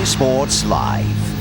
Sky Sports Live.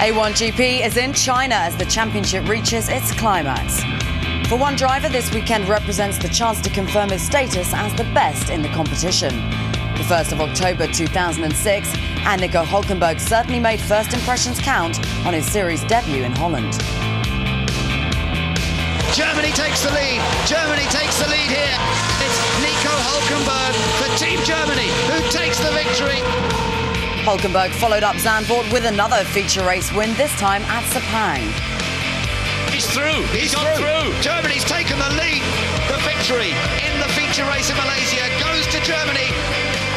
A1GP is in China as the championship reaches its climax. For one driver, this weekend represents the chance to confirm his status as the best in the competition. The 1st of October 2006, and Nico Hulkenberg certainly made first impressions count on his series debut in Holland. Germany takes the lead. Germany takes the lead here. It's Nico Hulkenberg for Team Germany who takes the victory. Hulkenberg followed up Zandvoort with another feature race win, this time at Sepang. He's through. He's gone through. Germany's taken the lead. The victory in the feature race in Malaysia goes to Germany.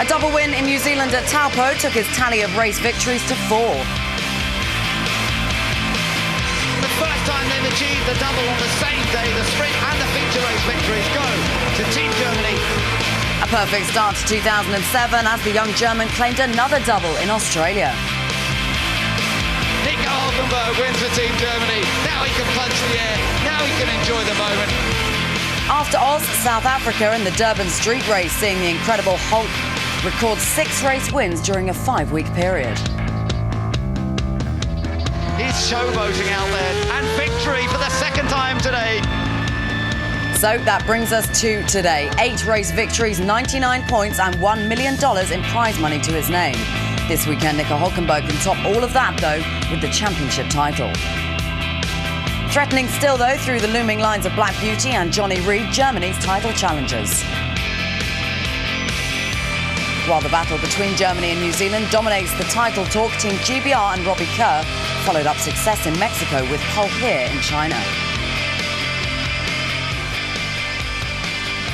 A double win in New Zealand at Taupo took his tally of race victories to 4. The first time they've achieved the double on the same day, the sprint and the feature race victories go to Team Germany. A perfect start to 2007 as the young German claimed another double in Australia. Nico Hulkenberg wins for Team Germany. Now he can punch the air. Now he can enjoy the moment. After Oz, South Africa and the Durban street race, seeing the incredible Hulk record 6 race wins during a 5-week period. He's showboating out there, and victory for the second time today. So that brings us to today. 8 race victories, 99 points and $1 million in prize money to his name. This weekend, Nico Hulkenberg can top all of that, though, with the championship title. Threatening still, though, through the looming lines of Black Beauty and Johnny Reed, Germany's title challengers. While the battle between Germany and New Zealand dominates the title talk, Team GBR and Robbie Kerr followed up success in Mexico with pole here in China.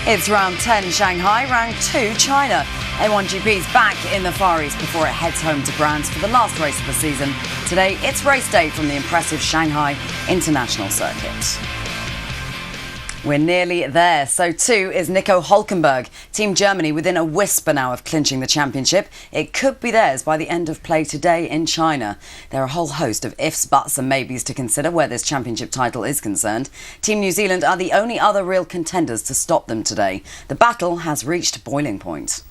It's round 10 Shanghai, round 2 China. A1GP's back in the Far East before it heads home to Brands for the last race of the season. Today, it's race day from the impressive Shanghai International Circuit. We're nearly there. So too is Nico Hulkenberg. Team Germany within a whisper now of clinching the championship. It could be theirs by the end of play today in China. There are a whole host of ifs, buts and maybes to consider where this championship title is concerned. Team New Zealand are the only other real contenders to stop them today. The battle has reached boiling point.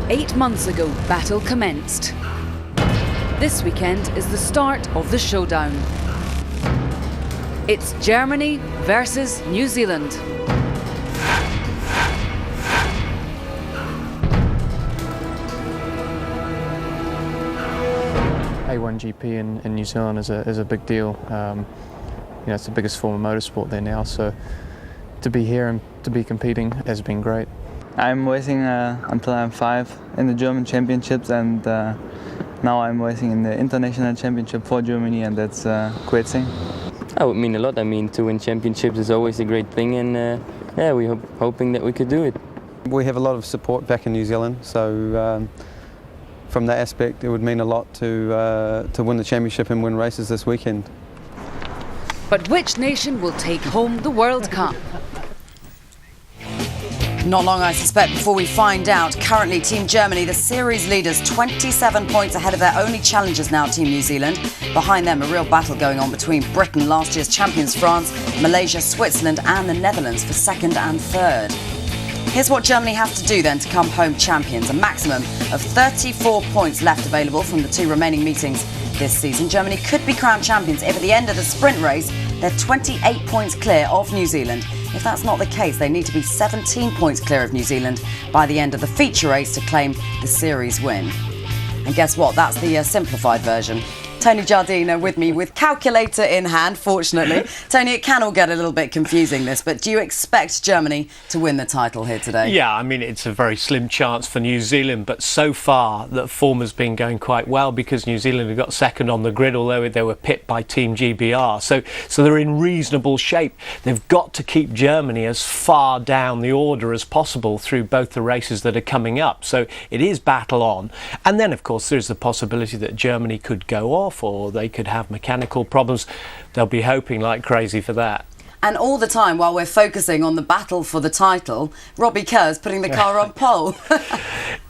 Eight months ago, battle commenced. This weekend is the start of the showdown. It's Germany versus New Zealand. A1GP in New Zealand is a big deal. It's the biggest form of motorsport there now, so to be here and to be competing has been great. I'm racing until I'm 5 in the German championships, and now I'm racing in the international championship for Germany, and that's a great thing. That would mean a lot. I mean, to win championships is always a great thing, and we're hoping that we could do it. We have a lot of support back in New Zealand, so from that aspect it would mean a lot to win the championship and win races this weekend. But which nation will take home the World Cup? Not long, I suspect, before we find out. Currently, Team Germany, the series leaders, 27 points ahead of their only challengers now, Team New Zealand. Behind them, a real battle going on between Britain, last year's champions France, Malaysia, Switzerland and the Netherlands for second and third. Here's what Germany have to do then to come home champions. A maximum of 34 points left available from the 2 remaining meetings this season. Germany could be crowned champions if at the end of the sprint race they're 28 points clear of New Zealand. If that's not the case, they need to be 17 points clear of New Zealand by the end of the feature race to claim the series win. And guess what? That's the simplified version. Tony Jardine with me with calculator in hand, fortunately. Tony, it can all get a little bit confusing this, but do you expect Germany to win the title here today? Yeah, I mean, it's a very slim chance for New Zealand, but so far that form has been going quite well because New Zealand have got second on the grid, although they were pipped by Team GBR. So they're in reasonable shape. They've got to keep Germany as far down the order as possible through both the races that are coming up. So it is battle on. And then, of course, there's the possibility that Germany could go off or they could have mechanical problems. They'll be hoping like crazy for that. And all the time, while we're focusing on the battle for the title, Robbie Kerr's putting the car on pole.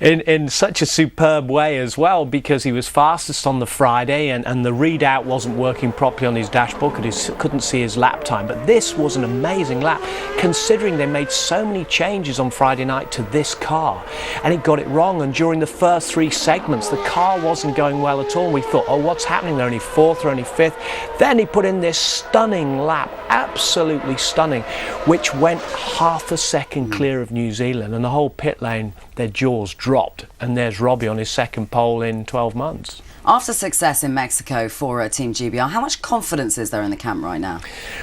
in such a superb way as well, because he was fastest on the Friday and the readout wasn't working properly on his dashboard because he couldn't see his lap time. But this was an amazing lap, considering they made so many changes on Friday night to this car. And it got it wrong, and during the first 3 segments, the car wasn't going well at all. We thought, oh, what's happening? They're only 4th or only 5th. Then he put in this stunning lap, absolutely stunning, which went half a second clear of New Zealand, and the whole pit lane, their jaws dropped, and there's Robbie on his second pole in 12 months. After success in Mexico for Team GBR, how much confidence is there in the camp right now?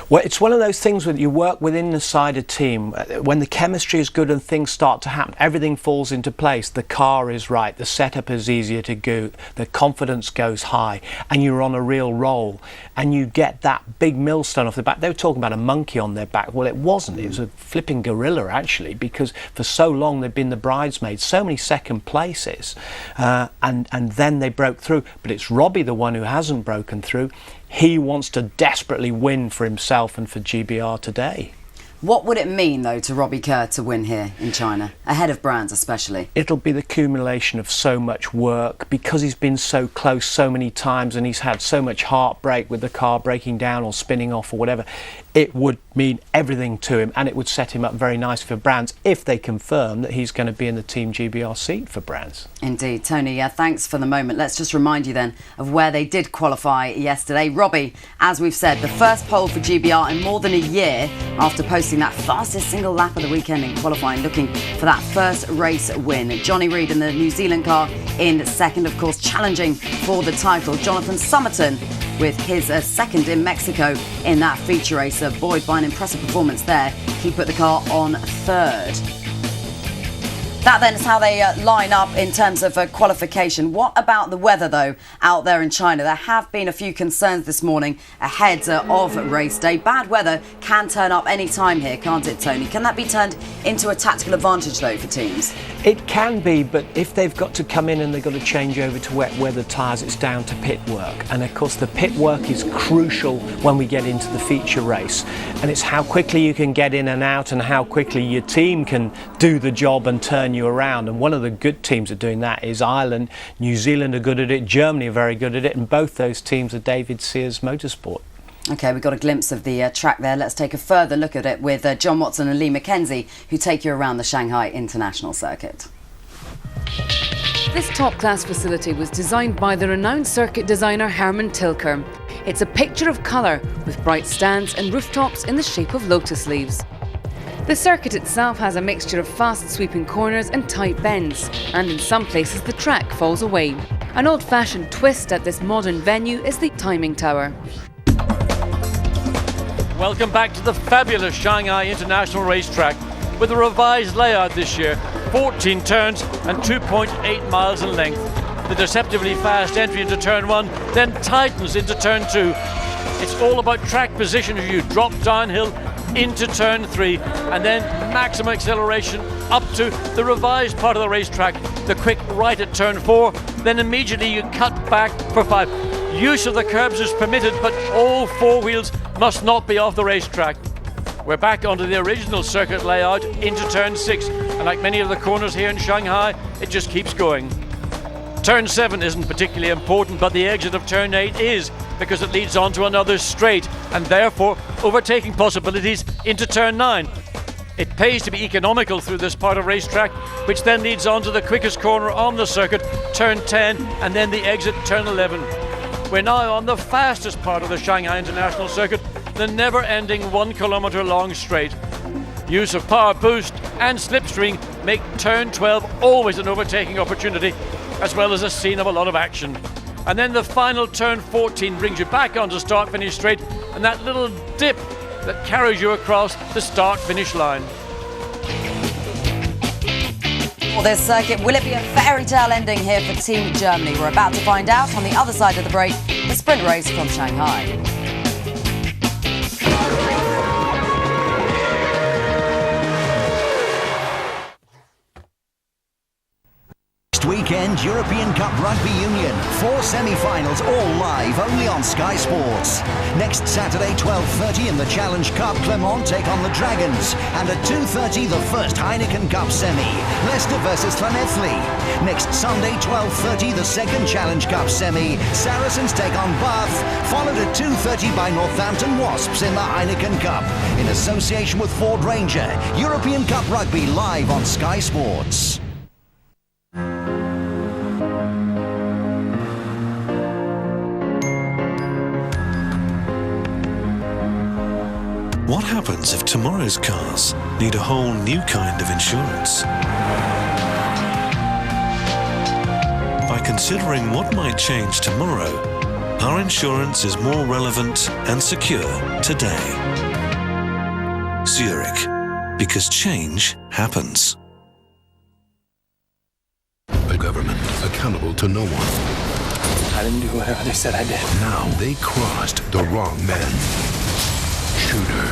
Well, it's one of those things when you work within the side of team, when the chemistry is good and things start to happen, everything falls into place. The car is right, the setup is easier to go, the confidence goes high, and you're on a real roll, and you get that big millstone off the back. They were talking about a monkey on their back. Well, it wasn't. It was a flipping gorilla, actually, because for so long they've been the bridesmaids, so many second places, and then they broke through. But it's Robbie, the one who hasn't broken through. He wants to desperately win for himself and for GBR today. What would it mean, though, to Robbie Kerr to win here in China, ahead of Brands especially? It'll be the accumulation of so much work, because he's been so close so many times and he's had so much heartbreak with the car breaking down or spinning off or whatever. It would mean everything to him, and it would set him up very nice for Brands if they confirm that he's going to be in the Team GBR seat for Brands. Indeed. Tony, thanks for the moment. Let's just remind you then of where they did qualify yesterday. Robbie, as we've said, the first pole for GBR in more than a year after posting that fastest single lap of the weekend in qualifying, looking for that first race win. Johnny Reid in the New Zealand car in second, of course, challenging for the title. Jonathan Somerton with his second in Mexico in that feature race. Buoyed by an impressive performance there, he put the car on third. That then is how they line up in terms of qualification. What about the weather, though, out there in China? There have been a few concerns this morning ahead of race day. Bad weather can turn up any time here, can't it, Tony? Can that be turned into a tactical advantage, though, for teams? It can be, but if they've got to come in and they've got to change over to wet weather tyres, it's down to pit work. And, of course, the pit work is crucial when we get into the feature race. And it's how quickly you can get in and out and how quickly your team can do the job and turn you around. And one of the good teams at doing that is Ireland. New Zealand are good at it, Germany are very good at it, and both those teams are David Sears Motorsport. OK, we've got a glimpse of the track there. Let's take a further look at it with John Watson and Lee McKenzie, who take you around the Shanghai International Circuit. This top-class facility was designed by the renowned circuit designer Herman Tilker. It's a picture of colour, with bright stands and rooftops in the shape of lotus leaves. The circuit itself has a mixture of fast sweeping corners and tight bends, and in some places the track falls away. An old-fashioned twist at this modern venue is the timing tower. Welcome back to the fabulous Shanghai International Racetrack with a revised layout this year, 14 turns and 2.8 miles in length. The deceptively fast entry into turn 1 then tightens into turn 2. It's all about track position as you drop downhill into turn 3 and then maximum acceleration up to the revised part of the racetrack, the quick right at turn 4, then immediately you cut back for 5. Use of the curbs is permitted, but all 4 wheels must not be off the racetrack. We're back onto the original circuit layout into turn 6, and like many of the corners here in Shanghai, it just keeps going. Turn 7 isn't particularly important, but the exit of turn 8 is, because it leads on to another straight, and therefore overtaking possibilities into turn 9. It pays to be economical through this part of racetrack, which then leads on to the quickest corner on the circuit, turn 10, and then the exit, turn 11. We're now on the fastest part of the Shanghai International Circuit, the never-ending 1 kilometre long straight. Use of power boost and slipstream make turn 12 always an overtaking opportunity, as well as a scene of a lot of action. And then the final turn 14 brings you back onto start-finish straight, and that little dip that carries you across the start-finish line. For this circuit, will it be a fairy tale ending here for Team Germany? We're about to find out on the other side of the break, the sprint race from Shanghai. Weekend European Cup Rugby Union. 4 semi-finals, all live, only on Sky Sports. Next Saturday, 12:30 in the Challenge Cup, Clermont take on the Dragons. And at 2:30, the first Heineken Cup semi, Leicester versus Llanelli. Next Sunday, 12:30, the second Challenge Cup semi, Saracens take on Bath, followed at 2:30 by Northampton Wasps in the Heineken Cup. In association with Ford Ranger, European Cup Rugby live on Sky Sports. What happens if tomorrow's cars need a whole new kind of insurance? By considering what might change tomorrow, our insurance is more relevant and secure today. Zurich, because change happens. A government accountable to no one. I didn't do whatever they said I did. Now they crossed the wrong man. Shooter.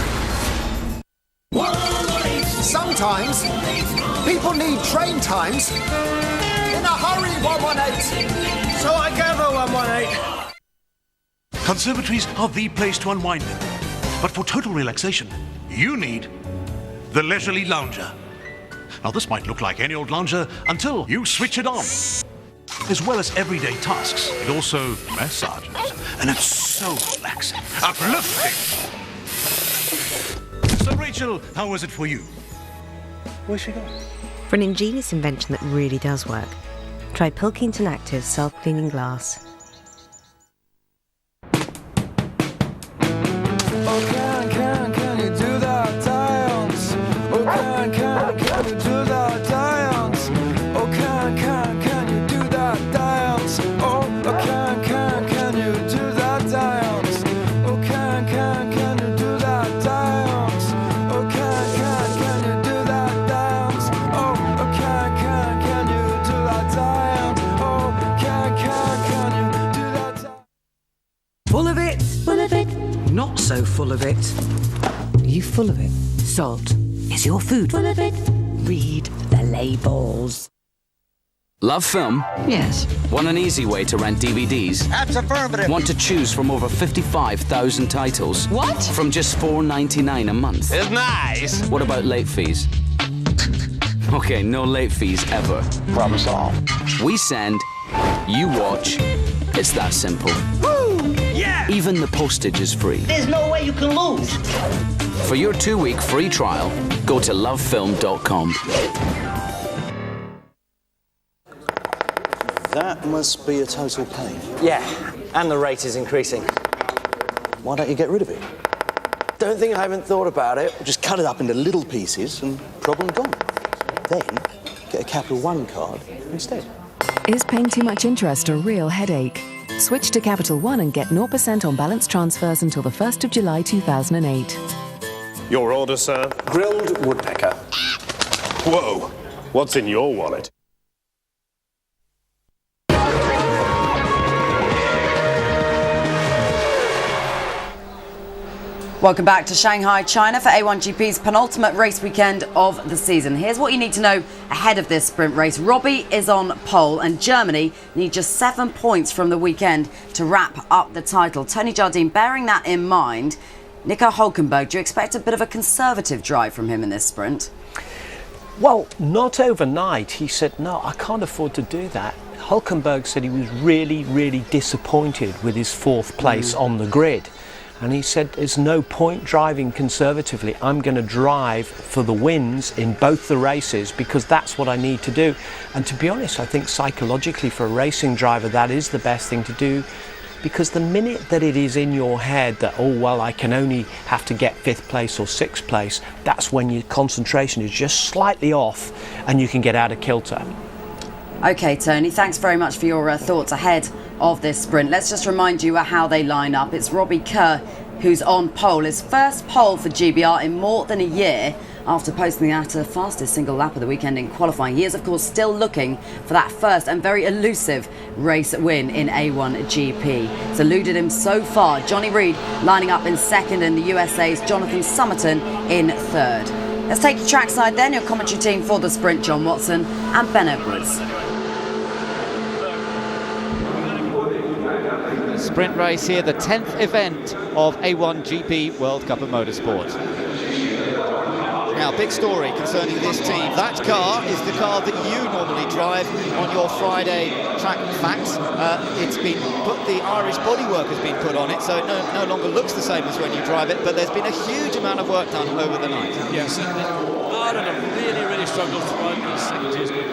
Sometimes people need train times in a hurry, 118. So I gave her 118. Conservatories are the place to unwind in. But for total relaxation, you need the Leisurely Lounger. Now this might look like any old lounger until you switch it on. As well as everyday tasks, it also massages. And it's so relaxing, uplifting. So Rachel, how was it for you? Where's she going? For an ingenious invention that really does work, try Pilkington Active self-cleaning glass. Can you do that dance? Oh, can you do that dance? Oh, can you do that dance? Oh, can you do that dance? Oh, can you do that dance? Oh, can you do that dance? Oh, can you do that dance? Oh, can you do that dance? Full of it? Full of it? Not so full of it. Are you full of it? Salt. Is your food full of it? Read the labels. Love film? Yes. Want an easy way to rent DVDs? That's affirmative. Want to choose from over 55,000 titles? What? From just $4.99 a month. It's nice. What about late fees? Okay, no late fees ever. Problem solved. We send, you watch. It's that simple. Woo! Yeah! Even the postage is free. There's no way you can lose. For your 2-week free trial, go to lovefilm.com. That must be a total pain. Yeah, and the rate is increasing. Why don't you get rid of it? Don't think I haven't thought about it. Just cut it up into little pieces and problem gone. Then get a Capital One card instead. Is paying too much interest a real headache? Switch to Capital One and get 0% on balance transfers until the 1st of July 2008. Your order, sir? Grilled woodpecker. Whoa! What's in your wallet? Welcome back to Shanghai, China for A1GP's penultimate race weekend of the season. Here's what you need to know ahead of this sprint race. Robbie is on pole and Germany need just 7 points from the weekend to wrap up the title. Tony Jardine, bearing that in mind, Nico Hülkenberg, do you expect a bit of a conservative drive from him in this sprint? Well, not overnight. He said, no, I can't afford to do that. Hülkenberg said he was really, really disappointed with his 4th place on the grid. And he said, there's no point driving conservatively. I'm going to drive for the wins in both the races because that's what I need to do. And to be honest, I think psychologically for a racing driver, that is the best thing to do. Because the minute that it is in your head that, oh, well, I can only have to get 5th place or 6th place, that's when your concentration is just slightly off and you can get out of kilter. OK, Tony, thanks very much for your thoughts ahead of this sprint. Let's just remind you how they line up. It's Robbie Kerr who's on pole. His first pole for GBR in more than a year after posting that fastest single lap of the weekend in qualifying. He is, of course, still looking for that first and very elusive race win in A1GP. It's eluded him so far. Johnny Reed lining up in second and the USA's Jonathan Somerton in third. Let's take you trackside then. Your commentary team for the sprint, John Watson and Ben Edwards. Sprint race here, the 10th event of A1GP World Cup of Motorsport. Now, big story concerning this team. That car is the car that you normally drive on your Friday track facts. It's been put, the Irish bodywork has been put on it, so it no longer looks the same as when you drive it, but there's been a huge amount of work done over the night. Yes, Ireland have really struggled throughout these stages with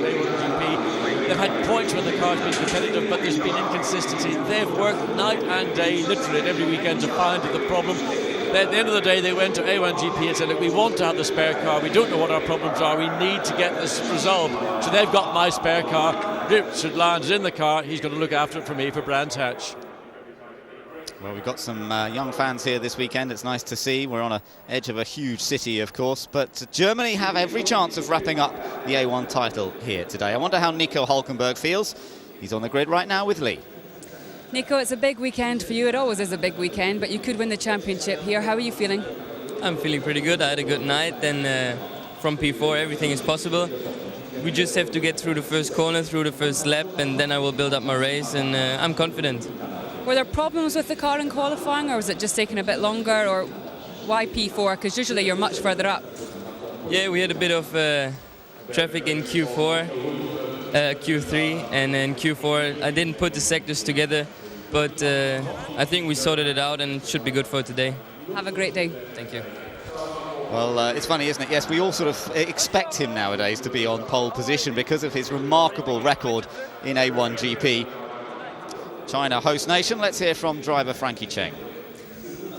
A1GP. They've had points when the car's been competitive, but there's been inconsistency. They've worked night and day, literally every weekend, to find the problem. At the end of the day, they went to A1GP and said, look, we want to have the spare car. We don't know what our problems are. We need to get this resolved. So they've got my spare car. Richard Lyons is in the car. He's going to look after it for me for Brands Hatch. Well, we've got some young fans here this weekend. It's nice to see. We're on the edge of a huge city, of course, but Germany have every chance of wrapping up the A1 title here today. I wonder how Nico Hülkenberg feels. He's on the grid right now with Lee. Nico, it's a big weekend for you. It always is a big weekend, but you could win the championship here. How are you feeling? I'm feeling pretty good. I had a good night, and from P4 everything is possible. We just have to get through the first corner, through the first lap, and then I will build up my race, and I'm confident. Were there problems with the car in qualifying, or was it just taking a bit longer, or why P4? Because usually you're much further up. Yeah, we had a bit of traffic in Q3, and in Q4 I didn't put the sectors together, but I think we sorted it out and it should be good for today. Have a great day. Thank you. Well, it's funny, isn't it? Yes, we all sort of expect him nowadays to be on pole position because of his remarkable record in A1GP. China host nation. Let's hear from driver Frankie Cheng.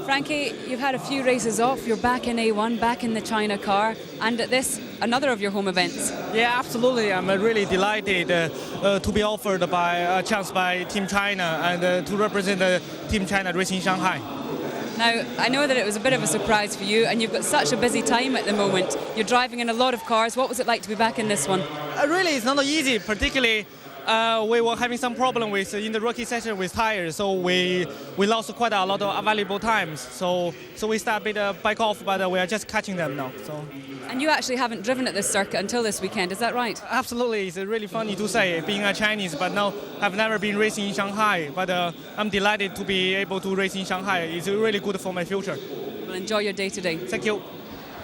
Frankie, you've had a few races off. You're back in A1, back in the China car, and at this, another of your home events. Yeah, absolutely. I'm really delighted to be offered a chance by Team China and to represent Team China Racing Shanghai. Now, I know that it was a bit of a surprise for you, and you've got such a busy time at the moment. You're driving in a lot of cars. What was it like to be back in this one? Really, it's not easy, particularly we were having some problem with in the rookie session with tires, so we lost quite a lot of valuable times. So we start a bit back off, but we are just catching them now. So. And you actually haven't driven at this circuit until this weekend, is that right? Absolutely, it's really funny to say, being a Chinese, but now I've never been racing in Shanghai. But I'm delighted to be able to race in Shanghai. It's really good for my future. Well, enjoy your day today. Thank you.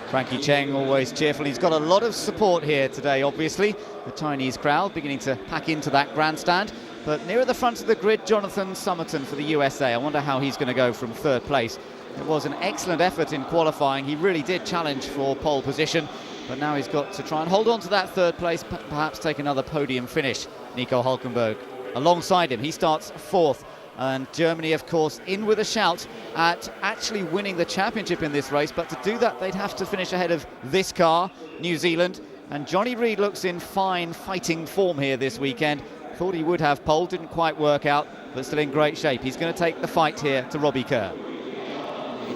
Frankie Cheng, always cheerful. He's got a lot of support here today, obviously. The Chinese crowd beginning to pack into that grandstand. But nearer the front of the grid, Jonathan Somerton for the USA. I wonder how he's going to go from third place. It was an excellent effort in qualifying. He really did challenge for pole position. But now he's got to try and hold on to that third place, perhaps take another podium finish. Nico Hülkenberg alongside him. He starts fourth. And Germany, of course, in with a shout at actually winning the championship in this race. But to do that, they'd have to finish ahead of this car, New Zealand. And Johnny Reed looks in fine fighting form here this weekend. Thought he would have pole, didn't quite work out, but still in great shape. He's going to take the fight here to Robbie Kerr.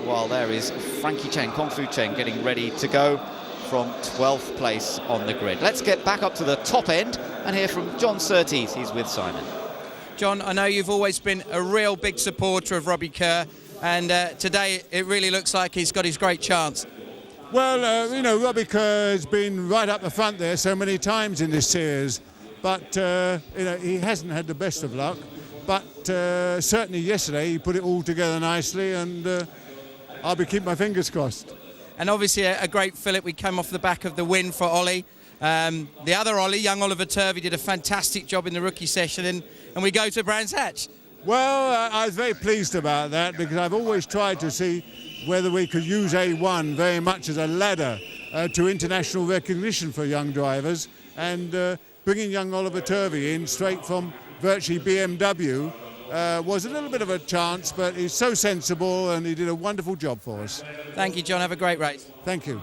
While there is Frankie Cheng, Kung Fu Cheng, getting ready to go from 12th place on the grid. Let's get back up to the top end and hear from John Surtees. He's with Simon. John, I know you've always been a real big supporter of Robbie Kerr, and today it really looks like he's got his great chance. Well, you know, Robbie Kerr has been right up the front there so many times in this series, but you know, he hasn't had the best of luck. But certainly yesterday he put it all together nicely, and I'll be keeping my fingers crossed. And obviously a great fillip. We came off the back of the win for Ollie. The other Ollie, young Oliver Turvey, did a fantastic job in the rookie session, and we go to Brands Hatch. Well, I was very pleased about that because I've always tried to see whether we could use A1 very much as a ladder to international recognition for young drivers, and bringing young Oliver Turvey in straight from virtually BMW was a little bit of a chance, but he's so sensible and he did a wonderful job for us. Thank you, John. Have a great race. Thank you.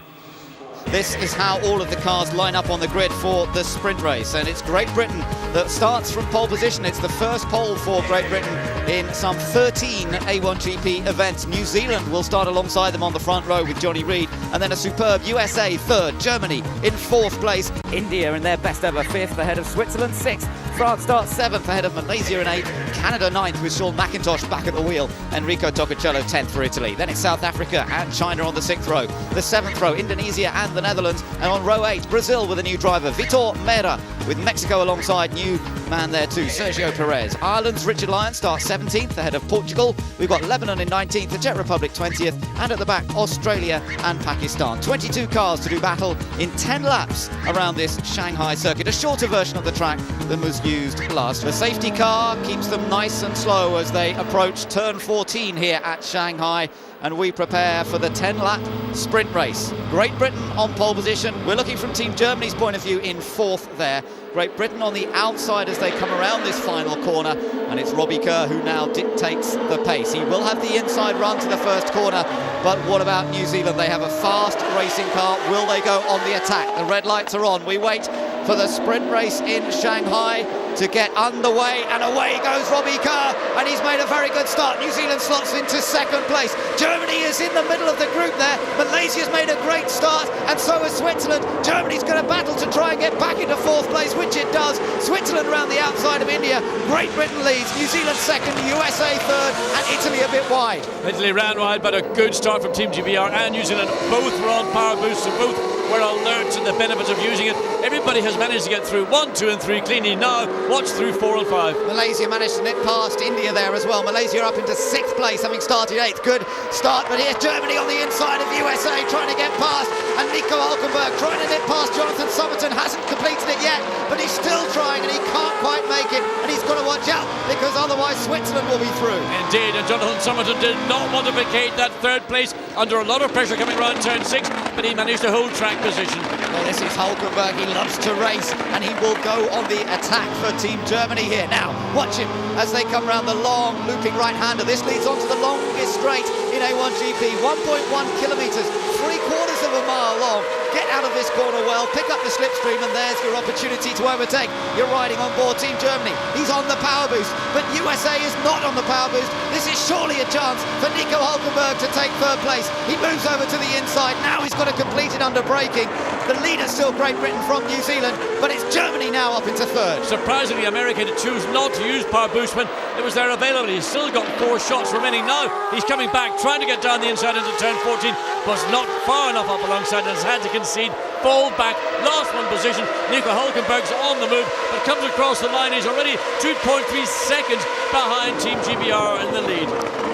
this is how all of the cars line up on the grid for the sprint race. And it's Great Britain that starts from pole position. It's the first pole for Great Britain in some 13 A1GP events. New Zealand will start alongside them on the front row with Johnny Reid, and then a superb USA third, Germany in fourth place, India in their best ever fifth ahead of Switzerland sixth, France starts seventh ahead of Malaysia in eighth, Canada ninth with Sean McIntosh back at the wheel, Enrico Tocacello 10th for Italy. Then it's South Africa and China on the sixth row, the seventh row Indonesia and the Netherlands, and on row 8 Brazil with a new driver, Vitor Meira, with Mexico alongside, new man there too, Sergio Perez. Ireland's Richard Lyons starts 17th ahead of Portugal. We've got Lebanon in 19th, the Czech Republic 20th, and at the back Australia and Pakistan. 22 cars to do battle in 10 laps around this Shanghai circuit, a shorter version of the track than was used last. The safety car keeps them nice and slow as they approach turn 14 here at Shanghai, and we prepare for the 10-lap sprint race. Great Britain on pole position. We're looking from Team Germany's point of view in fourth there. Great Britain on the outside as they come around this final corner, and it's Robbie Kerr who now dictates the pace. He will have the inside run to the first corner, but what about New Zealand? They have a fast racing car. Will they go on the attack? The red lights are on. We wait for the sprint race in Shanghai to get underway, and away goes Robbie Kerr, and he's made a very good start. New Zealand slots into second place. Germany is in the middle of the group there. Malaysia's made a great start, and so has Switzerland. Germany's going to battle to try and get back into fourth place, which it does. Switzerland around the outside of India. Great Britain leads, New Zealand second, USA third, and Italy a bit wide. Italy ran wide, but a good start from Team GBR and New Zealand. Both were on power boosts, and both were alert to the benefits of using it. Everybody has managed to get through 1, 2 and 3 cleanly. Now watch through 4 and 5. Malaysia managed to nip past India there as well. Malaysia up into 6th place, having started 8th. Good start, but here's Germany on the inside of USA trying to get past, and Nico Hülkenberg trying to nip past Jonathan Somerton. Hasn't completed it yet, but he's still trying, and he can't quite make it, and he's got to watch out because otherwise Switzerland will be through. Indeed, and Jonathan Somerton did not want to vacate that third place under a lot of pressure coming around turn 6, but he managed to hold track position. Well, this is Hülkenberg. He loves to race, and he will go on the attack for Team Germany here. Now, watch him as they come round the long looping right-hander. This leads on to the longest straight in A1GP, 1.1 kilometres, 3/4 of a mile long. Get out of this corner well, pick up the slipstream, and there's your opportunity to overtake. You're riding on board Team Germany. He's on the power boost, but USA is not on the power boost. This is surely a chance for Nico Hülkenberg to take third place. He moves over to the inside. Now he's got to complete it under braking. The leader's still Great Britain from New Zealand, but it's Germany now up into third. Surprisingly, America to choose not to use power boost when it was there available. He's still got 4 shots remaining. Now he's coming back, trying to get down the inside into turn 14, was not far enough up alongside and has had to concede, fall back, last one position. Nico Hülkenberg's on the move, but comes across the line. He's already 2.3 seconds behind Team GBR in the lead.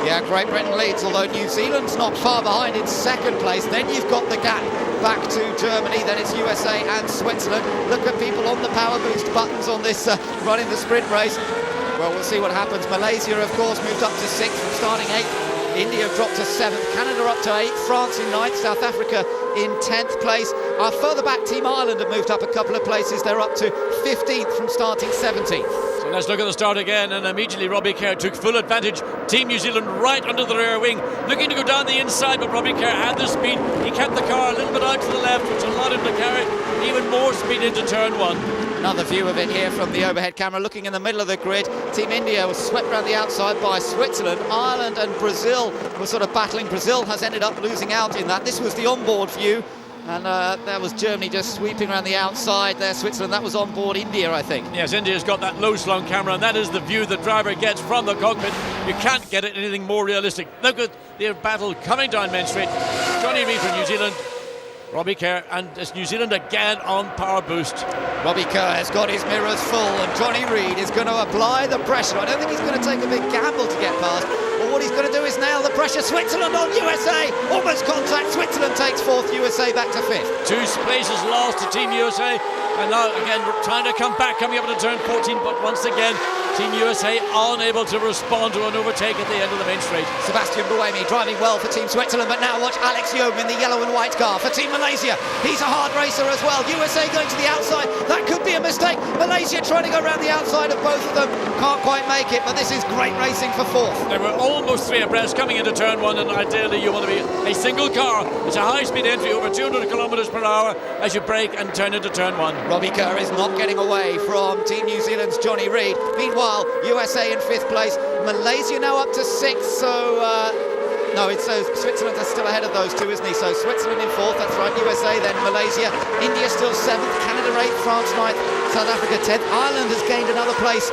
Yeah, Great Britain leads, although New Zealand's not far behind in second place. Then you've got the gap back to Germany, then it's USA and Switzerland. Look at people on the power boost buttons on this running the sprint race. Well, we'll see what happens. Malaysia, of course, moved up to 6th from starting 8th. India dropped to 7th, Canada up to 8th, France in 9th, South Africa in 10th place. Our further back Team Ireland have moved up a couple of places. They're up to 15th from starting 17th. So let's look at the start again, and immediately Robbie Kerr took full advantage. Team New Zealand right under the rear wing, looking to go down the inside, but Robbie Kerr had the speed. He kept the car a little bit out to the left, which allowed him to carry even more speed into turn 1. Another view of it here from the overhead camera, looking in the middle of the grid. Team India was swept around the outside by Switzerland. Ireland and Brazil were sort of battling. Brazil has ended up losing out in that. This was the onboard view, and that was Germany just sweeping around the outside there. Switzerland, that was onboard India, I think. Yes, India's got that low slung camera, and that is the view the driver gets from the cockpit. You can't get it anything more realistic. Look at the battle coming down Main Street. Johnny Reid from New Zealand, Robbie Kerr, and it's New Zealand again on power boost. Robbie Kerr has got his mirrors full, and Johnny Reid is going to apply the pressure. I don't think he's going to take a big gamble to get past, but what he's going to do is nail the pressure. Switzerland on USA, almost contact. Switzerland takes 4th, USA back to 5th. 2 places lost to Team USA, and now again trying to come back, coming up into turn 14, but once again Team USA unable to respond to an overtake at the end of the main straight. Sebastian Buemi driving well for Team Switzerland, but now watch Alex Youm in the yellow and white car for Team Malaysia. He's a hard racer as well. USA going to the outside. That could be a mistake. Malaysia trying to go around the outside of both of them. Can't quite make it, but this is great racing for 4th. They were almost almost 3 abreast coming into turn 1, and ideally you want to be a single car. It's a high-speed entry over 200 kilometres per hour as you brake and turn into turn 1. Robbie Kerr is not getting away from Team New Zealand's Johnny Reid. Meanwhile, USA in 5th place. Malaysia now up to 6th, so... No, it's Switzerland is still ahead of those two, isn't he? So Switzerland in 4th, that's right, USA, then Malaysia. India still 7th, Canada 8th, France 9th, South Africa 10th. Ireland has gained another place.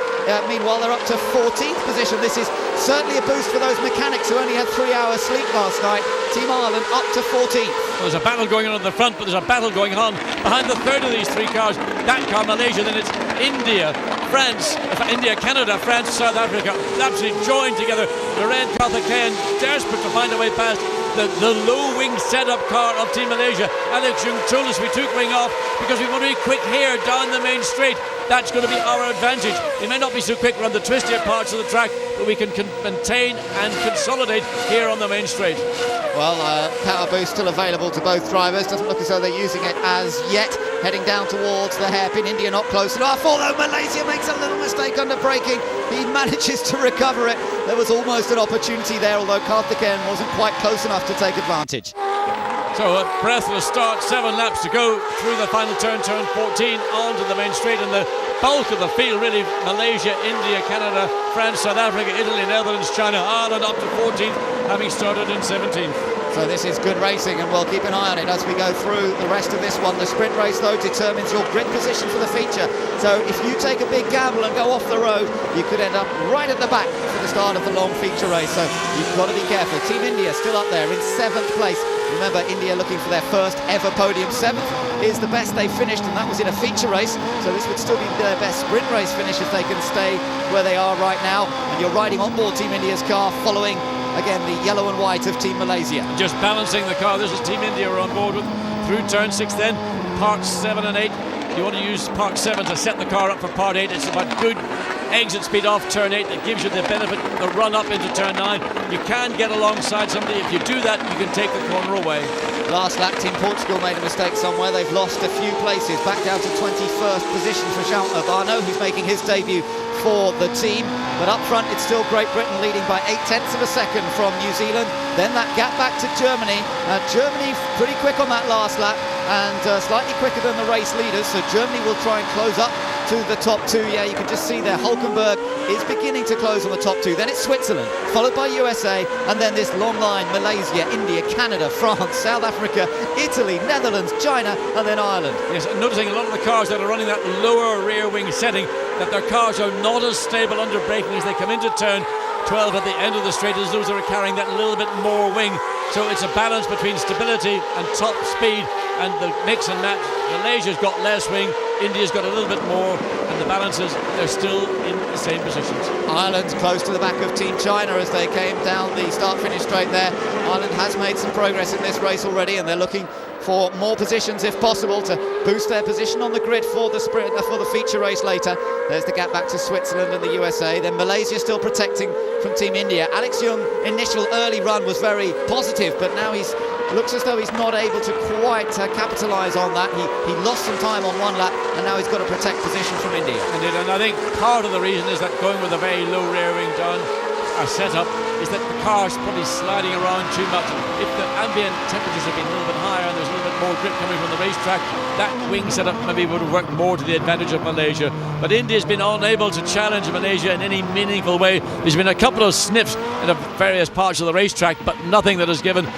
Meanwhile, they're up to 14th position. This is certainly a boost for those mechanics who only had 3 hours sleep last night. Team Ireland up to 14th. Well, there's a battle going on the front, but there's a battle going on behind the third of these 3 cars. That car, Malaysia, then it's India, France, India, Canada, France, South Africa, absolutely joined together. Loren Karthikeyan desperate to find a way past the low wing setup car of Team Malaysia. Alex Jung told us we took wing off because we want to be quick here down the main straight. That's going to be our advantage. We may not be so quick around the twistier parts of the track, but we can maintain and consolidate here on the main straight. Well, power boost still available to both drivers. Doesn't look as though they're using it as yet. Heading down towards the hairpin. India not close enough, although Malaysia makes a little mistake under braking. He manages to recover it. There was almost an opportunity there, although Karthikeyan wasn't quite close enough to take advantage. So a breathless start, 7 laps to go through the final turn 14, onto the main straight, and the bulk of the field really, Malaysia, India, Canada, France, South Africa, Italy, Netherlands, China, Ireland up to 14th, having started in 17th. So this is good racing, and we'll keep an eye on it as we go through the rest of this one. The sprint race, though, determines your grid position for the feature. So if you take a big gamble and go off the road, you could end up right at the back for the start of the long feature race. So you've got to be careful. Team India still up there in 7th place. Remember, India looking for their first ever podium. 7th is the best they finished, and that was in a feature race. So this would still be their best sprint race finish if they can stay where they are right now. And you're riding on board Team India's car, following again the yellow and white of Team Malaysia. Just balancing the car. This is Team India are on board with through turn 6 then. Parts 7 and 8. You want to use part 7 to set the car up for part 8. It's about good exit speed off turn 8 that gives you the benefit, the run up into turn 9. You can get alongside somebody. If you do that, you can take the corner away. Last lap, Team Portugal made a mistake somewhere. They've lost a few places, back down to 21st position for Jean Urbano, who's making his debut for the team. But up front, it's still Great Britain leading by 0.8 of a second from New Zealand. Then that gap back to Germany. Germany pretty quick on that last lap, and slightly quicker than the race leaders. So Germany will try and close up to the top 2. Yeah, you can just see there Hulkenberg is beginning to close on the top 2. Then it's Switzerland, followed by USA, and then this long line: Malaysia, India, Canada, France, South Africa, Italy, Netherlands, China, and then Ireland. Yes, and noticing a lot of the cars that are running that lower rear wing setting, that their cars are not as stable under braking as they come into turn 12 at the end of the straight as those that are carrying that little bit more wing. So it's a balance between stability and top speed, and the mix and match. Malaysia's got less wing, India's got a little bit more, and the balances, they're still in the same positions. Ireland's close to the back of Team China as they came down the start-finish straight there. Ireland has made some progress in this race already, and they're looking for more positions if possible to boost their position on the grid for the sprint, for the feature race later. There's the gap back to Switzerland and the USA. Then Malaysia still protecting from Team India. Alex Jung initial early run was very positive, but now looks as though he's not able to quite capitalise on that. He lost some time on one lap, and now he's got to protect position from India. Indeed, and I think part of the reason is that going with a very low rear wing down setup is that the car's probably sliding around too much. If the ambient temperatures have been a little bit higher and there's a little bit more grip coming from the racetrack, that wing setup maybe would have worked more to the advantage of Malaysia. But India's been unable to challenge Malaysia in any meaningful way. There's been a couple of sniffs in various parts of the racetrack, but nothing that has given,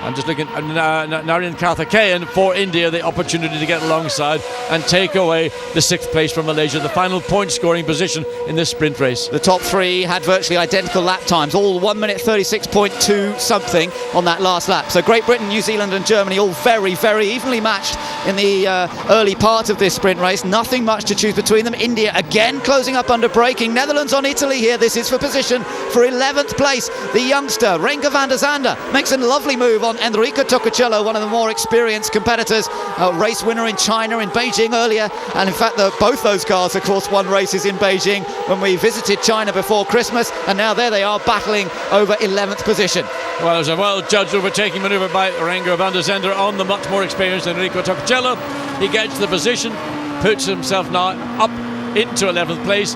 I'm just looking at Naren Karthikeyan for India, the opportunity to get alongside and take away the 6th place from Malaysia, the final point scoring position in this sprint race. The top 3 had virtually identical lap times, all 1 minute 36.2 something on that last lap. So Great Britain, New Zealand and Germany all very, very evenly matched in the early part of this sprint race. Nothing much to choose between them. India again closing up under braking. Netherlands on Italy here. This is for position for 11th place. The youngster, Renger van der Zande, makes a lovely move on Enrico Toccocello, one of the more experienced competitors. Race winner in China, in Beijing earlier, and in fact both those cars of course won races in Beijing when we visited China before Christmas, and now there they are battling over 11th position. Well, it was a well-judged overtaking manoeuvre by Renger van der Zande on the much more experienced Enrico Toccocello. He gets the position, puts himself now up into 11th place.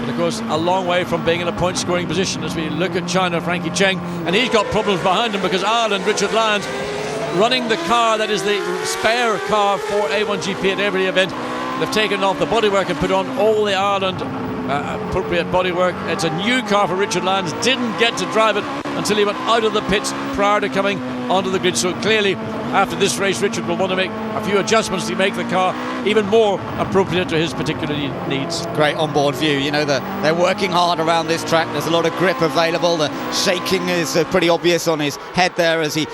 but of course a long way from being in a point scoring position as we look at China. Frankie Cheng, and he's got problems behind him because Ireland, Richard Lyons, running the car that is the spare car for A1GP at every event. They've taken off the bodywork and put on all the Ireland appropriate bodywork. It's a new car for Richard Lyons. Didn't get to drive it until he went out of the pits prior to coming onto the grid. So clearly, after this race, Richard will want to make a few adjustments to make the car even more appropriate to his particular needs. Great onboard view. You know, they're working hard around this track. There's a lot of grip available. The shaking is pretty obvious on his head there as he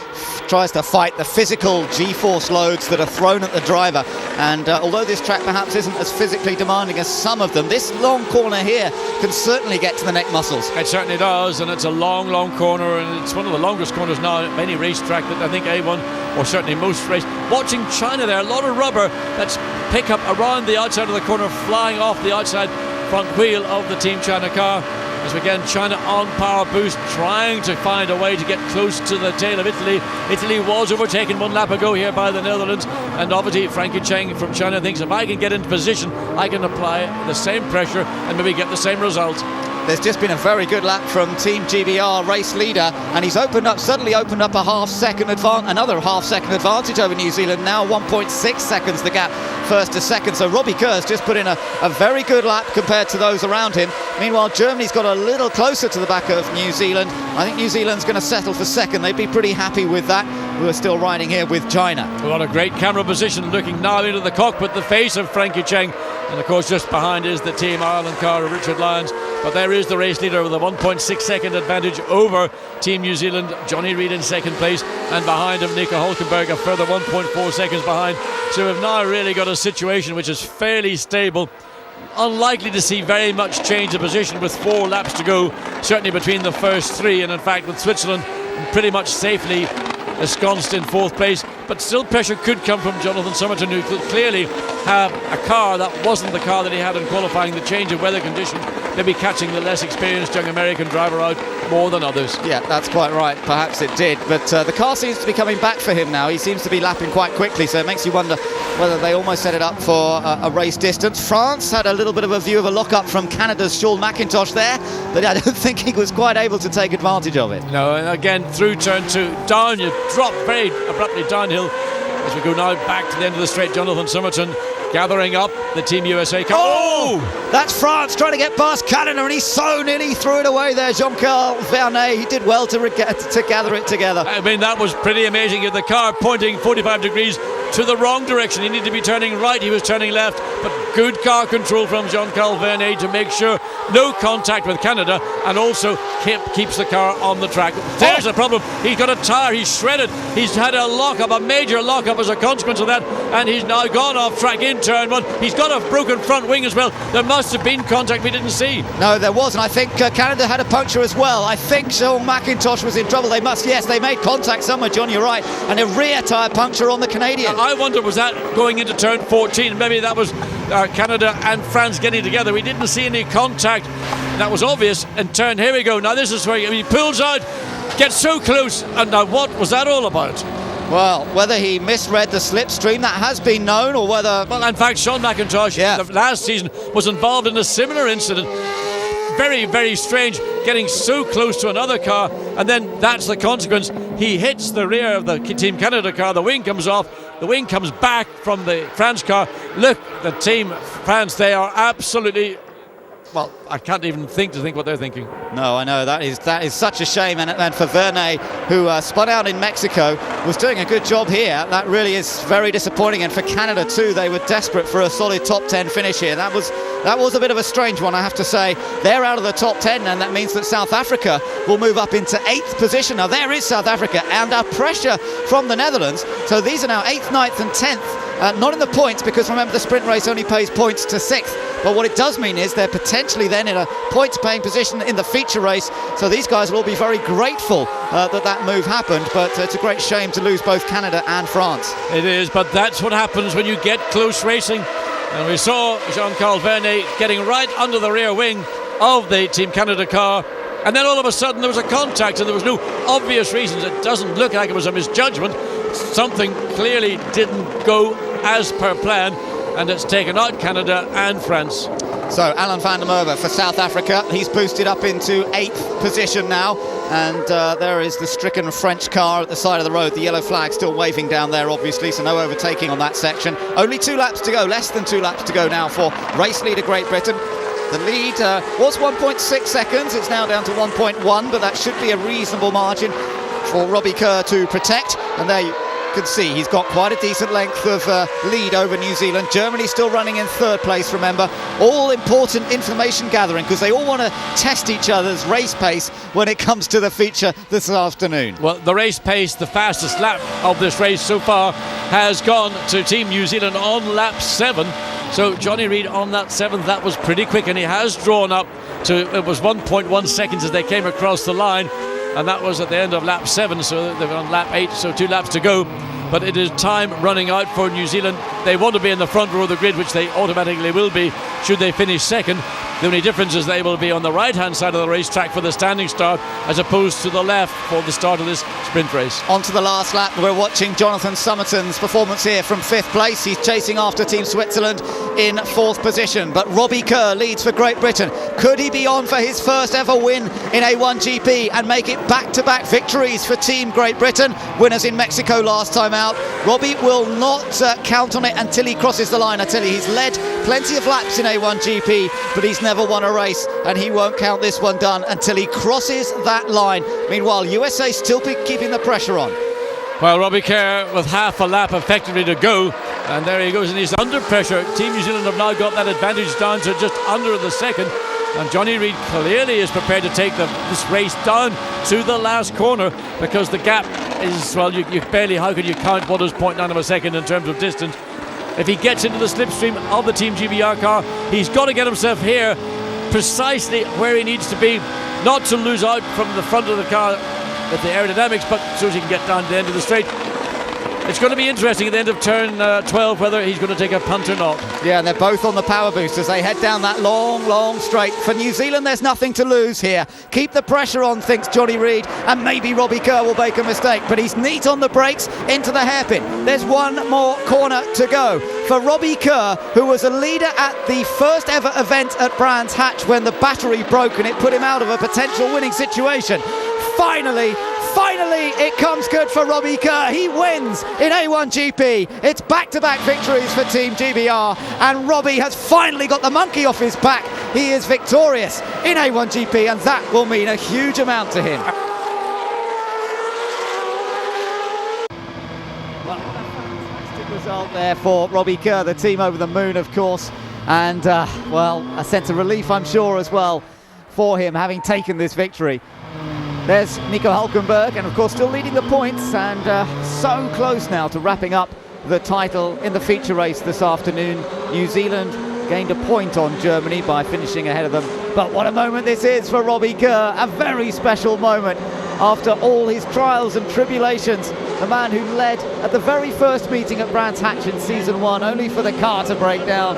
tries to fight the physical G-force loads that are thrown at the driver. And although this track perhaps isn't as physically demanding as some of them, this long corner here can certainly get to the neck muscles. It certainly does, and it's a long corner, and it's one of the longest corners now at any racetrack that I think A1, or certainly most race. Watching China there, a lot of rubber that's pick up around the outside of the corner, flying off the outside front wheel of the Team China car. As again, China on power boost, trying to find a way to get close to the tail of Italy. Italy was overtaken one lap ago here by the Netherlands, and obviously Frankie Cheng from China thinks if I can get into position, I can apply the same pressure and maybe get the same result. There's just been a very good lap from Team GBR, race leader, and he's suddenly opened up another half-second advantage over New Zealand. Now 1.6 seconds the gap, first to second. So Robbie Kerr's just put in a very good lap compared to those around him. Meanwhile, Germany's got a little closer to the back of New Zealand. I think New Zealand's going to settle for second. They'd be pretty happy with that. We're still riding here with China. What a great camera position, looking now into the cockpit, the face of Frankie Cheng. And of course, just behind is the Team Ireland car of Richard Lyons. But there is the race leader with a 1.6 second advantage over Team New Zealand. Johnny Reid in second place, and behind him Nico Hülkenberg a further 1.4 seconds behind. So we've now really got a situation which is fairly stable. Unlikely to see very much change of position with 4 laps to go, certainly between the first 3, and in fact with Switzerland pretty much safely ensconced in 4th place. But still pressure could come from Jonathan Somerton, who could clearly have a car that wasn't the car that he had in qualifying. The change of weather conditions, maybe catching the less experienced young American driver out more than others. Yeah, that's quite right. Perhaps it did. But the car seems to be coming back for him now. He seems to be lapping quite quickly, so it makes you wonder whether they almost set it up for a race distance. France had a little bit of a view of a lock-up from Canada's Sean McIntosh there, but I don't think he was quite able to take advantage of it. No, and again, through turn 2, down, you drop very abruptly downhill. As we go now back to the end of the straight, Jonathan Somerton gathering up the Team USA car. Oh! That's France trying to get past Canada, and he so nearly threw it away there, Jean-Carl Vernet. He did well to gather it together. I mean, that was pretty amazing. The car pointing 45 degrees to the wrong direction. He needed to be turning right, he was turning left, but good car control from Jean-Carl Vernet to make sure no contact with Canada, and also keeps the car on the track. There's a problem. He's got a tyre, he's shredded. He's had a lockup, a major lockup as a consequence of that, and he's now gone off track in turn 1. He's got a broken front wing as well. There must have been contact we didn't see. No, there wasn't. I think Canada had a puncture as well. I think Sean McIntosh was in trouble. They made contact somewhere, John, you're right, and a rear tyre puncture on the Canadian. I wonder, was that going into turn 14? Maybe that was Canada and France getting together. We didn't see any contact. That was obvious. And turn, here we go. Now this is where he pulls out, gets so close, and now what was that all about? Well, whether he misread the slipstream, that has been known, or whether... Well, in fact, Sean McIntosh, last season, was involved in a similar incident. Very, very strange, getting so close to another car, and then that's the consequence. He hits the rear of the Team Canada car, the wing comes off, the wing comes back from the France car. Look, the Team France, they are absolutely... Well, I can't even think what they're thinking. No, I know, that is such a shame, and for Vernet, who spun out in Mexico, was doing a good job here. That really is very disappointing, and for Canada too, they were desperate for a solid top 10 finish here. That was a bit of a strange one, I have to say. They're out of the top 10, and that means that South Africa will move up into 8th position. Now there is South Africa, and pressure from the Netherlands. So these are now 8th, 9th and 10th. Not in the points, because remember the sprint race only pays points to 6th. But what it does mean is they're potentially then in a points-paying position in the feature race. So these guys will all be very grateful that move happened. But it's a great shame to lose both Canada and France. It is, but that's what happens when you get close racing. And we saw Jean-Carl Vernet getting right under the rear wing of the Team Canada car. And then all of a sudden there was a contact, and there was no obvious reasons. It doesn't look like it was a misjudgment. Something clearly didn't go as per plan, and it's taken out Canada and France. So Alan van der Merwe for South Africa. He's boosted up into 8th position now. And there is the stricken French car at the side of the road. The yellow flag still waving down there, obviously, so no overtaking on that section. Only 2 laps to go, less than 2 laps to go now for race leader Great Britain. The lead was 1.6 seconds. It's now down to 1.1, but that should be a reasonable margin for Robbie Kerr to protect. And there you can see he's got quite a decent length of lead over New Zealand. Germany still running in 3rd place, remember. All important information gathering, because they all want to test each other's race pace when it comes to the feature this afternoon. Well, the race pace, the fastest lap of this race so far, has gone to Team New Zealand on lap 7. So Johnny Reid on that 7th, that was pretty quick, and he has drawn up to, it was 1.1 seconds as they came across the line. And that was at the end of lap 7, so they're on lap 8, so 2 laps to go. But it is time running out for New Zealand. They want to be in the front row of the grid, which they automatically will be should they finish second. The only difference is they will be on the right-hand side of the racetrack for the standing start, as opposed to the left for the start of this sprint race. On to the last lap. We're watching Jonathan Somerton's performance here from 5th place. He's chasing after Team Switzerland in 4th position. But Robbie Kerr leads for Great Britain. Could he be on for his first ever win in A1GP and make it back-to-back victories for Team Great Britain? Winners in Mexico last time out. Robbie will not count on it until he crosses the line. I tell you, he's led plenty of laps in A1GP, but he's never won a race, and he won't count this one done until he crosses that line. Meanwhile, USA still keeping the pressure on. Well, Robbie Kerr with half a lap effectively to go, and there he goes, and he's under pressure. Team New Zealand have now got that advantage down to just under the second, and Johnny Reid clearly is prepared to take this race down to the last corner, because the gap is, well, you barely, how could you count what is 0.9 of a second in terms of distance? If he gets into the slipstream of the Team GBR car, he's got to get himself here precisely where he needs to be, not to lose out from the front of the car with the aerodynamics, but so as he can get down to the end of the straight. It's going to be interesting at the end of turn 12 whether he's going to take a punt or not. Yeah, and they're both on the power boost as they head down that long straight. For New Zealand, there's nothing to lose here. Keep the pressure on, thinks Johnny Reid, and maybe Robbie Kerr will make a mistake, but he's neat on the brakes into the hairpin. There's one more corner to go. For Robbie Kerr, who was a leader at the first ever event at Brands Hatch when the battery broke and it put him out of a potential winning situation. Finally, it comes good for Robbie Kerr. He wins in A1GP. It's back-to-back victories for Team GBR, and Robbie has finally got the monkey off his back. He is victorious in A1GP, and that will mean a huge amount to him. Well, fantastic result there for Robbie Kerr, the team over the moon, of course, and well, a sense of relief, I'm sure, as well for him, having taken this victory. There's Nico Hülkenberg, and of course still leading the points, and so close now to wrapping up the title in the feature race this afternoon. New Zealand gained a point on Germany by finishing ahead of them. But what a moment this is for Robbie Kerr, a very special moment after all his trials and tribulations. The man who led at the very first meeting at Brands Hatch in season 1, only for the car to break down.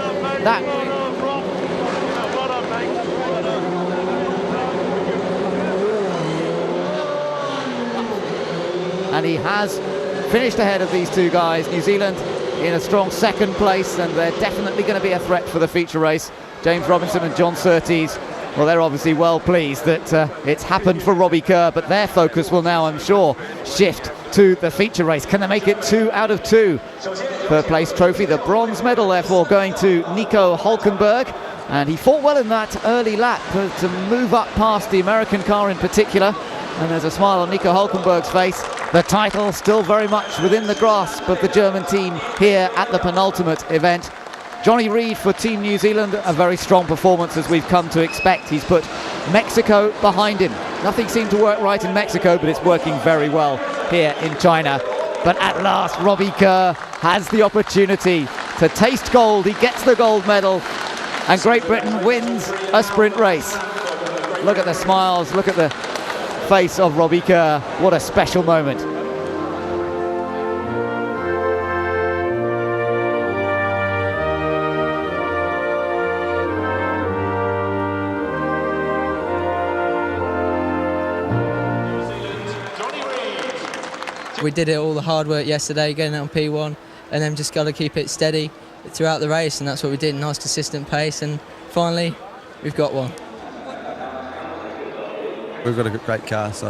And he has finished ahead of these two guys. New Zealand in a strong 2nd place, and they're definitely going to be a threat for the feature race. James Robinson and John Surtees, well, they're obviously well pleased that it's happened for Robbie Kerr, but their focus will now, I'm sure, shift to the feature race. Can they make it 2 out of 2? Third place trophy, the bronze medal, therefore, going to Nico Hülkenberg. And he fought well in that early lap to move up past the American car in particular. And there's a smile on Nico Hülkenberg's face. The title still very much within the grasp of the German team here at the penultimate event. Johnny Reid for Team New Zealand, a very strong performance as we've come to expect. He's put Mexico behind him. Nothing seemed to work right in Mexico, but it's working very well here in China. But at last, Robbie Kerr has the opportunity to taste gold. He gets the gold medal, and Great Britain wins a sprint race. Look at the smiles, look at the face of Robbie Kerr. What a special moment. We did it all the hard work yesterday, getting it on P1, and then just got to keep it steady throughout the race, and that's what we did. Nice consistent pace, and finally, we've got one. We've got a great car, so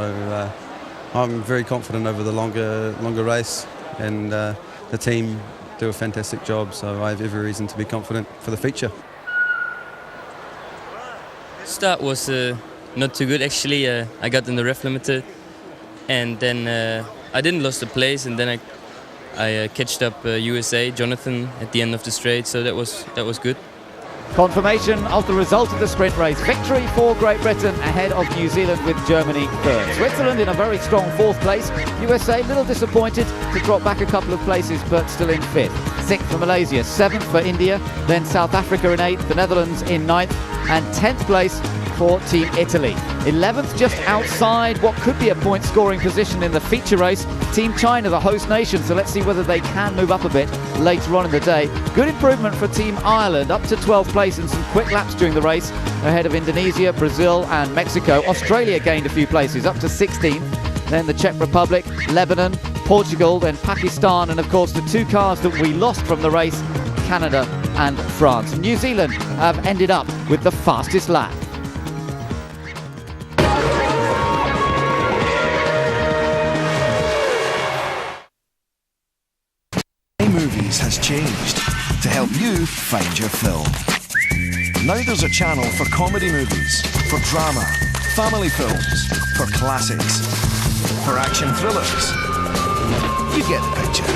I'm very confident over the longer race, and the team do a fantastic job, so I have every reason to be confident for the feature. Start was not too good actually. I got in the ref limiter, and then I didn't lose the place, and then I catched up USA Jonathan at the end of the straight, so that was good. Confirmation of the result of the sprint race. Victory for Great Britain ahead of New Zealand with Germany third. Switzerland in a very strong fourth place. USA a little disappointed to drop back a couple of places, but still in fifth. Sixth for Malaysia, seventh for India, then South Africa in eighth, the Netherlands in ninth, and 10th place for Team Italy. 11th just outside what could be a point scoring position in the feature race. Team China, the host nation, so let's see whether they can move up a bit later on in the day. Good improvement for Team Ireland, up to 12th place and some quick laps during the race ahead of Indonesia, Brazil and Mexico. Australia gained a few places, up to 16th. Then the Czech Republic, Lebanon, Portugal, then Pakistan, and of course the two cars that we lost from the race, Canada and France. New Zealand have ended up with the fastest lap. Movies has changed to help you find your film. Now there's a channel for comedy movies, for drama, family films, for classics, for action thrillers. You get the picture.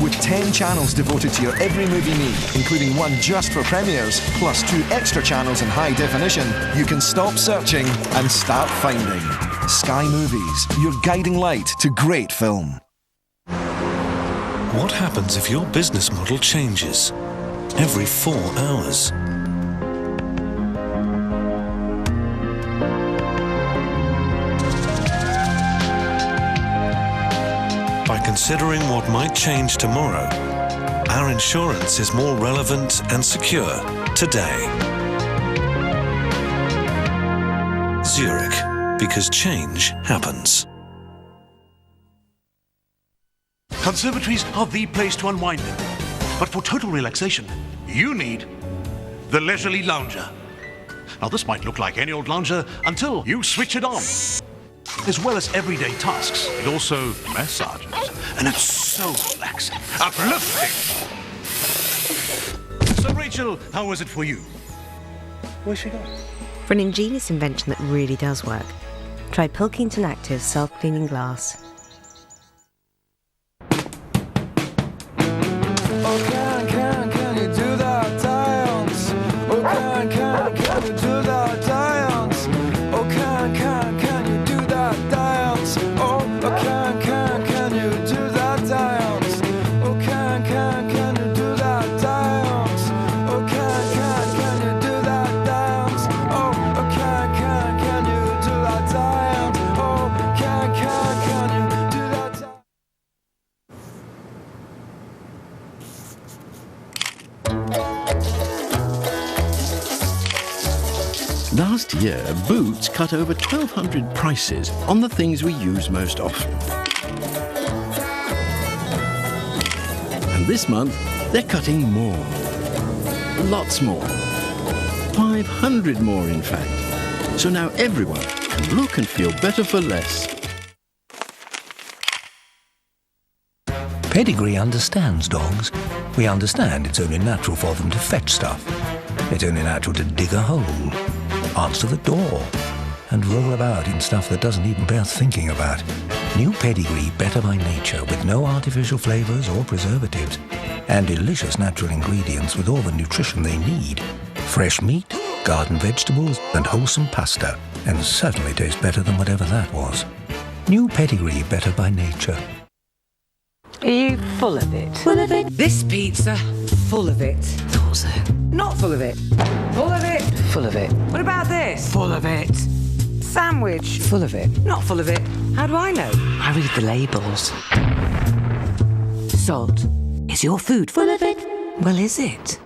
With 10 channels devoted to your every movie need, including one just for premieres, plus 2 extra channels in high definition, you can stop searching and start finding. Sky Movies, your guiding light to great film. What happens if your business model changes every 4 hours? By considering what might change tomorrow, our insurance is more relevant and secure today. Zurich, because change happens. Conservatories are the place to unwind in. But for total relaxation, you need the leisurely lounger. Now this might look like any old lounger until you switch it on. As well as everyday tasks, it also massages. And it's so relaxing, uplifting. So Rachel, how was it for you? Where's she going? For an ingenious invention that really does work, try Pilkington Active's self-cleaning glass. Can you do that dance? Oh, can you do that dance? Oh, can you do that dance? Oh, can you do that dance? Oh, can you do that dance? Oh, can you do that dance? Oh, can you do that dance? Oh, can you do that dance? Last year, Boots cut over 1,200 prices on the things we use most often. And this month, they're cutting more. Lots more. 500 more, in fact. So now everyone can look and feel better for less. Pedigree understands dogs. We understand it's only natural for them to fetch stuff. It's only natural to dig a hole, answer the door, and roll about in stuff that doesn't even bear thinking about. New Pedigree Better by Nature with no artificial flavours or preservatives, and delicious natural ingredients with all the nutrition they need. Fresh meat, garden vegetables, and wholesome pasta, and certainly tastes better than whatever that was. New Pedigree Better by Nature. Are you full of it? Full of it. This pizza, full of it. Also, not full of it. Full of it. Full of it. What about this? Full of it. Sandwich, full of it. Not full of it. How do I know? I read the labels. Salt. Is your food full of it? Well, is it?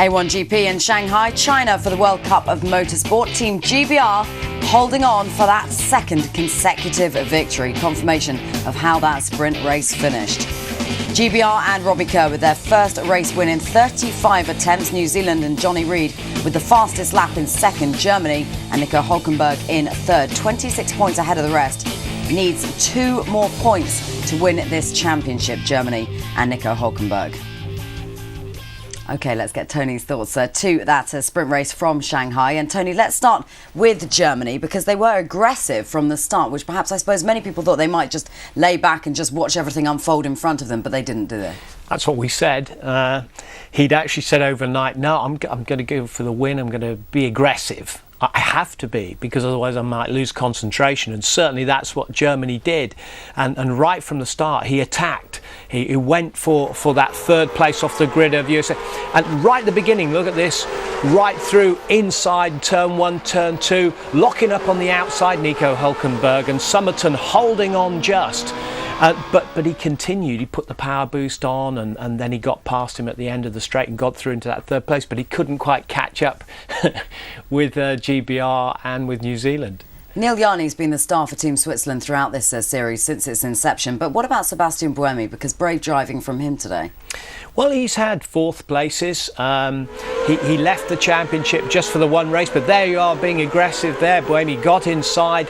A1GP in Shanghai, China for the World Cup of Motorsport. Team GBR holding on for that second consecutive victory. Confirmation of how that sprint race finished. GBR and Robbie Kerr with their first race win in 35 attempts. New Zealand and Johnny Reid with the fastest lap in second. Germany and Nico Hülkenberg in third. 26 points ahead of the rest. Needs 2 more points to win this championship, Germany and Nico Hülkenberg. OK, let's get Tony's thoughts to that sprint race from Shanghai. And Tony, let's start with Germany, because they were aggressive from the start, which perhaps I suppose many people thought they might just lay back and just watch everything unfold in front of them, but they didn't, do they? That's what we said. He'd actually said overnight, no, I'm going to go for the win, I'm going to be aggressive. I have to be, because otherwise I might lose concentration, and certainly that's what Germany did. And right from the start, he attacked. He went for that third place off the grid of USA. And right at the beginning, look at this, right through inside turn 1, turn 2, locking up on the outside Nico Hülkenberg, and Somerton holding on just. But he continued, he put the power boost on, and then he got past him at the end of the straight and got through into that third place, but he couldn't quite catch up with GBR and with New Zealand. Neil Yarny's been the star for Team Switzerland throughout this series since its inception, but what about Sebastian Buemi, because brave driving from him today? Well, he's had 4th places. He left the championship just for the one race, but there you are, being aggressive there. Buemi got inside,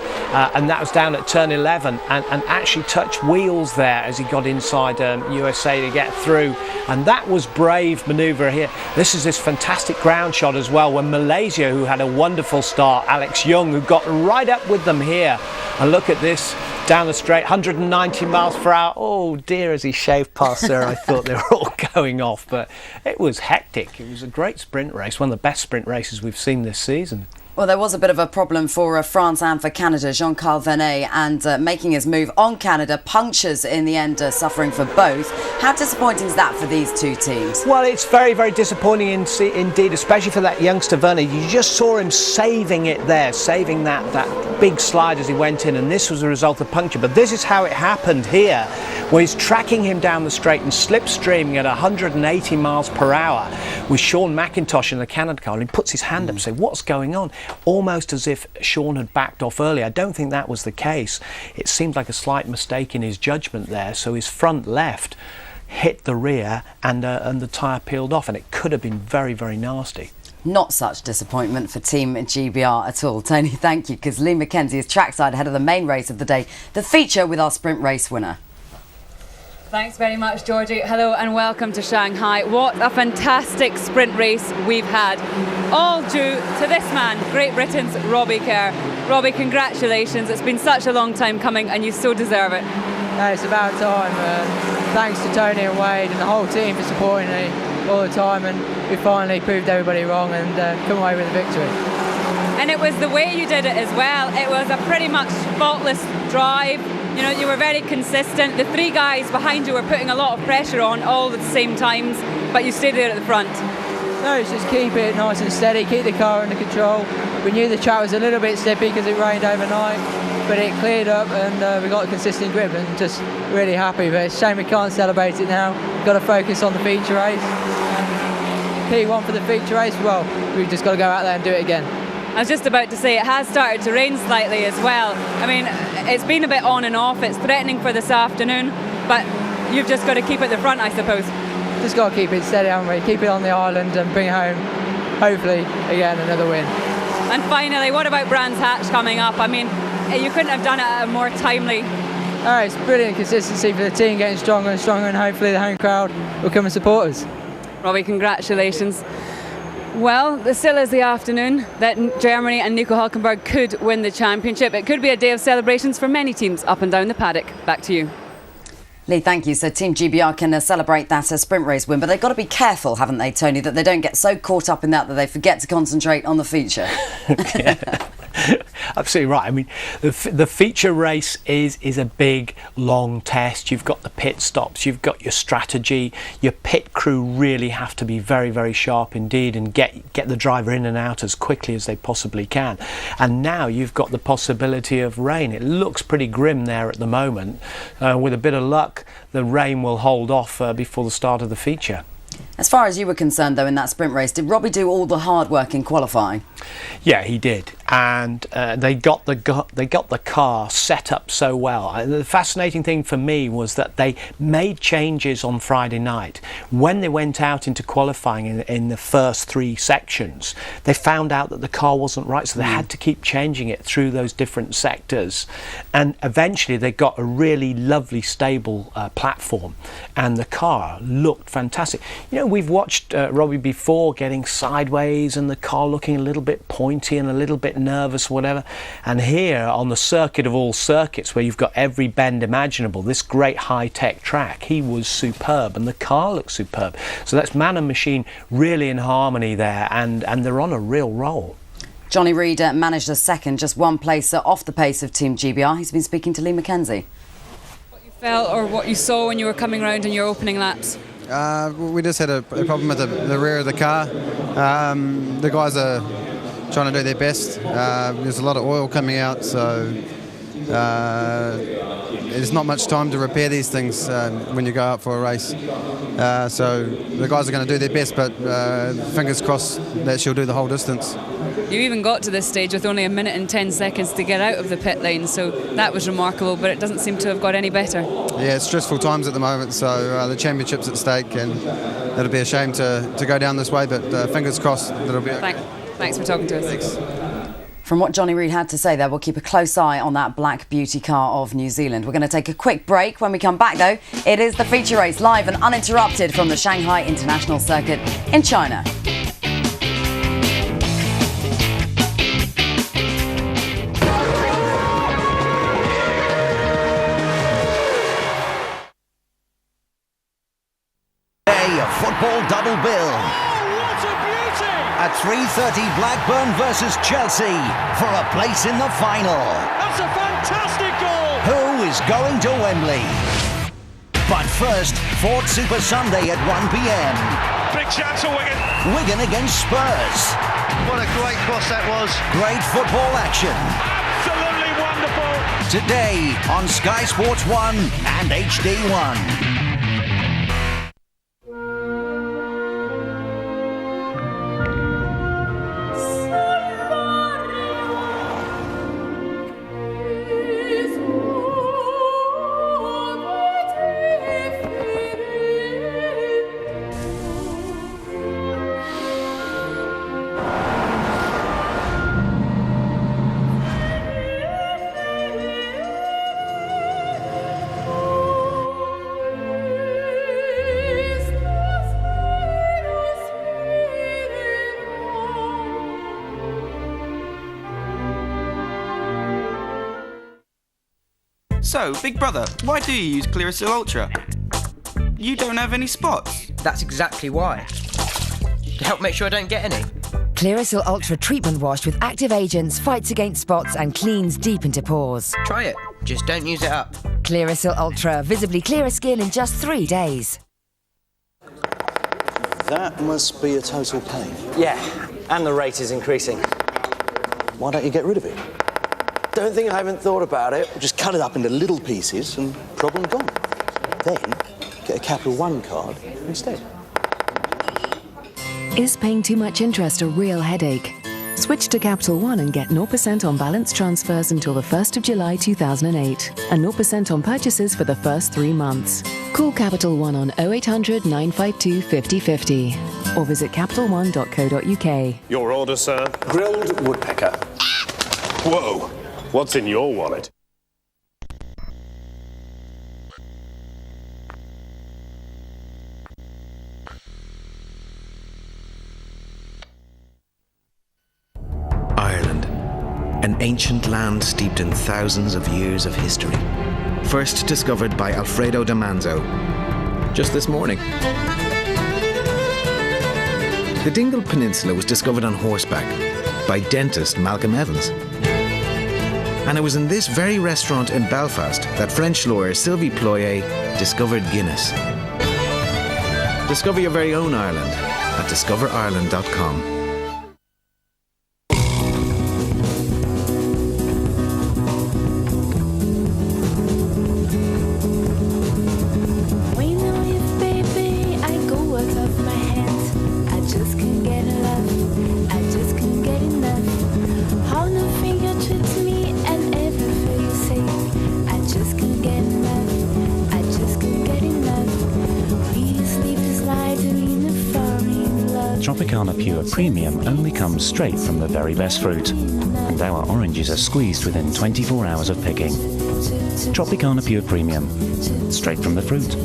and that was down at turn 11, and actually touched wheels there as he got inside USA to get through. And that was brave manoeuvre here. This is this fantastic ground shot as well, when Malaysia, who had a wonderful start, Alex Young, who got right up with them here. And look at this. Down the straight, 190 miles per hour. Oh dear, as he shaved past there, I thought they were all going off. But it was hectic. It was a great sprint race, one of the best sprint races we've seen this season. Well, there was a bit of a problem for France and for Canada. Jean-Carl Vernet, and making his move on Canada, punctures in the end, suffering for both. How disappointing is that for these two teams? Well, it's very, very disappointing indeed, especially for that youngster Vernet. You just saw him saving it there, saving that big slide as he went in, and this was a result of puncture. But this is how it happened here, where he's tracking him down the straight and slipstreaming at 180 miles per hour with Sean McIntosh in the Canada car, and he puts his hand up and says, what's going on? Almost as if Sean had backed off earlier. I don't think that was the case. It seemed like a slight mistake in his judgment there, so his front left hit the rear, and the tyre peeled off, and it could have been very, very nasty. Not such disappointment for Team GBR at all. Tony, thank you, because Lee Mackenzie is trackside ahead of the main race of the day, the feature with our sprint race winner. Thanks very much, Georgie. Hello and welcome to Shanghai. What a fantastic sprint race we've had. All due to this man, Great Britain's Robbie Kerr. Robbie, congratulations. It's been such a long time coming, and you so deserve it. It's about time. Thanks to Tony and Wade and the whole team for supporting me all the time, and we finally proved everybody wrong and come away with a victory. And it was the way you did it as well. It was a pretty much faultless drive. You know, you were very consistent. The 3 guys behind you were putting a lot of pressure on all at the same times, but you stayed there at the front. No, it's just keep it nice and steady, keep the car under control. We knew the track was a little bit slippy because it rained overnight, but it cleared up, and we got a consistent grip, and just really happy. But it's a shame we can't celebrate it now. We've got to focus on the feature race. P1 for the feature race, well, we've just got to go out there and do it again. I was just about to say, it has started to rain slightly as well. I mean, it's been a bit on and off. It's threatening for this afternoon, but you've just got to keep it at the front, I suppose. Just got to keep it steady, haven't we? Keep it on the island and bring home, hopefully, again, another win. And finally, what about Brands Hatch coming up? I mean, you couldn't have done it at a more timely... Oh, it's brilliant consistency for the team, getting stronger and stronger, and hopefully the home crowd will come and support us. Robbie, congratulations. Well, this still is the afternoon that Germany and Nico Hülkenberg could win the championship. It could be a day of celebrations for many teams up and down the paddock. Back to you. Lee, thank you. So Team GBR can celebrate that sprint race win, but they've got to be careful, haven't they, Tony, that they don't get so caught up in that they forget to concentrate on the feature. Absolutely right. I mean, the feature race is a big, long test. You've got the pit stops, you've got your strategy. Your pit crew really have to be very, very sharp indeed and get the driver in and out as quickly as they possibly can. And now you've got the possibility of rain. It looks pretty grim there at the moment. With a bit of luck, the rain will hold off before the start of the feature. As far as you were concerned, though, in that sprint race, did Robbie do all the hard work in qualifying? Yeah, he did, and they got the car set up so well. The fascinating thing for me was that they made changes on Friday night. When they went out into qualifying in the first 3 sections, they found out that the car wasn't right, so they had to keep changing it through those different sectors, and eventually they got a really lovely, stable platform, and the car looked fantastic. You know, we've watched Robbie before getting sideways and the car looking a little bit pointy and a little bit nervous, whatever. And here on the circuit of all circuits, where you've got every bend imaginable, this great high-tech track, he was superb, and the car looked superb. So that's man and machine really in harmony there, and they're on a real roll. Johnny Reid managed a second, just 1 place off the pace of Team GBR. He's been speaking to Lee McKenzie. What you felt or what you saw when you were coming around in your opening laps? We just had a problem with the rear of the car. The guys are trying to do their best. There's a lot of oil coming out, so there's not much time to repair these things when you go out for a race. So the guys are going to do their best, but fingers crossed that she'll do the whole distance. You even got to this stage with only 1 minute and 10 seconds to get out of the pit lane, so that was remarkable, but it doesn't seem to have got any better. Yeah, it's stressful times at the moment, so the championship's at stake, and it'll be a shame to go down this way, but fingers crossed that it'll be okay. Thanks for talking to us. Thanks. From what Johnny Reid had to say there, we'll keep a close eye on that black beauty car of New Zealand. We're going to take a quick break. When we come back, though, it is the feature race, live and uninterrupted from the Shanghai International Circuit in China. Football double bill. Oh, what a beauty! At 3:30, Blackburn versus Chelsea for a place in the final. That's a fantastic goal! Who is going to Wembley? But first, Ford Super Sunday at 1 p.m. Big chance for Wigan. Wigan against Spurs. What a great cross that was. Great football action. Absolutely wonderful. Today on Sky Sports 1 and HD1. So, Big Brother, why do you use Clearasil Ultra? You don't have any spots. That's exactly why. To help make sure I don't get any. Clearasil Ultra Treatment Wash with active agents fights against spots and cleans deep into pores. Try it, just don't use it up. Clearasil Ultra, visibly clearer skin in just 3 days. That must be a total pain. Yeah, and the rate is increasing. Why don't you get rid of it? Don't think I haven't thought about it. Just cut it up into little pieces and problem gone. Then get a Capital One card instead. Is paying too much interest a real headache? Switch to Capital One and get 0% on balance transfers until the 1st of July 2008 and 0% on purchases for the first 3 months. Call Capital One on 0800 952 5050 or visit capitalone.co.uk. Your order, sir. Grilled woodpecker. Whoa. What's in your wallet? Ireland, an ancient land steeped in thousands of years of history. First discovered by Alfredo da Manzo, just this morning. The Dingle Peninsula was discovered on horseback by dentist Malcolm Evans. And it was in this very restaurant in Belfast that French lawyer Sylvie Ployer discovered Guinness. Discover your very own Ireland at discoverireland.com. When you're with baby, I go out of my Tropicana Pure Premium only comes straight from the very best fruit, and our oranges are squeezed within 24 hours of picking. Tropicana Pure Premium, straight from the fruit.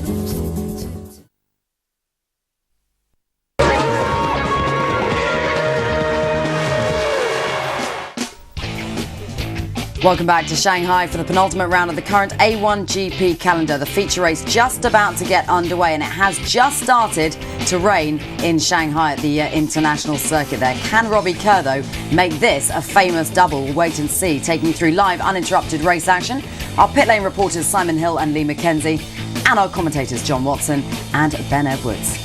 Welcome back to Shanghai for the penultimate round of the current A1GP calendar. The feature race just about to get underway, and it has just started to rain in Shanghai at the international circuit there. Can Robbie Kerr, though, make this a famous double? We'll wait and see. Taking you through live, uninterrupted race action, our pit lane reporters Simon Hill and Lee McKenzie, and our commentators John Watson and Ben Edwards.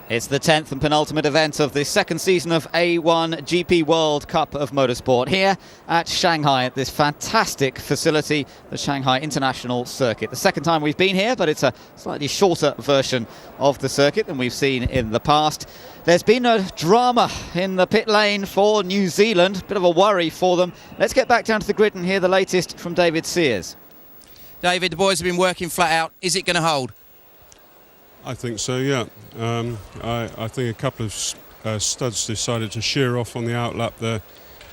It's the 10th and penultimate event of the second season of A1GP World Cup of Motorsport here at Shanghai at this fantastic facility, the Shanghai International Circuit. The second time we've been here, but it's a slightly shorter version of the circuit than we've seen in the past. There's been a drama in the pit lane for New Zealand, bit of a worry for them. Let's get back down to the grid and hear the latest from David Sears. David, the boys have been working flat out. Is it going to hold? I think so, yeah. I think a couple of studs decided to shear off on the outlap there,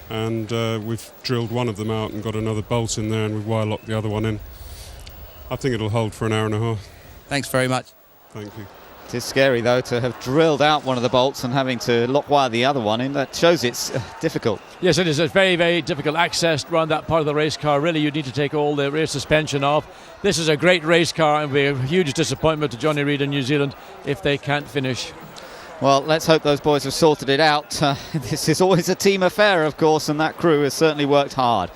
and we've drilled one of them out and got another bolt in there, and we've wire locked the other one in. I think it'll hold for an hour and a half. Thanks very much. Thank you. It is scary, though, to have drilled out one of the bolts and having to lock wire the other one in. That shows it's difficult. Yes, it is. It's very, very difficult access around that part of the race car. Really, you need to take all the rear suspension off. This is a great race car, and will be a huge disappointment to Johnny Reid and New Zealand if they can't finish. Well, let's hope those boys have sorted it out. This is always a team affair, of course, and that crew has certainly worked hard.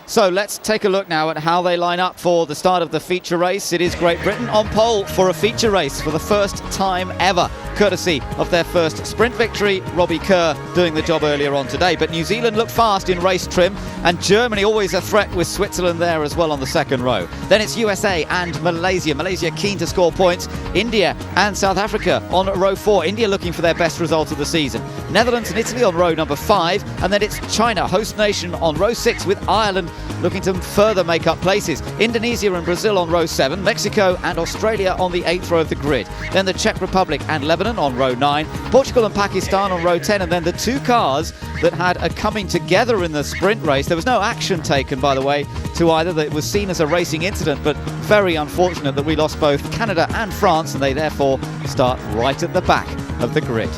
So let's take a look now at how they line up for the start of the feature race. It is Great Britain on pole for a feature race for the first time ever, courtesy of their first sprint victory, Robbie Kerr doing the job earlier on today. But New Zealand look fast in race trim, and Germany always a threat with Switzerland there as well on the second row. Then it's USA and Malaysia. Malaysia keen to score points. India and South Africa on row 4. India looking for their best result of the season. Netherlands and Italy on row number 5. And then it's China, host nation, on row 6 with Ireland looking to further make up places. Indonesia and Brazil on row 7. Mexico and Australia on the 8th row of the grid. Then the Czech Republic and Lebanon on row 9. Portugal and Pakistan on row 10. And then the two cars that had a coming together in the sprint race. There was no action taken, by the way, to either. That it was seen as a racing incident, but very unfortunate that we lost both Canada and France, and they therefore start right at the back of the grid.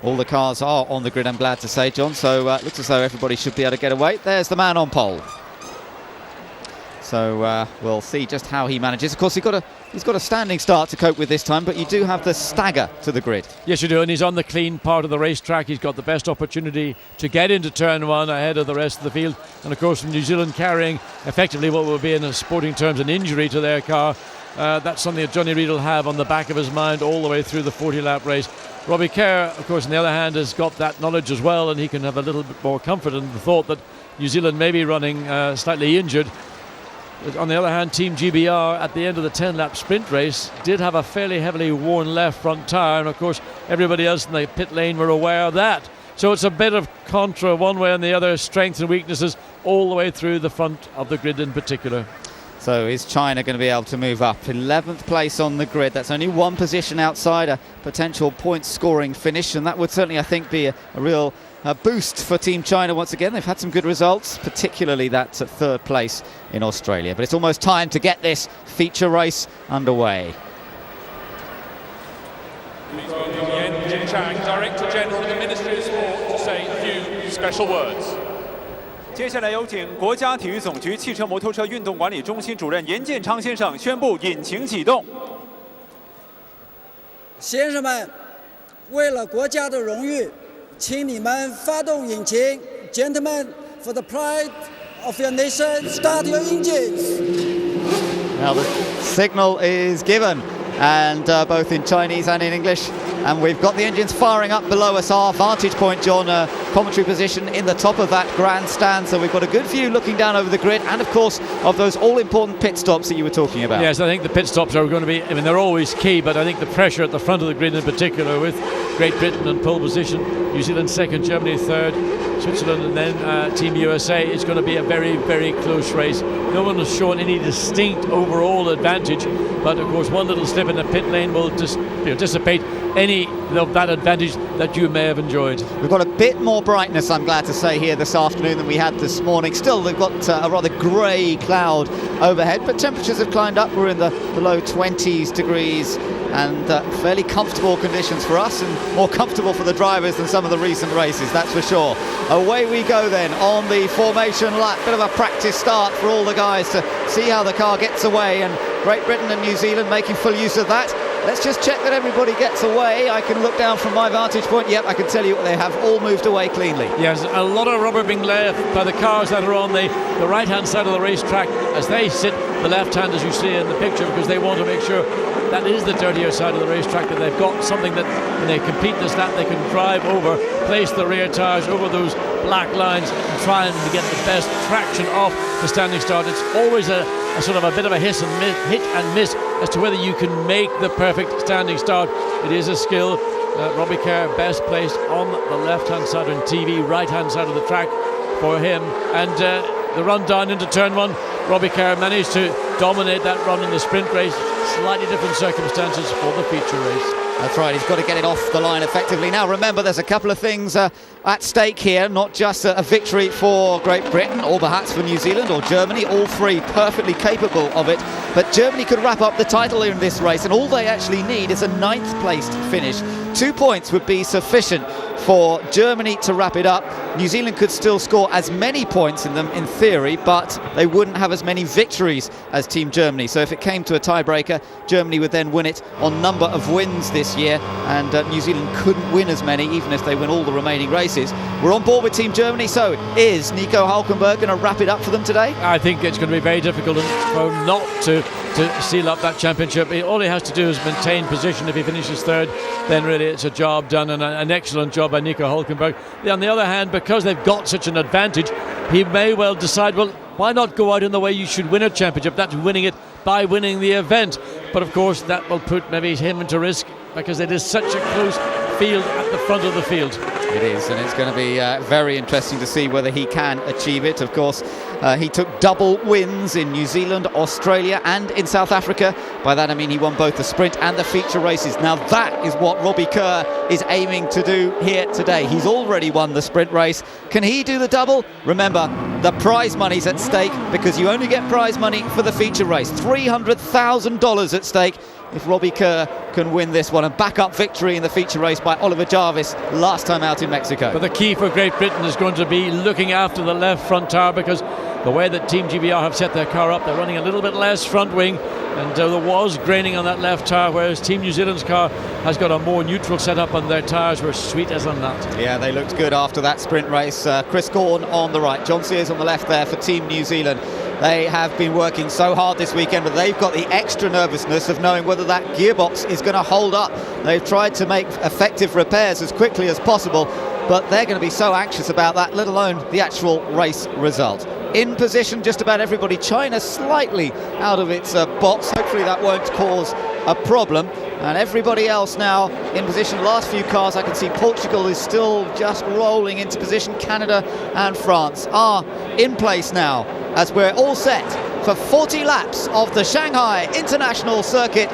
All the cars are on the grid, I'm glad to say, John, so it looks as though everybody should be able to get away. There's the man on pole. So we'll see just how he manages. Of course, he's got a standing start to cope with this time, but you do have the stagger to the grid. Yes, you do, and he's on the clean part of the racetrack. He's got the best opportunity to get into turn 1 ahead of the rest of the field. And of course, from New Zealand carrying effectively what will be in sporting terms an injury to their car. That's something that Johnny Reid will have on the back of his mind all the way through the 40-lap race. Robbie Kerr, of course, on the other hand, has got that knowledge as well, and he can have a little bit more comfort in the thought that New Zealand may be running slightly injured. But on the other hand, Team GBR at the end of the 10-lap sprint race did have a fairly heavily worn left front tyre, and of course everybody else in the pit lane were aware of that. So it's a bit of contra one way and the other, strengths and weaknesses all the way through the front of the grid in particular. So is China going to be able to move up? 11th place on the grid. That's only one position outside a potential point-scoring finish, and that would certainly, I think, be a real boost for Team China once again. They've had some good results, particularly that at third place in Australia. But it's almost time to get this feature race underway. Please welcome Yen Jin-chang, Director General of the Ministry of Sport, to say a few special words. 接下来有请国家体育总局汽车摩托车运动管理中心主任严建昌先生宣布引擎启动。先生们，为了国家的荣誉，请你们发动引擎。Gentlemen, for the pride of your nation, start your engines. Now the signal is given. and both in Chinese and in English. And we've got the engines firing up below us. Our vantage point, John, commentary position in the top of that grandstand. So we've got a good view looking down over the grid, and of course of those all-important pit stops that you were talking about. Yes, I think the pit stops are going to be, I mean, they're always key, but I think the pressure at the front of the grid in particular, with Great Britain in pole position, New Zealand second, Germany third, Switzerland and then Team USA, is going to be a very, very close race. No one has shown any distinct overall advantage, but of course one little slip in the pit lane will just dissipate any of that advantage that you may have enjoyed. We've got a bit more brightness, I'm glad to say, here this afternoon than we had this morning. Still, they've got a rather grey cloud overhead, but temperatures have climbed up. We're in the low 20s degrees, and fairly comfortable conditions for us, and more comfortable for the drivers than some of the recent races, that's for sure. Away we go then on the formation lap. Bit of a practice start for all the guys to see how the car gets away, and Great Britain and New Zealand making full use of that. Let's just check that everybody gets away. I can look down from my vantage point. Yep, I can tell you they have all moved away cleanly. Yes, a lot of rubber being left by the cars that are on the right-hand side of the racetrack as they sit the left-hand, as you see in the picture, because they want to make sure that is the dirtier side of the racetrack, that they've got something that when they complete this lap they can drive over, place the rear tyres over those black lines and try and get the best traction off the standing start. It's always a sort of a bit of a hit and miss as to whether you can make the perfect standing start. It is a skill. Robbie Kerr best placed on the left-hand side on TV, right-hand side of the track for him. And the run down into turn one, Robbie Kerr managed to dominate that run in the sprint race. Slightly different circumstances for the feature race. That's right, he's got to get it off the line effectively. Now remember, there's a couple of things at stake here, not just a victory for Great Britain or perhaps for New Zealand or Germany, all three perfectly capable of it, but Germany could wrap up the title in this race, and all they actually need is a 9th placed finish. 2 points would be sufficient for Germany to wrap it up. New Zealand could still score as many points in them in theory, but they wouldn't have as many victories as Team Germany. So if it came to a tiebreaker, Germany would then win it on number of wins this year, and New Zealand couldn't win as many even if they win all the remaining races. We're on board with Team Germany, so is Nico Hülkenberg going to wrap it up for them today? I think it's going to be very difficult for him not to seal up that championship. All he has to do is maintain position. If he finishes third, then really it's a job done, and an excellent job by Nico Hülkenberg. On the other hand, because they've got such an advantage, he may well decide, well, why not go out in the way you should win a championship? That's winning it by winning the event. But of course that will put maybe him into risk, because it is such a close field at the front of the field. It is, and it's going to be very interesting to see whether he can achieve it. Of course, he took double wins in New Zealand, Australia and in South Africa. By that I mean he won both the sprint and the feature races. Now that is what Robbie Kerr is aiming to do here today. He's already won the sprint race. Can he do the double? Remember, the prize money's at stake, because you only get prize money for the feature race. $300,000 at stake if Robbie Kerr can win this one and back up victory in the feature race by Oliver Jarvis last time out in Mexico. But the key for Great Britain is going to be looking after the left front tyre, because the way that Team GBR have set their car up, they're running a little bit less front wing, and there was graining on that left tyre, whereas Team New Zealand's car has got a more neutral setup, and their tyres were sweet as a nut. Yeah, they looked good after that sprint race. Chris Gorn on the right, John Sears on the left there for Team New Zealand. They have been working so hard this weekend, but they've got the extra nervousness of knowing whether that gearbox is going to hold up. They've tried to make effective repairs as quickly as possible, but they're going to be so anxious about that, let alone the actual race result. In position, just about everybody. China slightly out of its box. Hopefully that won't cause a problem. And everybody else now in position. Last few cars, I can see Portugal is still just rolling into position. Canada and France are in place now, as we're all set for 40 laps of the Shanghai International Circuit,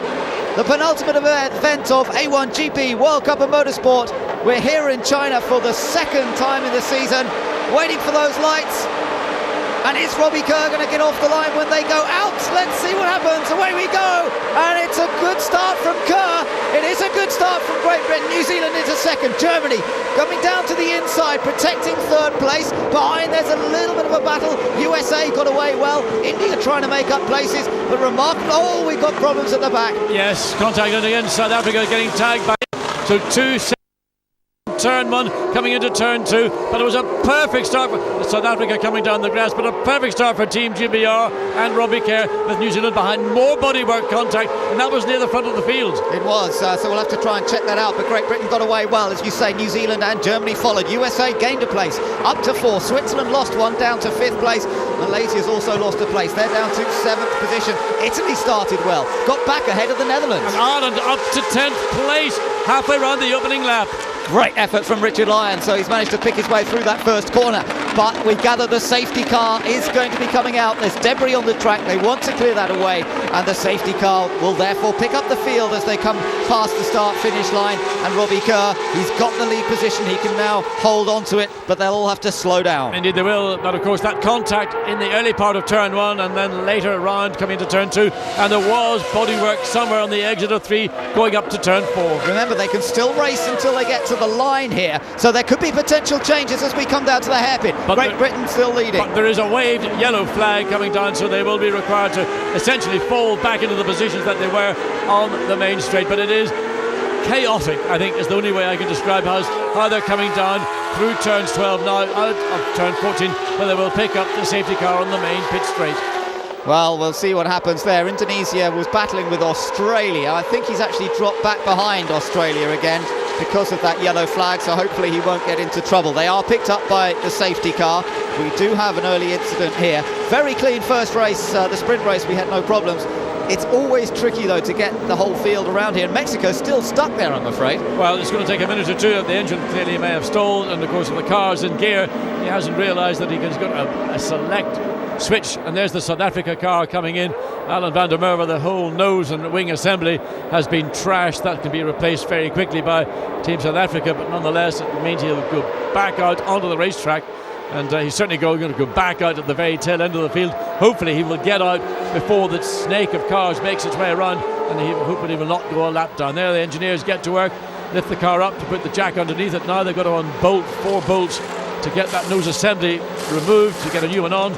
the penultimate event of A1GP World Cup of Motorsport. We're here in China for the second time in the season, waiting for those lights. And is Robbie Kerr going to get off the line when they go out? Let's see what happens. Away we go. And it's a good start from Kerr. It is a good start from Great Britain. New Zealand into second. Germany coming down to the inside, protecting third place. Behind there's a little bit of a battle. USA got away well. India trying to make up places. But remarkable. Oh, we've got problems at the back. Yes, contact on the end. South Africa getting tagged by. So 2-7-2 turn one, coming into turn two, but it was a perfect start for South Africa coming down the grass, but a perfect start for Team GBR and Robbie Kerr, with New Zealand behind, more bodywork contact, and that was near the front of the field. It was, so we'll have to try and check that out, but Great Britain got away well, as you say. New Zealand and Germany followed. USA gained a place, up to 4. Switzerland lost one, down to 5th place. Malaysia's also lost a place, they're down to 7th position. Italy started well, got back ahead of the Netherlands. And Ireland up to 10th place, halfway around the opening lap. Great effort from Richard Lyon, so he's managed to pick his way through that first corner. But we gather the safety car is going to be coming out. There's debris on the track, they want to clear that away, and the safety car will therefore pick up the field as they come past the start-finish line. And Robbie Kerr, he's got the lead position, he can now hold on to it, but they'll all have to slow down. Indeed they will, but of course that contact in the early part of turn 1 and then later around coming to turn 2, and there was bodywork somewhere on the exit of 3 going up to turn 4. Remember, they can still race until they get to the line here, so there could be potential changes as we come down to the hairpin. But Great Britain still leading. But there is a waved yellow flag coming down, so they will be required to essentially fall back into the positions that they were on the main straight. But it is chaotic, I think, is the only way I can describe how they're coming down through turns 12 now, out of turn 14, where they will pick up the safety car on the main pit straight. Well, we'll see what happens there. Indonesia was battling with Australia. I think he's actually dropped back behind Australia again because of that yellow flag, so hopefully he won't get into trouble. They are picked up by the safety car. We do have an early incident here. Very clean first race, the sprint race, we had no problems. It's always tricky, though, to get the whole field around here. Mexico's still stuck there, I'm afraid. Well, it's going to take a minute or two. The engine clearly may have stalled, and of course, with the cars in gear, he hasn't realised that he's got a select switch, and there's the South Africa car coming in. Alan van der Merwe, the whole nose and wing assembly has been trashed. That can be replaced very quickly by Team South Africa, but nonetheless it means he'll go back out onto the racetrack, and he's certainly going to go back out at the very tail end of the field. Hopefully he will get out before the snake of cars makes its way around, and hopefully he will not go a lap down. There the engineers get to work, lift the car up to put the jack underneath it. Now they've got to unbolt 4 bolts to get that nose assembly removed, to get a new one on,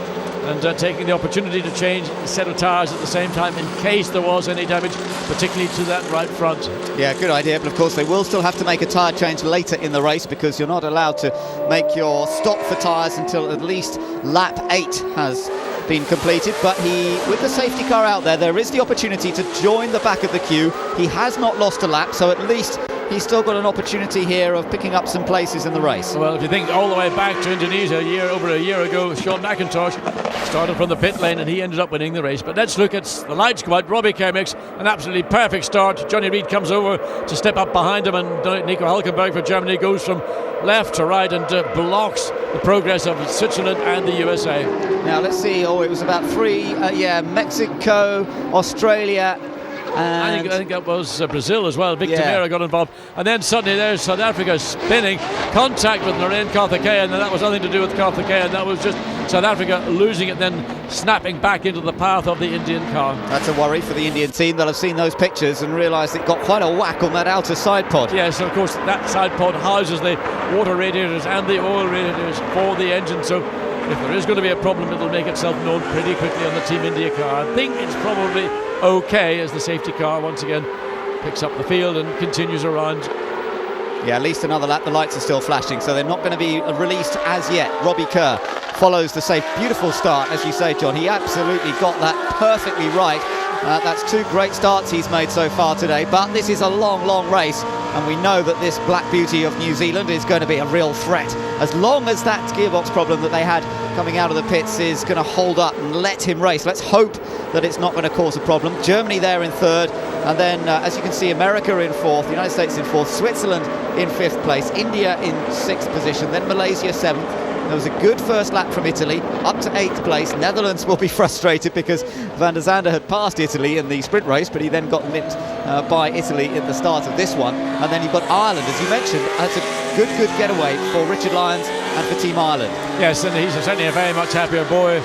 and taking the opportunity to change a set of tyres at the same time in case there was any damage, particularly to that right front. Yeah, good idea, but of course they will still have to make a tyre change later in the race, because you're not allowed to make your stop for tyres until at least lap 8 has been completed. But with the safety car out there is the opportunity to join the back of the queue. He has not lost a lap, so at least he's still got an opportunity here of picking up some places in the race. Well, if you think all the way back to Indonesia over a year ago, Sean McIntosh started from the pit lane and he ended up winning the race. But let's look at the lights go out. Robbie Kerr makes an absolutely perfect start. Johnny Reid comes over to step up behind him, and Nico Hülkenberg for Germany goes from left to right and blocks the progress of Switzerland and the USA. Now let's see, it was about 3, Mexico, Australia, I think that was Brazil as well. Victor Meira got involved, and then suddenly there's South Africa spinning, contact with Narain Karthikeyan, and that was nothing to do with Karthikeyan. That was just South Africa losing it, then snapping back into the path of the Indian car. That's a worry for the Indian team. They'll have seen those pictures and realised it got quite a whack on that outer side pod. Yes, of course that side pod houses the water radiators and the oil radiators for the engine, so if there is going to be a problem, it'll make itself known pretty quickly on the Team India car. I think it's probably okay as the safety car once again picks up the field and continues around. Yeah, at least another lap. The lights are still flashing, so they're not going to be released as yet. Robbie Kerr follows the safe, beautiful start, as you say, John. He absolutely got that perfectly right. That's 2 great starts he's made so far today, but this is a long race, and we know that this Black Beauty of New Zealand is going to be a real threat. As long as that gearbox problem that they had coming out of the pits is going to hold up and let him race, let's hope that it's not going to cause a problem. Germany there in 3rd, and then as you can see, America in 4th, the United States in 4th, Switzerland in 5th place, India in 6th position, then Malaysia 7th. There was a good first lap from Italy, up to 8th place. Netherlands will be frustrated because Van der Zande had passed Italy in the sprint race, but he then got nipped by Italy at the start of this one. And then you've got Ireland, as you mentioned. That's a good getaway for Richard Lyons and for Team Ireland. Yes, and he's certainly a very much happier boy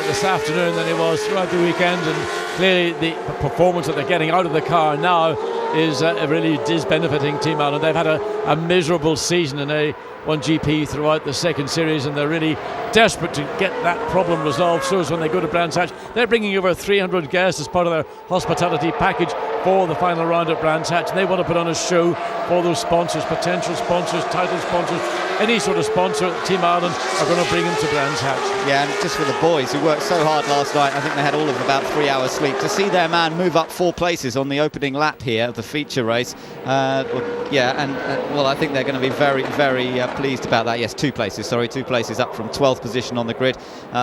this afternoon than he was throughout the weekend, and clearly the performance that they're getting out of the car now is really is benefiting Team Ireland. They've had a miserable season in A1GP throughout the second series, and they're really desperate to get that problem resolved. So when they go to Brands Hatch, they're bringing over 300 guests as part of their hospitality package for the final round at Brands Hatch, and they want to put on a show for those sponsors, potential sponsors, title sponsors, any sort of sponsor. Team Ireland are going to bring them to Brands Hatch. Yeah, and just for the boys who worked so hard last night, I think they had all of about 3 hours sleep. To see their man move up 4 places on the opening lap here of the feature race, I think they're going to be very, very pleased about that. Yes, 2 places up from 12th position on the grid.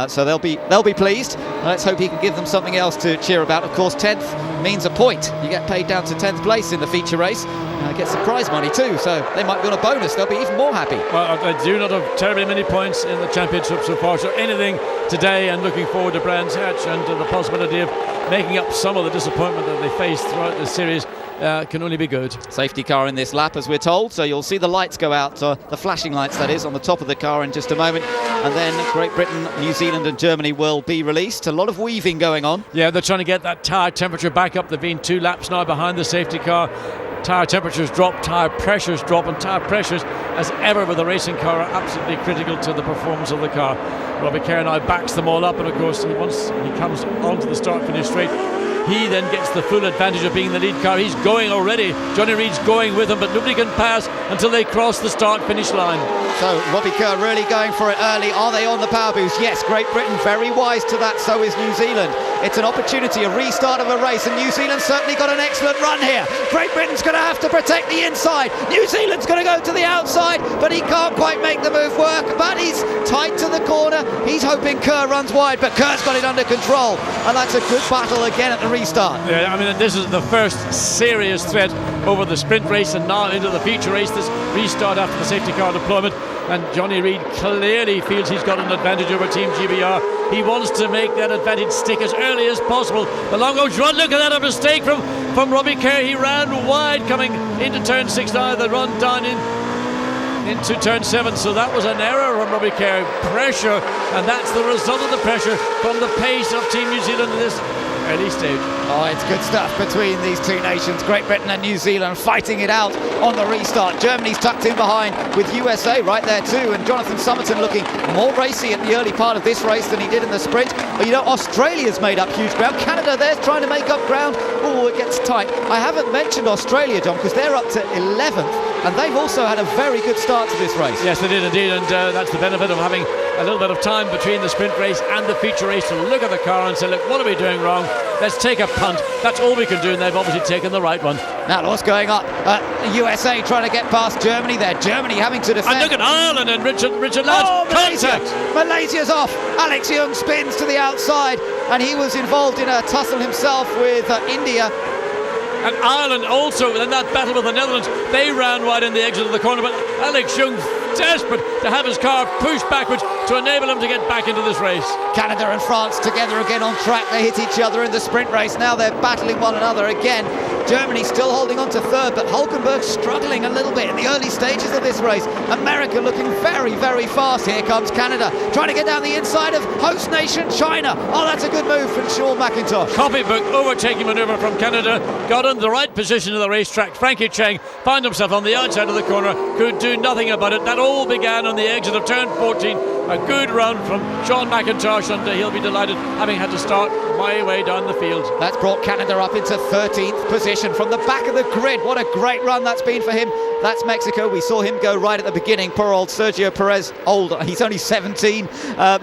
So they'll be pleased. Let's hope he can give them something else to cheer about. Of course, 10th means a point. You get paid down to 10th place in the feature race. Get some prize money too, so they might be on a bonus. They'll be even more happy. Well, I do not have terribly many points in the championship so far, so anything today, and looking forward to Brands Hatch and to the possibility of making up some of the disappointment that they faced throughout this series. Can only be good. Safety car in this lap, as we're told, so you'll see the lights go out, the flashing lights that is, on the top of the car in just a moment, and then Great Britain, New Zealand and Germany will be released. A lot of weaving going on. Yeah, they're trying to get that tyre temperature back up. They've been 2 laps now behind the safety car. Tyre temperatures drop, tyre pressures drop, and tyre pressures, as ever with a racing car, are absolutely critical to the performance of the car. Robbie Kerr now backs them all up, and of course once he comes onto the start-finish straight, he then gets the full advantage of being the lead car. He's going already. Johnny Reid's going with him, but nobody can pass until they cross the start-finish line. So Robbie Kerr really going for it early. Are they on the power boost? Yes, Great Britain very wise to that, so is New Zealand. It's an opportunity, a restart of a race, and New Zealand's certainly got an excellent run here. Great Britain's going to have to protect the inside. New Zealand's going to go to the outside, but he can't quite make the move work. But he's tight to the corner. He's hoping Kerr runs wide, but Kerr's got it under control, and that's a good battle again at the restart. Yeah, I mean, this is the first serious threat over the sprint race and now into the feature race, this restart after the safety car deployment. And Johnny Reid clearly feels he's got an advantage over Team GBR. He wants to make that advantage stick as early as possible. The long goes run. Look at that, a mistake from Robbie Kerr. He ran wide coming into turn 6 now. The run down into turn 7. So that was an error from Robbie Kerr. Pressure, and that's the result of the pressure from the pace of Team New Zealand in this early stage. Oh, it's good stuff between these two nations, Great Britain and New Zealand, fighting it out on the restart. Germany's tucked in behind with USA right there too, and Jonathan Somerton looking more racy at the early part of this race than he did in the sprint. But you know, Australia's made up huge ground. Canada, they're trying to make up ground. Oh, it gets tight. I haven't mentioned Australia, John, because they're up to 11th, and they've also had a very good start to this race. Yes, they did indeed, and that's the benefit of having a little bit of time between the sprint race and the feature race to look at the car and say, look, what are we doing wrong? Let's take a punt. That's all we can do, and they've obviously taken the right one. Now what's going up? USA trying to get past Germany there. Germany having to defend. And look at Ireland and Richard Ladd's contact. Malaysia's off. Alex Young spins to the outside, and he was involved in a tussle himself with India. And Ireland also, in that battle with the Netherlands, they ran wide in the exit of the corner, but Alex Young desperate to have his car pushed backwards to enable him to get back into this race. Canada and France together again on track. They hit each other in the sprint race. Now they're battling one another again. Germany still holding on to third, but Hulkenberg struggling a little bit in the early stages of this race. America looking very, very fast. Here comes Canada, trying to get down the inside of host nation China. Oh, that's a good move from Sean McIntosh. Copybook overtaking manoeuvre from Canada. Got in the right position of the racetrack. Frankie Cheng found himself on the outside of the corner. Could do nothing about it. That all began on the exit of turn 14. A good run from Sean McIntosh, and he'll be delighted having had to start way down the field. That's brought Canada up into 13th position from the back of the grid. What a great run that's been for him. That's Mexico. We saw him go right at the beginning. Poor old Sergio Perez, old. He's only 17,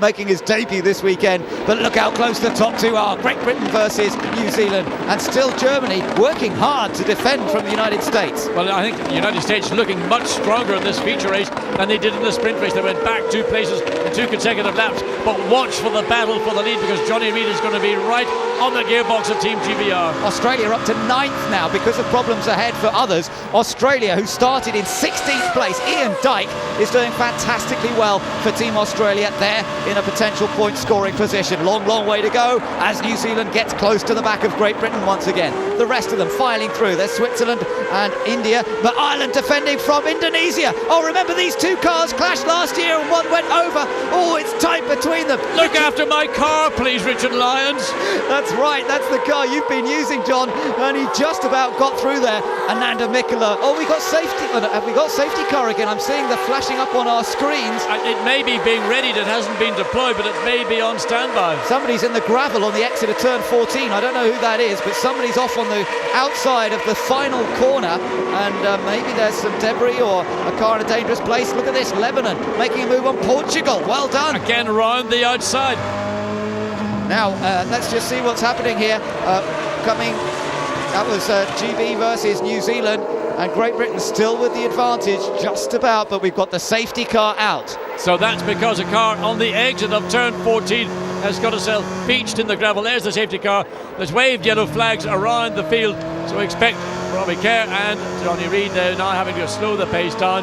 making his debut this weekend. But look how close the top two are. Great Britain versus New Zealand, and still Germany working hard to defend from the United States. Well, I think the United States looking much stronger in this feature race than they did in the sprint race. They went back 2 places in 2 consecutive laps. But watch for the battle for the lead, because Johnny Reid is going to be right on the gearbox of Team GBR. Australia up to 9th now because of problems ahead for others. Australia, who started in 16th place, Ian Dyke, is doing fantastically well for Team Australia. They're in a potential point scoring position. Long way to go as New Zealand gets close to the back of Great Britain once again. The rest of them filing through. There's Switzerland and India, but Ireland defending from Indonesia. Oh, remember these two cars clashed last year and one went over. Oh, it's tight between them. Look after my car, please, Richard Lyons. That's right, that's the car you've been using, John, and he just about got through there. Ananda Mikkola. Oh, we got safety. Have we got safety car again? I'm seeing the flashing up on our screens. It may be being readied. It hasn't been deployed, but it may be on standby. Somebody's in the gravel on the exit of turn 14. I don't know who that is, but somebody's off on the outside of the final corner, and maybe there's some debris or a car in a dangerous place. Look at this, Lebanon making a move on Portugal. Well done. Again, round the outside. Now, let's just see what's happening here. That was GB versus New Zealand, and Great Britain still with the advantage, just about, but we've got the safety car out. So that's because a car on the exit of turn 14 has got itself beached in the gravel. There's the safety car. There's waved yellow flags around the field, so expect Robbie Kerr and Johnny Reid now having to slow the pace down.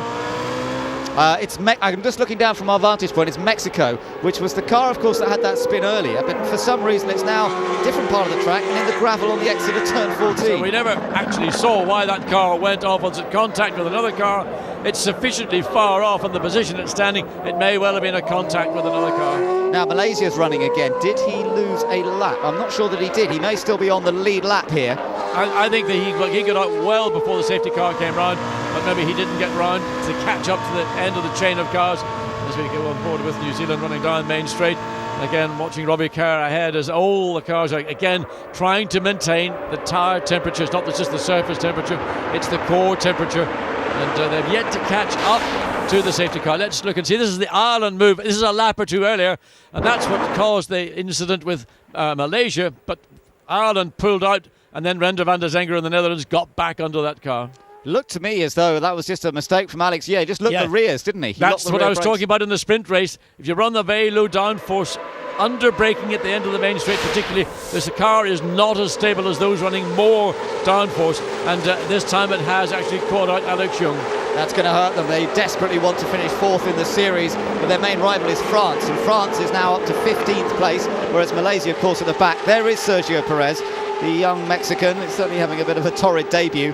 I'm just looking down from our vantage point. It's Mexico, which was the car, of course, that had that spin earlier, but for some reason it's now a different part of the track and in the gravel on the exit of turn 14. So we never actually saw why that car went off. Was it contact with another car? It's sufficiently far off in the position it's standing. It may well have been a contact with another car. Now Malaysia's running again. Did he lose a lap? I'm not sure that he did. He may still be on the lead lap here. I think that he got out well before the safety car came round, but maybe he didn't get round to catch up to the end of the chain of cars as we go on board with New Zealand running down Main Straight. Again, watching Robbie Kerr ahead as all the cars are again trying to maintain the tyre temperature. It's not just the surface temperature, it's the core temperature, and they've yet to catch up to the safety car. Let's look and see. This is the Ireland move. This is a lap or two earlier, and that's what caused the incident with Malaysia, but Ireland pulled out, and then Render van der Zenger in the Netherlands got back under that car. Looked to me as though that was just a mistake from Alex. Yeah, he just looked the rears, didn't he? That's what I was talking about in the sprint race. If you run the very low downforce, under braking at the end of the Main Straight particularly, this car is not as stable as those running more downforce, and this time it has actually caught out Alex Young. That's going to hurt them. They desperately want to finish fourth in the series, but their main rival is France, and France is now up to 15th place, whereas Malaysia, of course, at the back. There is Sergio Perez, the young Mexican. It's certainly having a bit of a torrid debut.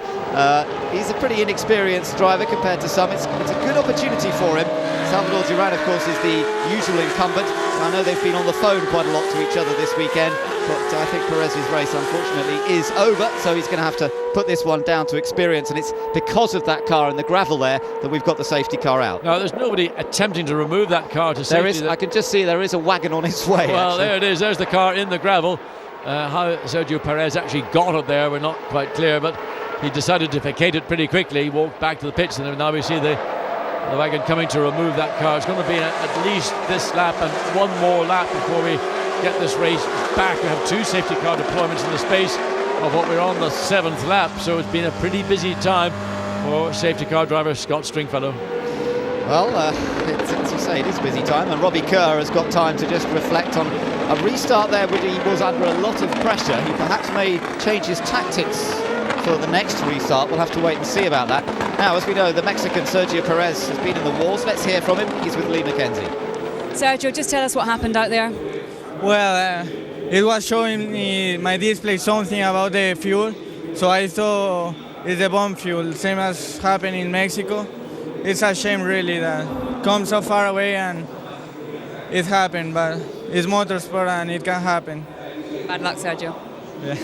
He's a pretty inexperienced driver compared to some. It's a good opportunity for him. Salvador Duran, of course, is the usual incumbent. I know they've been on the phone quite a lot to each other this weekend, but I think Perez's race, unfortunately, is over, so he's going to have to put this one down to experience, and it's because of that car in the gravel there that we've got the safety car out. Now, there's nobody attempting to remove that car to safety. There is. I can just see there is a wagon on its way. Well, actually. There it is. There's the car in the gravel. How Sergio Perez actually got it there, we're not quite clear, but he decided to vacate it pretty quickly. He walked back to the pits, and now we see the wagon coming to remove that car. It's going to be at least this lap and one more lap before we get this race back. We have two safety car deployments in the space of what we're on the 7th lap, so it's been a pretty busy time for safety car driver Scott Stringfellow. Well, as you say, it is a busy time, and Robbie Kerr has got time to just reflect on a restart there, where he was under a lot of pressure. He perhaps may change his tactics for the next restart. We'll have to wait and see about that. Now, as we know, the Mexican Sergio Perez has been in the wars. Let's hear from him. He's with Lee McKenzie. Sergio, just tell us what happened out there. Well, it was showing me my display something about the fuel, so I thought it's the bomb fuel, same as happened in Mexico. It's a shame really that it comes so far away and it happened, but it's motorsport and it can happen. Bad luck, Sergio. Yeah.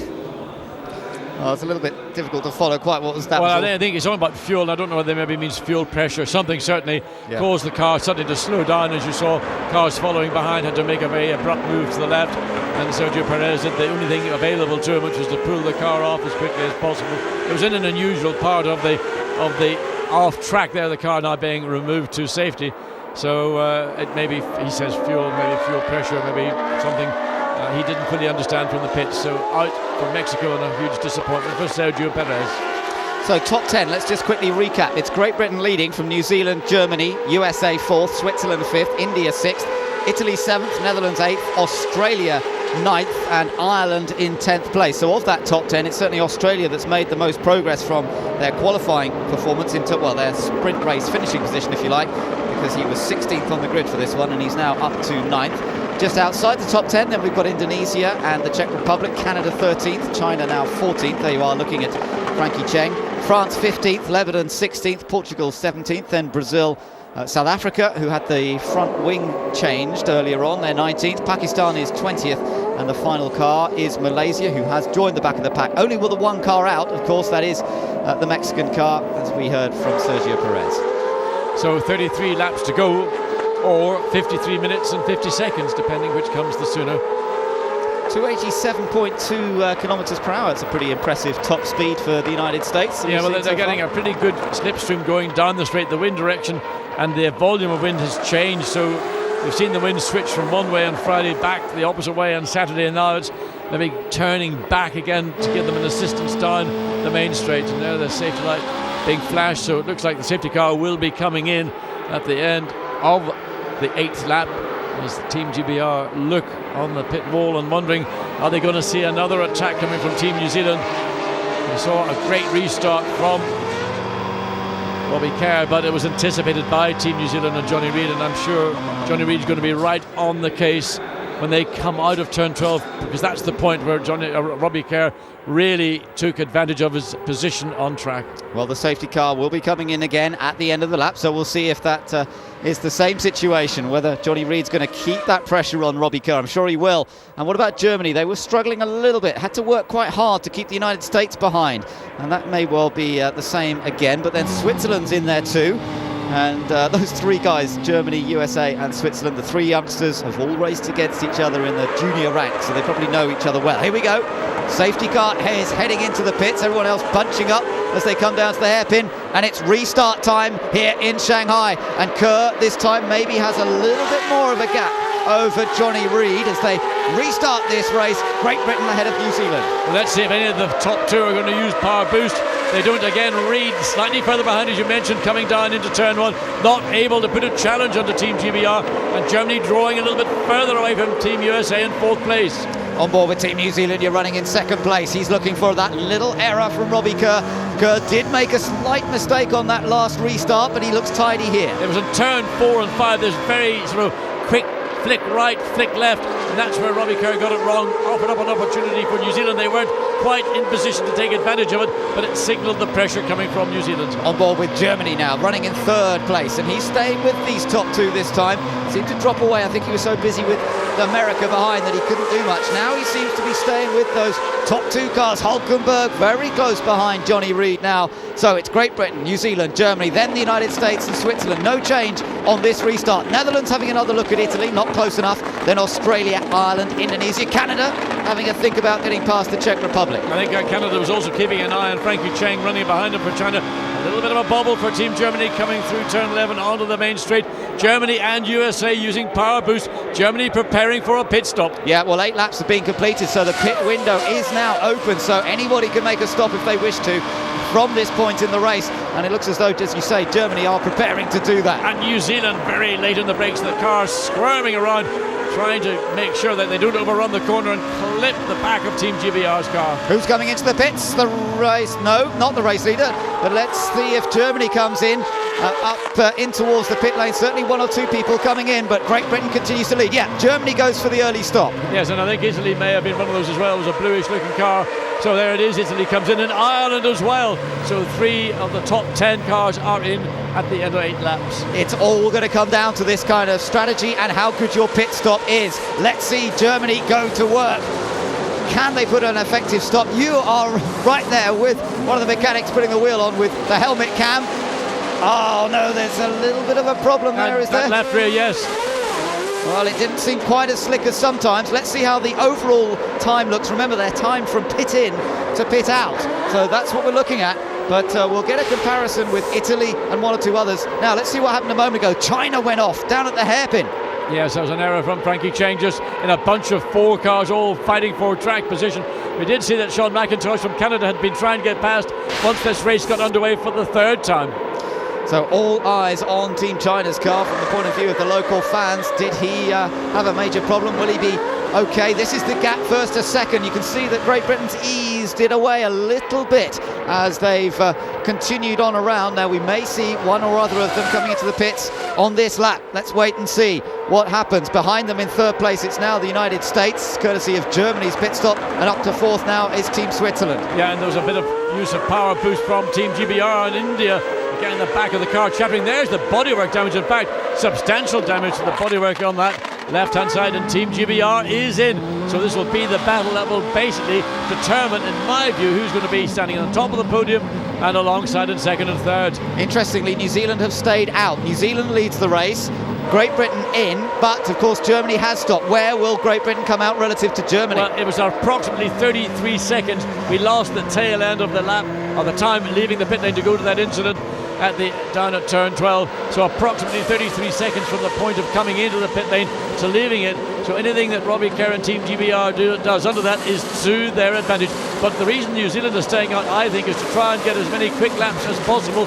Oh, it's a little bit difficult to follow quite what was that. Well, I think it's talking about fuel, and I don't know whether maybe means fuel pressure. Something certainly caused the car suddenly to slow down, as you saw. Cars following behind had to make a very abrupt move to the left, and Sergio Perez did the only thing available to him, which was to pull the car off as quickly as possible. It was in an unusual part of the off track there, the car now being removed to safety. So it may be, he says fuel, maybe fuel pressure, maybe something he didn't fully understand from the pits. So out for Mexico, and a huge disappointment for Sergio Perez. So top 10, let's just quickly recap. It's Great Britain leading from New Zealand, Germany, USA 4th, Switzerland 5th, India 6th, Italy 7th, Netherlands 8th, Australia 9th, and Ireland in 10th place. So of that top 10, it's certainly Australia that's made the most progress from their qualifying performance into, well, their sprint race finishing position, if you like, because he was 16th on the grid for this one, and he's now up to 9th. Just outside the top 10, then we've got Indonesia and the Czech Republic, Canada 13th, China now 14th. There you are looking at Frankie Cheng. France 15th, Lebanon 16th, Portugal 17th, then Brazil South Africa, who had the front wing changed earlier on, they're 19th. Pakistan is 20th, and the final car is Malaysia, who has joined the back of the pack. Only with the one car out, of course, that is the Mexican car, as we heard from Sergio Perez. So 33 laps to go, or 53 minutes and 50 seconds, depending which comes the sooner. 287.2 kilometres per hour. It's a pretty impressive top speed for the United States. Yeah, well, they're getting a pretty good slipstream going down the straight. The wind direction and the volume of wind has changed, so we've seen the wind switch from one way on Friday back the opposite way on Saturday, and now it's maybe turning back again to give them an assistance down the main straight. And there the safety light being flashed, so it looks like the safety car will be coming in at the end of the 8th lap, as the Team GBR look on the pit wall and wondering, are they going to see another attack coming from Team New Zealand? We saw a great restart from Robbie Kerr, but it was anticipated by Team New Zealand and Johnny Reid, and I'm sure Johnny Reid's going to be right on the case when they come out of turn 12, because that's the point where Robbie Kerr really took advantage of his position on track. Well, the safety car will be coming in again at the end of the lap, so we'll see if that is the same situation, whether Johnny Reid's going to keep that pressure on Robbie Kerr. I'm sure he will. And what about Germany? They were struggling a little bit, had to work quite hard to keep the United States behind, and that may well be the same again. But then Switzerland's in there too. And those three guys, Germany, USA and Switzerland, the three youngsters, have all raced against each other in the junior ranks, so they probably know each other well. Here we go. Safety car is heading into the pits. Everyone else bunching up as they come down to the hairpin. And it's restart time here in Shanghai. And Kerr this time maybe has a little bit more of a gap over Johnny Reid as they restart this race. Great Britain ahead of New Zealand. Well, let's see if any of the top two are going to use power boost. They don't again. Reid slightly further behind, as you mentioned, coming down into turn 1, not able to put a challenge onto Team GBR, and Germany drawing a little bit further away from Team USA in 4th place. On board with Team New Zealand, you're running in 2nd place. He's looking for that little error from Robbie Kerr. Kerr did make a slight mistake on that last restart, but he looks tidy here. It was in turn 4 and 5. There's very sort of quick flick right, flick left, and that's where Robbie Kerr got it wrong. Offered up an opportunity for New Zealand. They weren't quite in position to take advantage of it, but it signalled the pressure coming from New Zealand. On board with Germany now, running in 3rd place, and he's staying with these top two this time. Seemed to drop away. I think he was so busy with America behind that he couldn't do much. Now he seems to be staying with those top two cars. Hulkenberg very close behind Johnny Reid now. So it's Great Britain, New Zealand, Germany, then the United States and Switzerland. No change on this restart. Netherlands having another look at Italy, not close enough. Then Australia, Ireland, Indonesia, Canada having a think about getting past the Czech Republic. I think Canada was also keeping an eye on Frankie Cheng running behind him for China. A little bit of a bobble for Team Germany coming through turn 11 onto the main straight. Germany and USA using power boost. Germany preparing for a pit stop. Yeah, well, 8 laps have been completed, so the pit window is now open, so anybody can make a stop if they wish to from this point in the race, and it looks as though, as you say, Germany are preparing to do that. And New Zealand very late in the brakes, the car squirming around, trying to make sure that they don't overrun the corner and clip the back of Team GBR's car. Who's coming into the pits? The race, no, not the race leader, but let's see if Germany comes in in towards the pit lane. Certainly 1 or 2 people coming in, but Great Britain continues to lead. Yeah, Germany goes for the early stop. Yes, and I think Italy may have been one of those as well. It was a bluish looking car. So there it is, Italy comes in, and Ireland as well. So 3 of the top 10 cars are in at the end of 8 laps. It's all going to come down to this kind of strategy and how good your pit stop is. Let's see Germany go to work. Can they put an effective stop? You are right there with one of the mechanics putting the wheel on with the helmet cam. Oh no, there's a little bit of a problem there, is there? Left rear, yes. Well, it didn't seem quite as slick as sometimes. Let's see how the overall time looks. Remember, they're timed from pit in to pit out. So that's what we're looking at. But we'll get a comparison with Italy and 1 or 2 others. Now, let's see what happened a moment ago. China went off down at the hairpin. Yes, that was an error from Frankie Cheng, just in a bunch of 4 cars all fighting for track position. We did see that Sean McIntosh from Canada had been trying to get past once this race got underway for the 3rd time. So all eyes on Team China's car from the point of view of the local fans. Did he have a major problem? Will he be okay? This is the gap first to second. You can see that Great Britain's eased it away a little bit as they've continued on around. Now we may see one or other of them coming into the pits on this lap. Let's wait and see what happens. Behind them in 3rd place, it's now the United States, courtesy of Germany's pit stop, and up to 4th now is Team Switzerland. Yeah, and there was a bit of use of power boost from Team GBR in India. getting the back of the car chattering. There's the bodywork damage. In fact, substantial damage to the bodywork on that left-hand side, and Team GBR is in. So this will be the battle that will basically determine, in my view, who's going to be standing on the top of the podium and alongside in second and third. Interestingly, New Zealand have stayed out. New Zealand leads the race, Great Britain in, but of course Germany has stopped. Where will Great Britain come out relative to Germany? Well, it was approximately 33 seconds. We lost the tail end of the lap, or the time leaving the pit lane to go to that incident down at turn 12. So approximately 33 seconds from the point of coming into the pit lane to leaving it. So anything that Robbie Kerr and Team GBR does under that is to their advantage. But the reason New Zealand is staying out, I think, is to try and get as many quick laps as possible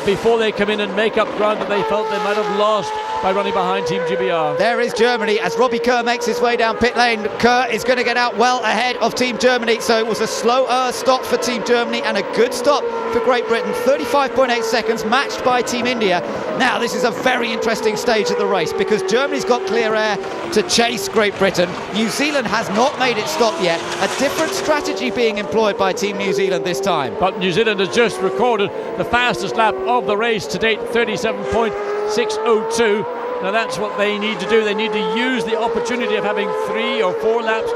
before they come in and make up ground that they felt they might have lost by running behind Team GBR. There is Germany as Robbie Kerr makes his way down pit lane. Kerr is going to get out well ahead of Team Germany, so it was a slower stop for Team Germany and a good stop for Great Britain. 35.8 seconds, matched by Team India. Now this is a very interesting stage of the race because Germany's got clear air to chase Great Britain. New Zealand has not made it stop yet. A different strategy being employed by Team New Zealand this time. But New Zealand has just recorded the fastest lap of the race to date, 37.602. Now that's what they need to do. They need to use the opportunity of having 3 or 4 laps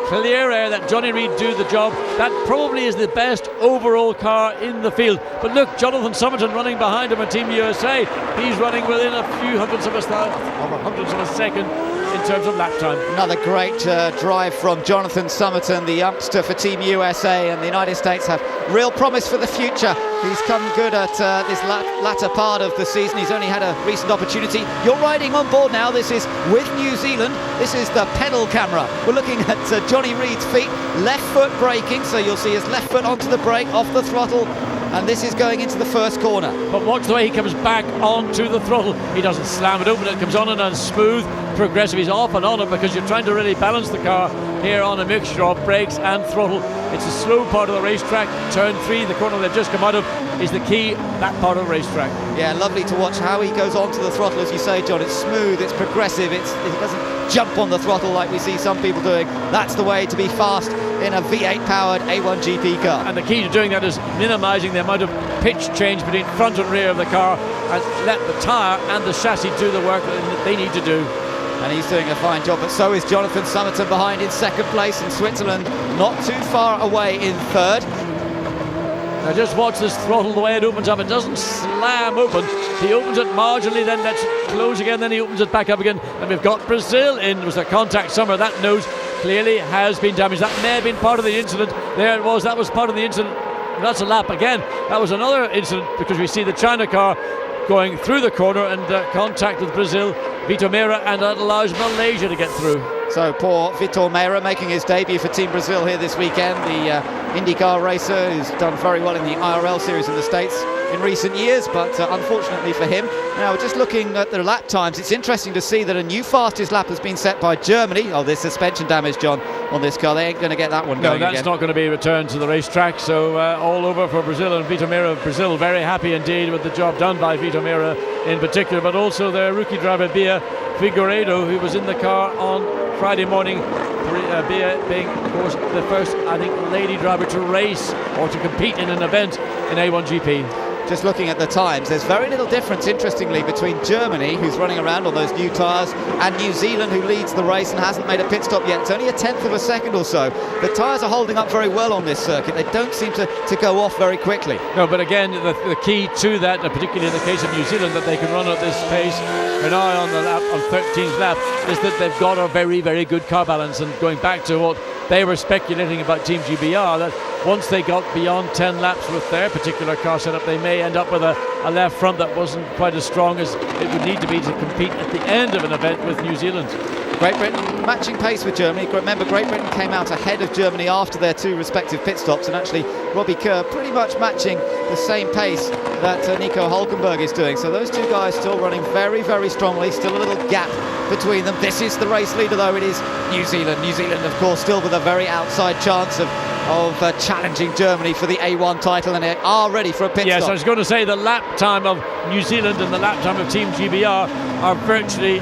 clear air, that Johnny Reid do the job. That probably is the best overall car in the field. But look, Jonathan Somerton running behind him on Team USA. He's running within a few hundredths of a second in terms of lap time. Another great drive from Jonathan Somerton, the youngster for Team USA, and the United States have real promise for the future. He's come good at this latter part of the season. He's only had a recent opportunity. You're riding on board now. This is with New Zealand. This is the pedal camera. We're looking at Johnny Reid's feet, left foot braking, so you'll see his left foot onto the brake, off the throttle, and this is going into the first corner. But watch the way he comes back onto the throttle. He doesn't slam it open, it comes on and on smooth, progressive. He's off and on it because you're trying to really balance the car here on a mixture of brakes and throttle. It's a slow part of the racetrack. Turn 3, the corner they've just come out of, is the key, that part of the racetrack. Yeah, lovely to watch how he goes onto the throttle, as you say, John. It's smooth, it's progressive, it doesn't jump on the throttle like we see some people doing. That's the way to be fast in a V8 powered A1GP car. And the key to doing that is minimising the amount of pitch change between front and rear of the car and let the tyre and the chassis do the work that they need to do. And he's doing a fine job, but so is Jonathan Somerton behind in second place, and Switzerland not too far away in third. Now just watch this throttle, the way it opens up. It doesn't slam open. He opens it marginally, then lets it close again, then he opens it back up again. And we've got Brazil in. It was a contact somewhere. That nose clearly has been damaged. That may have been part of the incident. There it was. That was part of the incident. That's a lap again. That was another incident because we see the China car going through the corner and contact with Brazil, Vitor Meira, and that allows Malaysia to get through. So poor Vitor Meira making his debut for Team Brazil here this weekend, the IndyCar racer who's done very well in the IRL series in the States in recent years, but unfortunately for him. Now, just looking at the lap times, it's interesting to see that a new fastest lap has been set by Germany. Oh, there's suspension damage, John, on this car. They ain't going to get that one going again. No, that's not going to be returned to the racetrack, so all over for Brazil and Vitor Meira. Brazil very happy indeed with the job done by Vitor Meira in particular, but also their rookie driver, Bia Figueiredo, who was in the car on Friday morning. Bia being, of course, the first, I think, lady driver to race or to compete in an event in A1GP. Just looking at the times, there's very little difference, interestingly, between Germany, who's running around on those new tyres, and New Zealand, who leads the race and hasn't made a pit stop yet. It's only a tenth of a second or so. The tyres are holding up very well on this circuit. They don't seem to go off very quickly. No, but again, the key to that, particularly in the case of New Zealand, that they can run at this pace, and now on the lap, on 13th lap, is that they've got a very, very good car balance. And going back to what they were speculating about Team GBR, that once they got beyond 10 laps with their particular car setup, they may end up with a left front that wasn't quite as strong as it would need to be to compete at the end of an event with New Zealand. Great Britain matching pace with Germany. Remember, Great Britain came out ahead of Germany after their 2 respective pit stops, and actually Robbie Kerr pretty much matching the same pace that Nico Hülkenberg is doing. So those 2 guys still running very, very strongly, still a little gap between them. This is the race leader, though. It is New Zealand. New Zealand, of course, still with a very outside chance of challenging Germany for the A1 title, and they are ready for a pit stop. Yes, I was going to say the lap time of New Zealand and the lap time of Team GBR are virtually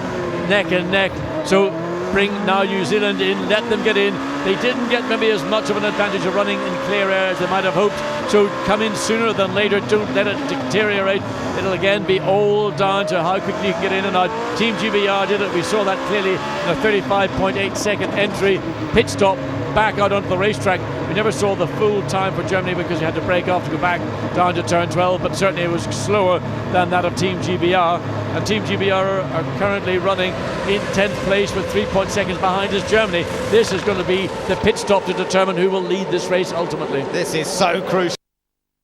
neck and neck. So bring now New Zealand in, let them get in. They didn't get maybe as much of an advantage of running in clear air as they might have hoped, so come in sooner than later. Don't let it deteriorate. It'll again be all down to how quickly you can get in and out. Team GBR did it. We saw that clearly in a 35.8 second entry pit stop back out onto the racetrack. We never saw the full time for Germany because you had to break off to go back down to turn 12, but certainly it was slower than that of Team GBR. And Team GBR are currently running in 10th place with 3 seconds behind is Germany. This is going to be the pit stop to determine who will lead this race ultimately. This is so crucial.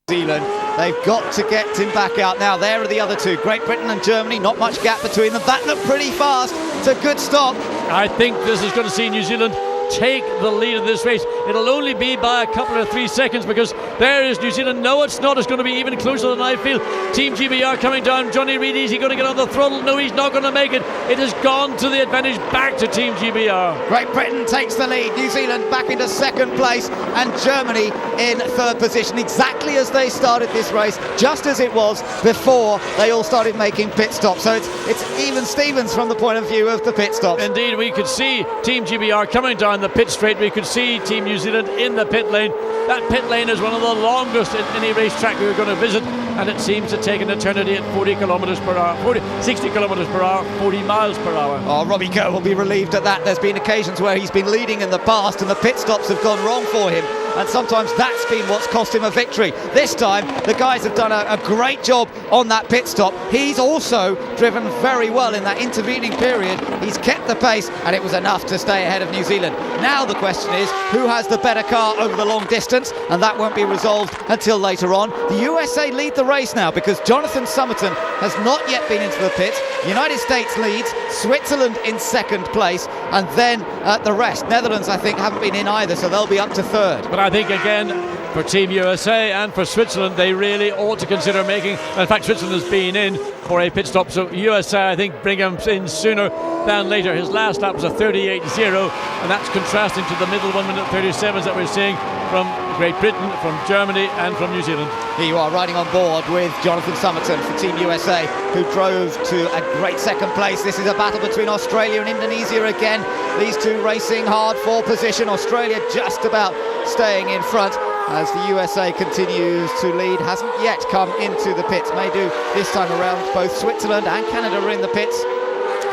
New Zealand, they've got to get him back out now. There are the other two, Great Britain and Germany, not much gap between them. That looked pretty fast. It's a good stop. I think this is going to see New Zealand take the lead of this race. It'll only be by a couple of 3 seconds because there is New Zealand. No, it's not. It's going to be even closer than I feel. Team GBR coming down. Johnny Reid, is he going to get on the throttle? No, he's not going to make it. It has gone to the advantage back to Team GBR. Great Britain takes the lead. New Zealand back into second place and Germany in third position, exactly as they started this race, just as it was before they all started making pit stops. So it's even Stevens from the point of view of the pit stops. Indeed, we could see Team GBR coming down the pit straight. We could see Team New Zealand in the pit lane. That pit lane is one of the longest in any racetrack we were going to visit, and it seems to take an eternity at 40 kilometres per hour, 60 kilometres per hour, 40 miles per hour. Oh, Robbie Kerr will be relieved at that. There's been occasions where he's been leading in the past and the pit stops have gone wrong for him, and sometimes that's been what's cost him a victory. This time the guys have done a great job on that pit stop. He's also driven very well in that intervening period. He's kept the pace and it was enough to stay ahead of New Zealand. Now the question is, who has the better car over the long distance, and that won't be resolved until later on. The USA lead the race now because Jonathan Somerton has not yet been into the pits. The United States leads, Switzerland in second place, and then the rest. Netherlands, I think, haven't been in either, so they'll be up to third. But I think again, for Team USA and for Switzerland, they really ought to consider making, in fact Switzerland has been in for a pit stop, so USA I think bring him in sooner than later. His last lap was a 38.0, and that's contrasting to the middle 1 minute 37s that we're seeing from Great Britain, from Germany and from New Zealand. Here you are riding on board with Jonathan Somerton for Team USA, who drove to a great second place. This is a battle between Australia and Indonesia again. These two racing hard for position. Australia just about staying in front as the USA continues to lead. Hasn't yet come into the pits. May do this time around. Both Switzerland and Canada are in the pits,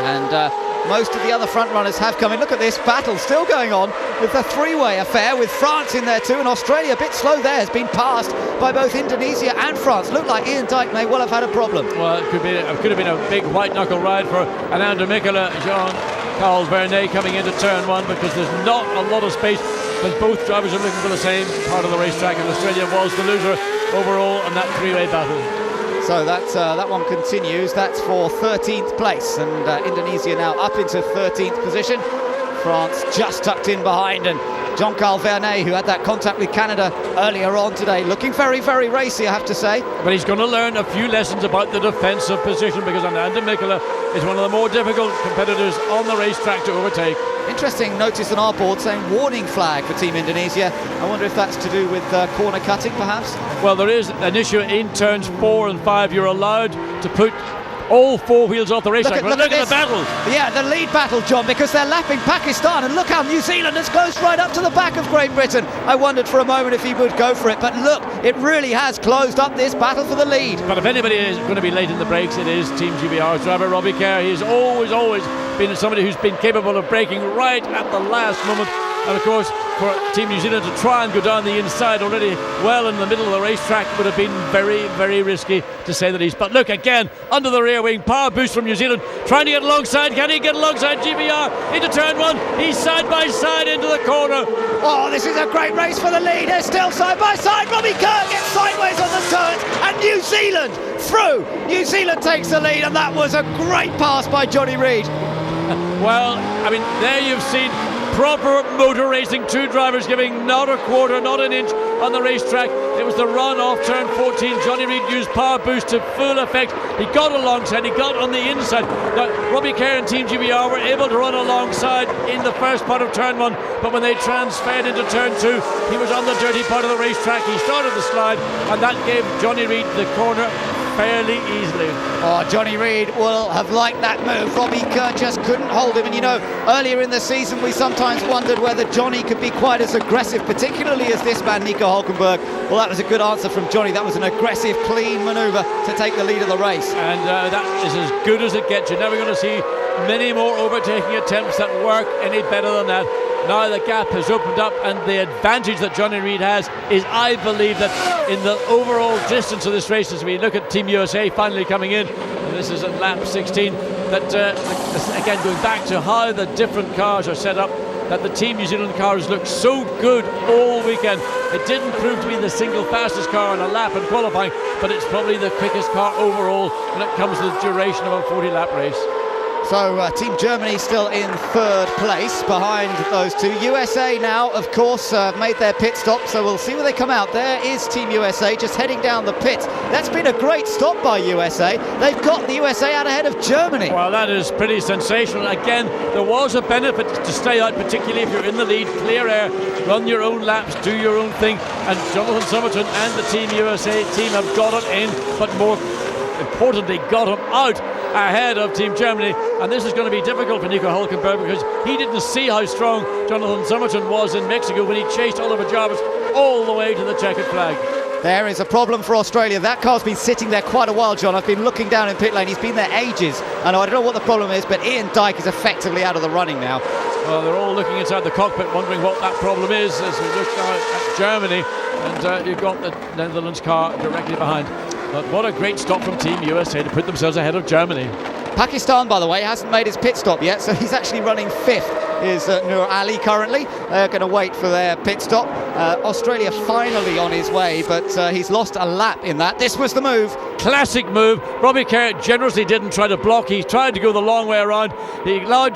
and most of the other front runners have come in. Look at this battle still going on with the three-way affair with France in there too, and Australia a bit slow there, has been passed by both Indonesia and France. Looked like Ian Dyke may well have had a problem. Well, it could have been a big white knuckle ride for Anand Mikela, Jean-Carl Vernet coming into turn one, because there's not a lot of space, but both drivers are looking for the same part of the racetrack, and Australia was the loser overall in that three-way battle. So that one continues. That's for 13th place, and Indonesia now up into 13th position. France just tucked in behind, and Jean-Carl Vernet, who had that contact with Canada earlier on today, looking very, very racy, I have to say. But he's going to learn a few lessons about the defensive position, because Anand Mikela is one of the more difficult competitors on the racetrack to overtake. Interesting notice on our board saying warning flag for Team Indonesia. I wonder if that's to do with corner cutting, perhaps? Well, there is an issue in turns 4 and 5. You're allowed to put all four wheels off the racetrack. Look at the battle. Yeah, the lead battle, John, because they're lapping Pakistan, and look how New Zealand has closed right up to the back of Great Britain. I wondered for a moment if he would go for it, but look, it really has closed up this battle for the lead. But if anybody is going to be late in the brakes, it is Team GBR's driver, Robbie Kerr. He's always been somebody who's been capable of braking right at the last moment. And of course, for Team New Zealand to try and go down the inside already well in the middle of the racetrack would have been very, very risky, to say the least. But look, again, under the rear wing, power boost from New Zealand, trying to get alongside. Can he get alongside GBR into turn one? He's side by side into the corner. Oh, this is a great race for the lead. They're still side by side. Robbie Kerr gets sideways on the turns, and New Zealand through. New Zealand takes the lead, and that was a great pass by Johnny Reid. Well, I mean, there you've seen proper motor racing, two drivers giving not a quarter, not an inch on the racetrack. It was the run off turn 14. Johnny Reid used power boost to full effect. He got alongside, he got on the inside. Now, Robbie Kerr and Team GBR were able to run alongside in the first part of turn one, but when they transferred into turn two, he was on the dirty part of the racetrack. He started the slide, and that gave Johnny Reid the corner fairly easily. Oh, Johnny Reid will have liked that move. Robbie Kerr just couldn't hold him. And you know, earlier in the season, we sometimes wondered whether Johnny could be quite as aggressive, particularly as this man, Nico Hülkenberg. Well, that was a good answer from Johnny. That was an aggressive, clean manoeuvre to take the lead of the race. And that is as good as it gets. You're never going to see many more overtaking attempts that work any better than that. Now the gap has opened up, and the advantage that Johnny Reid has is, I believe, that in the overall distance of this race, as we look at Team USA finally coming in, and this is at lap 16, that again, going back to how the different cars are set up, that the Team New Zealand cars look so good all weekend. It didn't prove to be the single fastest car on a lap in qualifying, but it's probably the quickest car overall when it comes to the duration of a 40-lap race. So Team Germany still in third place behind those two. USA now, of course, made their pit stop, so we'll see where they come out. There is Team USA just heading down the pit. That's been a great stop by USA. They've got the USA out ahead of Germany. Well, that is pretty sensational. Again, there was a benefit to stay out, particularly if you're in the lead, clear air, run your own laps, do your own thing. And Jonathan Somerton and the Team USA team have got it in, but more importantly, got him out ahead of Team Germany, and this is going to be difficult for Nico Hülkenberg because he didn't see how strong Jonathan Somerton was in Mexico when he chased Oliver Jarvis all the way to the checkered flag. There is a problem for Australia. That car's been sitting there quite a while, John. I've been looking down in pit lane. He's been there ages, and I don't know what the problem is, but Ian Dyke is effectively out of the running now. Well, they're all looking inside the cockpit wondering what that problem is as we look now at Germany, and you've got the Netherlands car directly behind. But what a great stop from Team USA to put themselves ahead of Germany. Pakistan, by the way, hasn't made his pit stop yet, so he's actually running fifth. Is Nur Ali currently. They're going to wait for their pit stop. Australia finally on his way, but he's lost a lap in that. This was the move. Classic move. Robbie Kerr generously didn't try to block. He tried to go the long way around. He allowed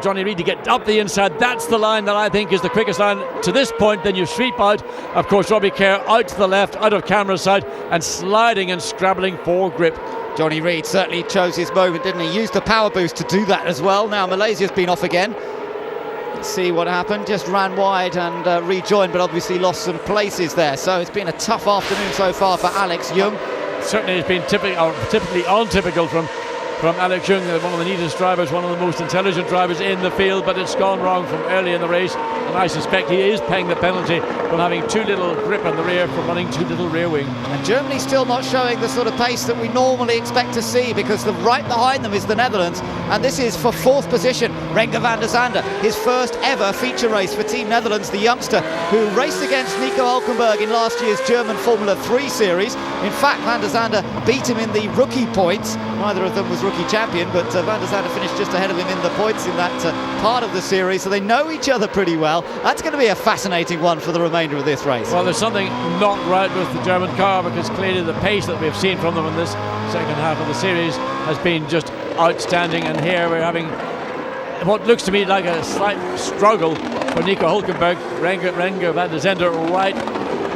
Johnny Reid to get up the inside. That's the line that I think is the quickest line to this point. Then you sweep out, of course, Robbie Kerr out to the left, out of camera side, and sliding and scrabbling for grip. Johnny Reid certainly chose his moment, didn't he? Used the power boost to do that as well. Now Malaysia's been off again. Let's see what happened. Just ran wide and rejoined, but obviously lost some places there. So it's been a tough afternoon so far for Alex Young. Certainly it's been typically untypical from Alex Young, one of the neatest drivers, one of the most intelligent drivers in the field, but it's gone wrong from early in the race, and I suspect he is paying the penalty from having too little grip on the rear, from running too little rear wing. And Germany's still not showing the sort of pace that we normally expect to see, because right behind them is the Netherlands, and this is for fourth position, Renger van der Zande, his first ever feature race for Team Netherlands, the youngster who raced against Nico Hülkenberg in last year's German Formula 3 series. In fact, van der Zande beat him in the rookie points. Neither of them was rookie champion, but van der Zande finished just ahead of him in the points in that part of the series, so they know each other pretty well. That's going to be a fascinating one for the remainder of this race. Well, there's something not right with the German car, because clearly the pace that we've seen from them in this second half of the series has been just outstanding, and here we're having what looks to me like a slight struggle for Nico Hülkenberg. Renger van der Zande right,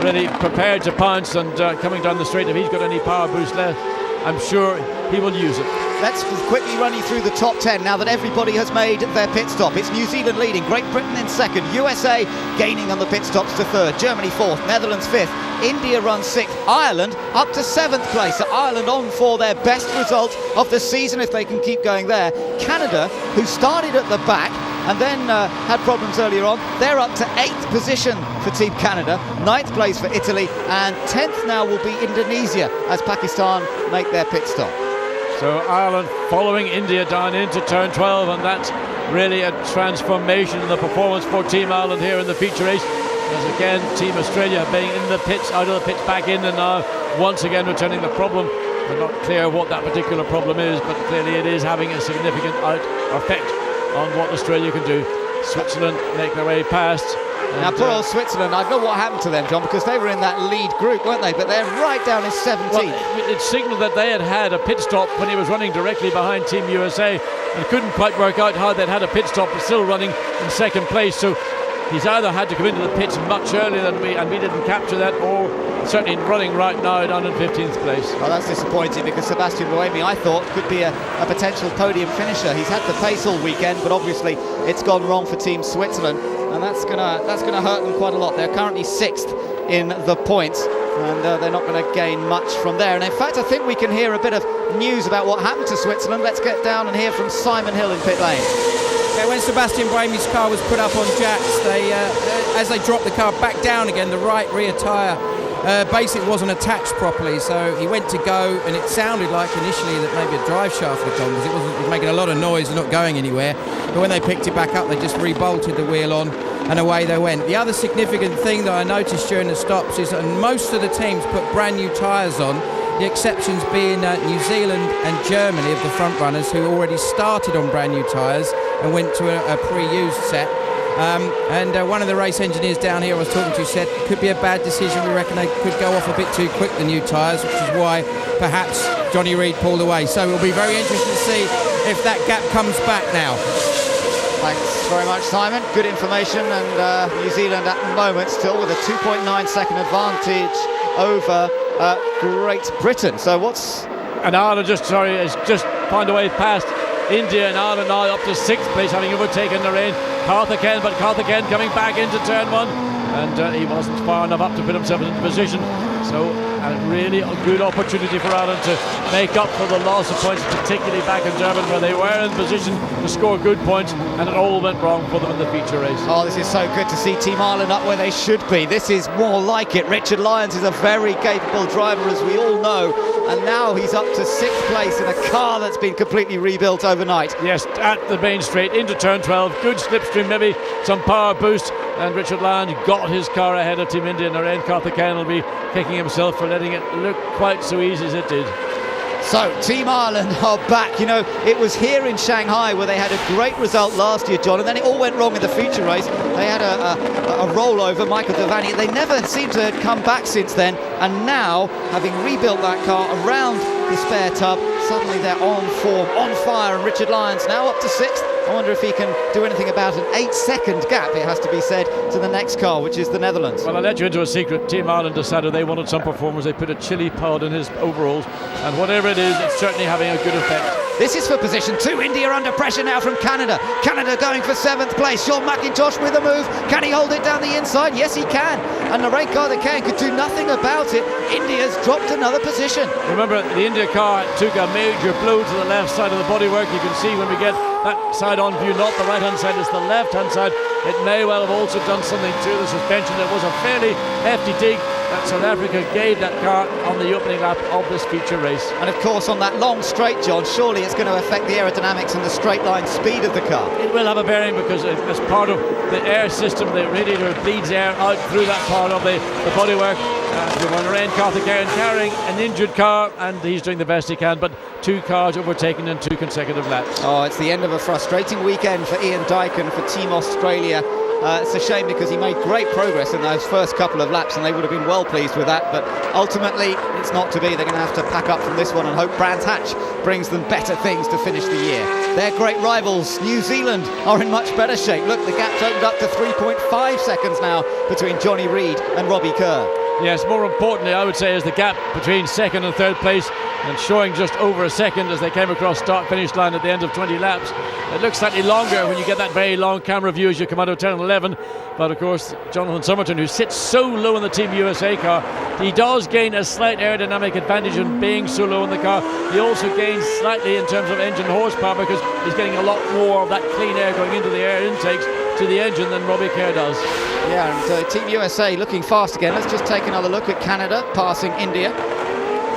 really prepared to pounce, and coming down the straight, if he's got any power boost left, I'm sure he will use it. Let's quickly run you through the top 10 now that everybody has made their pit stop. It's New Zealand leading, Great Britain in second, USA gaining on the pit stops to third, Germany fourth, Netherlands fifth, India runs sixth, Ireland up to seventh place. So Ireland on for their best result of the season if they can keep going there. Canada, who started at the back and then had problems earlier on, they're up to 8th position for Team Canada, 9th place for Italy, and 10th now will be Indonesia as Pakistan make their pit stop. So Ireland following India down into turn 12, and that's really a transformation in the performance for Team Ireland here in the feature race. As again, Team Australia being in the pits, out of the pits, back in, and now once again returning the problem. We're not clear what that particular problem is, but clearly it is having a significant effect on what Australia can do. Switzerland make their way past. Now, poor old Switzerland, I don't know what happened to them, John, because they were in that lead group, weren't they? But they're right down in 17th. Well, it signalled that they had a pit stop when he was running directly behind Team USA, and couldn't quite work out how they'd had a pit stop but still running in second place. So he's either had to come into the pits much earlier than we, and we didn't capture that, or certainly running right now down in 15th place. Well, that's disappointing, because Sebastian Buemi, I thought, could be a potential podium finisher. He's had the pace all weekend, but obviously it's gone wrong for Team Switzerland, and that's gonna hurt them quite a lot. They're currently 6th in the points. and they're not going to gain much from there. And in fact, I think we can hear a bit of news about what happened to Switzerland. Let's get down and hear from Simon Hill in pit lane. Yeah, when Sebastian Buemi's car was put up on jacks, as they dropped the car back down again, the right rear tyre basically wasn't attached properly, so he went to go, and it sounded like initially that maybe a drive shaft had gone, because it was making a lot of noise and not going anywhere. But when they picked it back up, they just rebolted the wheel on, and away they went. The other significant thing that I noticed during the stops is that most of the teams put brand new tyres on, the exceptions being New Zealand and Germany of the front runners, who already started on brand new tyres and went to a pre-used set. And one of the race engineers down here I was talking to said it could be a bad decision. We reckon they could go off a bit too quick, the new tyres, which is why perhaps Johnny Reid pulled away. So it'll be very interesting to see if that gap comes back now. Thanks very much, Simon. Good information. And New Zealand at the moment still with a 2.9 second advantage over Great Britain. So what's... And Ireland has just found a way past India, and Ireland now up to 6th place, having overtaken the rain. Carthagena, but Carthagena coming back into turn 1, and he wasn't far enough up to put himself into position. So a really good opportunity for Ireland to make up for the loss of points, particularly back in Durban, where they were in position to score good points, and it all went wrong for them in the feature race. Oh, this is so good to see Team Ireland up where they should be. This is more like it. Richard Lyons is a very capable driver, as we all know, and now he's up to 6th place in a car that's been completely rebuilt overnight. Yes, at the main straight into turn 12, good slipstream, maybe some power boost, and Richard Lyons got his car ahead of Team India, and Narain Karthikeyan will be kicking himself for letting it look quite so easy as it did. So, Team Ireland are back. You know, it was here in Shanghai where they had a great result last year, John, and then it all went wrong in the feature race. They had a rollover, Michael Devaney. They never seem to have come back since then, and now, having rebuilt that car around the spare tub, suddenly they're on form, on fire, and Richard Lyons now up to 6th. I wonder if he can do anything about an 8-second gap, it has to be said, to the next car, which is the Netherlands. Well, I'll let you into a secret. Team Ireland decided they wanted some performers. They put a chili pod in his overalls, and whatever it is, it's certainly having a good effect. This is for position 2. India under pressure now from Canada. Canada going for 7th place. Sean McIntosh with a move. Can he hold it down the inside? Yes, he can. And Narain Karthikeyan could do nothing about it. India's dropped another position. Remember, the India car took a major blow to the left side of the bodywork. You can see when we get that side on view, not the right-hand side, it's the left-hand side. It may well have also done something to the suspension. There was a fairly hefty dig that South Africa gave that car on the opening lap of this feature race. And of course, on that long straight, John, surely it's going to affect the aerodynamics and the straight line speed of the car. It will have a bearing, because as part of the air system, the radiator bleeds air out through that part of the bodywork. Narain Karthikeyan carrying an injured car, and he's doing the best he can, but 2 cars overtaken in 2 consecutive laps. Oh, it's the end of a frustrating weekend for Ian Dyken for Team Australia. It's a shame, because he made great progress in those first couple of laps, and they would have been well pleased with that, but ultimately it's not to be. They're going to have to pack up from this one and hope Brands Hatch brings them better things to finish the year. Their great rivals, New Zealand, are in much better shape. Look, the gap's opened up to 3.5 seconds now between Johnny Reid and Robbie Kerr. Yes, more importantly, I would say, is the gap between 2nd and 3rd place, and showing just over a second as they came across start-finish line at the end of 20 laps. It looks slightly longer when you get that very long camera view as you come out of turn 11, but of course Jonathan Somerton, who sits so low in the Team USA car, he does gain a slight aerodynamic advantage in being so low in the car. He also gains slightly in terms of engine horsepower, because he's getting a lot more of that clean air going into the air intakes to the engine than Robbie Kerr does. Yeah, and Team USA looking fast again. Let's just take another look at Canada passing India.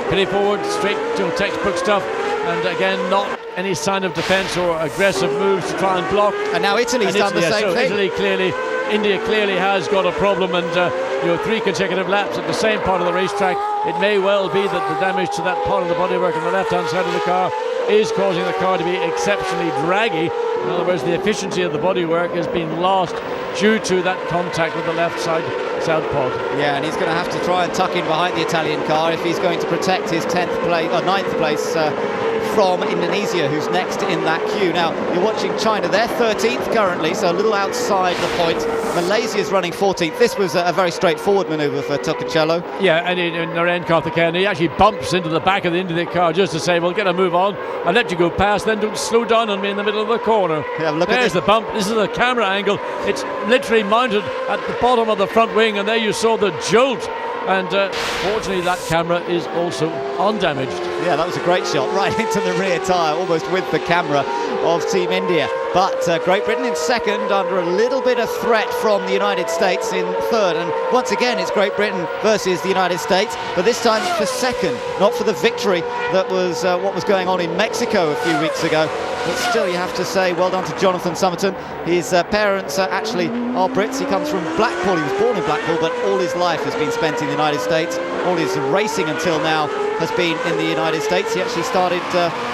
Pretty forward, straight to textbook stuff, and again not any sign of defence or aggressive moves to try and block. And now Italy's done the same thing. India clearly has got a problem, and 3 consecutive laps at the same part of the racetrack. It may well be that the damage to that part of the bodywork on the left-hand side of the car is causing the car to be exceptionally draggy. In other words, the efficiency of the bodywork has been lost due to that contact with the left side pod. Yeah, and he's going to have to try and tuck in behind the Italian car if he's going to protect his 9th place from Indonesia, who's next in that queue. Now, you're watching China. They're 13th currently, so a little outside the point. Malaysia's running 14th. This was a very straightforward manoeuvre for Tocacello. Yeah, and Narain Karthikeyan, he actually bumps into the back of the Indian car just to say, well, get a move on. I'll let you go past, then don't slow down on me in the middle of the corner. Yeah, look There's the bump. This is the camera angle. It's literally mounted at the bottom of the front wing, and there you saw the jolt and fortunately that camera is also undamaged. Yeah, that was a great shot right into the rear tyre, almost with the camera of Team India. But Great Britain in second, under a little bit of threat from the United States in third. And once again, it's Great Britain versus the United States, but this time for second, not for the victory that was what was going on in Mexico a few weeks ago. But still, you have to say well done to Jonathan Somerton. His parents actually are Brits. He comes from Blackpool. He was born in Blackpool, but all his life has been spent in the United States. All his racing until now has been in the United States. He actually started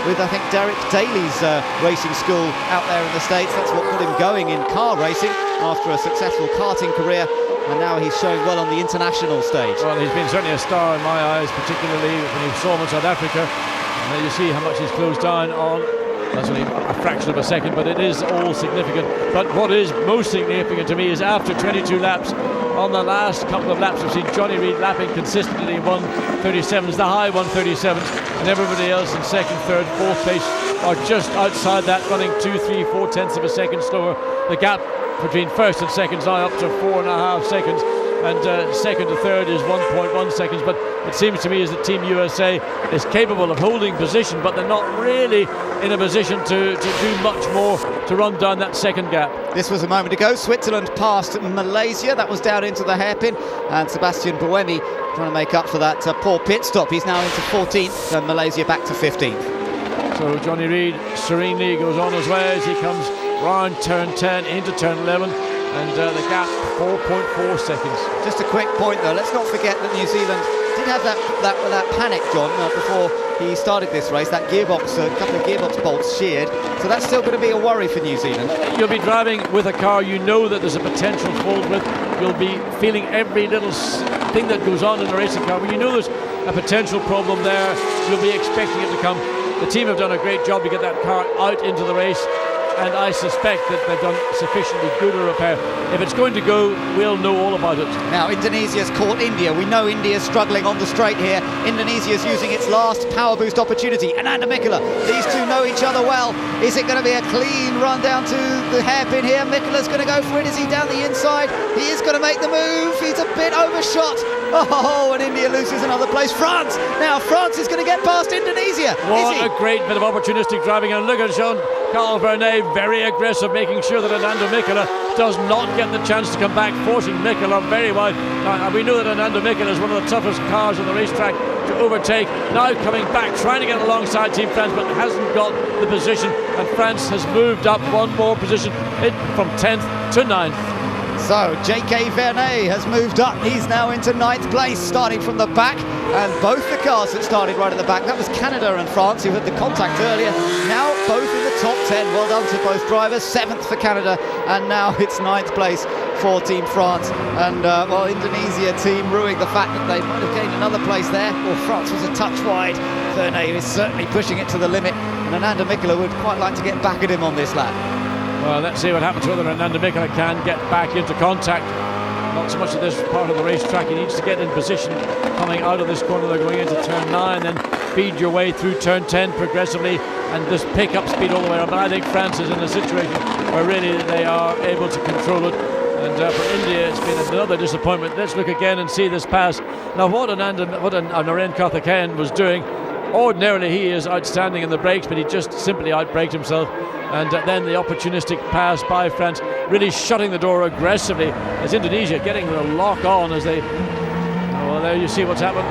with, I think, Derek Daly's racing school out there in the States. That's what got him going in car racing after a successful karting career. And now he's showing well on the international stage. Well, he's been certainly a star in my eyes, particularly when he saw him in South Africa. And there you see how much he's closed down on. That's only a fraction of a second, but it is all significant. But what is most significant to me is after 22 laps, on the last couple of laps, we've seen Johnny Reid lapping consistently 1:37s, the high 1:37s, and everybody else in second, third, fourth place are just outside that, running 2, 3, 4 tenths of a second slower. The gap between first and second is now up to 4.5 seconds, and second to third is 1.1 seconds. But it seems to me as that Team USA is capable of holding position, but they're not really in a position to do much more to run down that second gap. This was a moment ago. Switzerland passed Malaysia. That was down into the hairpin, and Sebastian Buemi trying to make up for that poor pit stop. He's now into 14th, and Malaysia back to 15th. So Johnny Reid serenely goes on his way as he comes round turn 10 into turn 11, and the gap 4.4 seconds. Just a quick point though, let's not forget that New Zealand did have that panic, John, before he started this race, that gearbox, a couple of gearbox bolts sheared, so that's still going to be a worry for New Zealand. You'll be driving with a car you know that there's a potential fault with. You'll be feeling every little thing that goes on in a racing car. When you know there's a potential problem there, you'll be expecting it to come. The team have done a great job to get that car out into the race, and I suspect that they've done sufficiently good a repair. If it's going to go, we'll know all about it. Now Indonesia's caught India. We know India's struggling on the straight here. Indonesia's using its last power boost opportunity. Ananda Mikkola, these two know each other well. Is it going to be a clean run down to the hairpin here? Mikkola's going to go for it. Is he down the inside? He is going to make the move. He's a bit overshot. Oh, and India loses another place. France! Now France is going to get past Indonesia. What a great bit of opportunistic driving, and look at Jean-Carl Vernet, very aggressive, making sure that Ananda Mikkola does not get the chance to come back, forcing Mikkola very wide. Now, we know that Ananda Mikkola is one of the toughest cars on the racetrack to overtake. Now coming back, trying to get alongside Team France, but hasn't got the position, and France has moved up one more position from 10th to 9th. So J.K. Vernet has moved up. He's now into 9th place, starting from the back. And both the cars that started right at the back, that was Canada and France, who had the contact earlier. Now both in the top 10. Well done to both drivers. 7th for Canada, and now it's 9th place for Team France. And well, Indonesia team ruining the fact that they might have gained another place there. Well, France was a touch wide. Vernet is certainly pushing it to the limit, and Ananda Mikkola would quite like to get back at him on this lap. Well, let's see what happens whether Ananda Mikkola can get back into contact. Not so much of this part of the racetrack. He needs to get in position coming out of this corner. They're going into turn 9, then feed your way through turn 10 progressively, and just pick up speed all the way around. But I think France is in a situation where really they are able to control it. And for India, it's been another disappointment. Let's look again and see this pass. Now, what Naren Karthikeyan was doing, ordinarily he is outstanding in the brakes, but he just simply outbraked himself. And then the opportunistic pass by France, really shutting the door aggressively as Indonesia getting the lock on as they... well, there you see what's happened.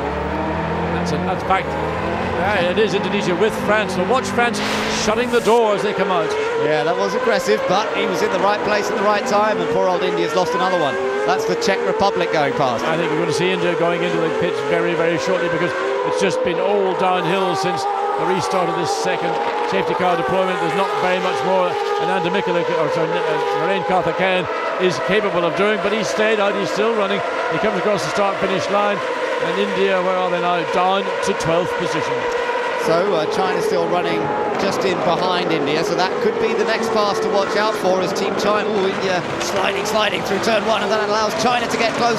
That's fact. Yeah, it is Indonesia with France. Now watch France shutting the door as they come out. Yeah, that was aggressive, but he was in the right place at the right time, and poor old India's lost another one. That's the Czech Republic going past. I think we're going to see India going into the pits very, very shortly, because it's just been all downhill since the restart of this second safety car deployment. There's not very much more Ananda Mikkola, Naren Karthikeyan is capable of doing, but he's stayed out, he's still running. He comes across the start-finish line, and India, where are they now? Down to 12th position. So China's still running just in behind India, so that could be the next pass to watch out for as Team China. India sliding through turn 1, and that allows China to get close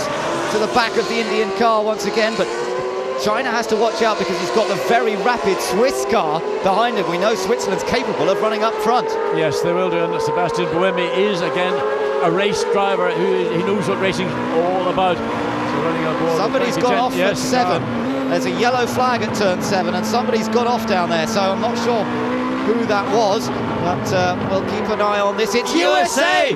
to the back of the Indian car once again, but China has to watch out because he's got the very rapid Swiss car behind him. We know Switzerland's capable of running up front. Yes, they will do, and Sebastian Buemi is again a race driver who knows what racing's all about. So running on board. Somebody's got off at 7. There's a yellow flag at turn 7, and somebody's got off down there, so I'm not sure who that was, but we'll keep an eye on this. It's USA!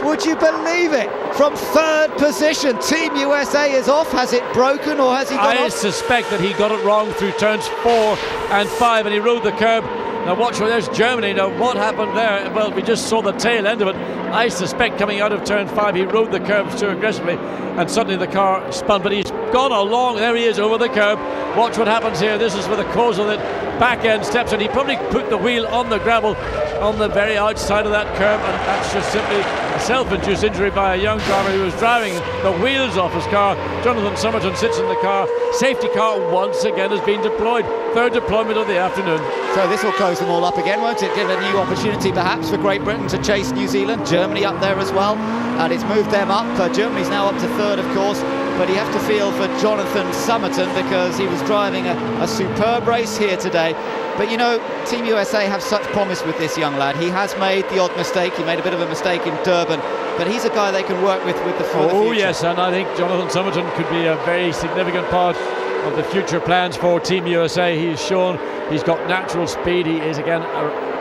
Would you believe it? From 3rd position, Team USA is off. Has it broken, or has he got off? I suspect that he got it wrong through turns 4 and 5, and he rode the curb. Now watch, there's Germany. Now what happened there? Well, we just saw the tail end of it. I suspect coming out of turn 5, he rode the curbs too aggressively, and suddenly the car spun, but he's gone along. There he is over the curb. Watch what happens here. This is where the cause of it. Back end steps, and he probably put the wheel on the gravel on the very outside of that curb, and that's just simply a self-induced injury by a young driver who was driving the wheels off his car. Jonathan Somerton sits in the car. Safety car once again has been deployed. 3rd deployment of the afternoon. So this will close them all up again, won't it? Give a new opportunity perhaps for Great Britain to chase New Zealand. Germany up there as well, and it's moved them up. Germany's now up to 3rd, of course, but you have to feel for Jonathan Somerton because he was driving a superb race here today. But you know, Team USA have such promise with this young lad. He has made the odd mistake. He made a bit of a mistake in Durban, but he's a guy they can work with the future. Oh yes, and I think Jonathan Somerton could be a very significant part of the future plans for Team USA. He's shown he's got natural speed. He is again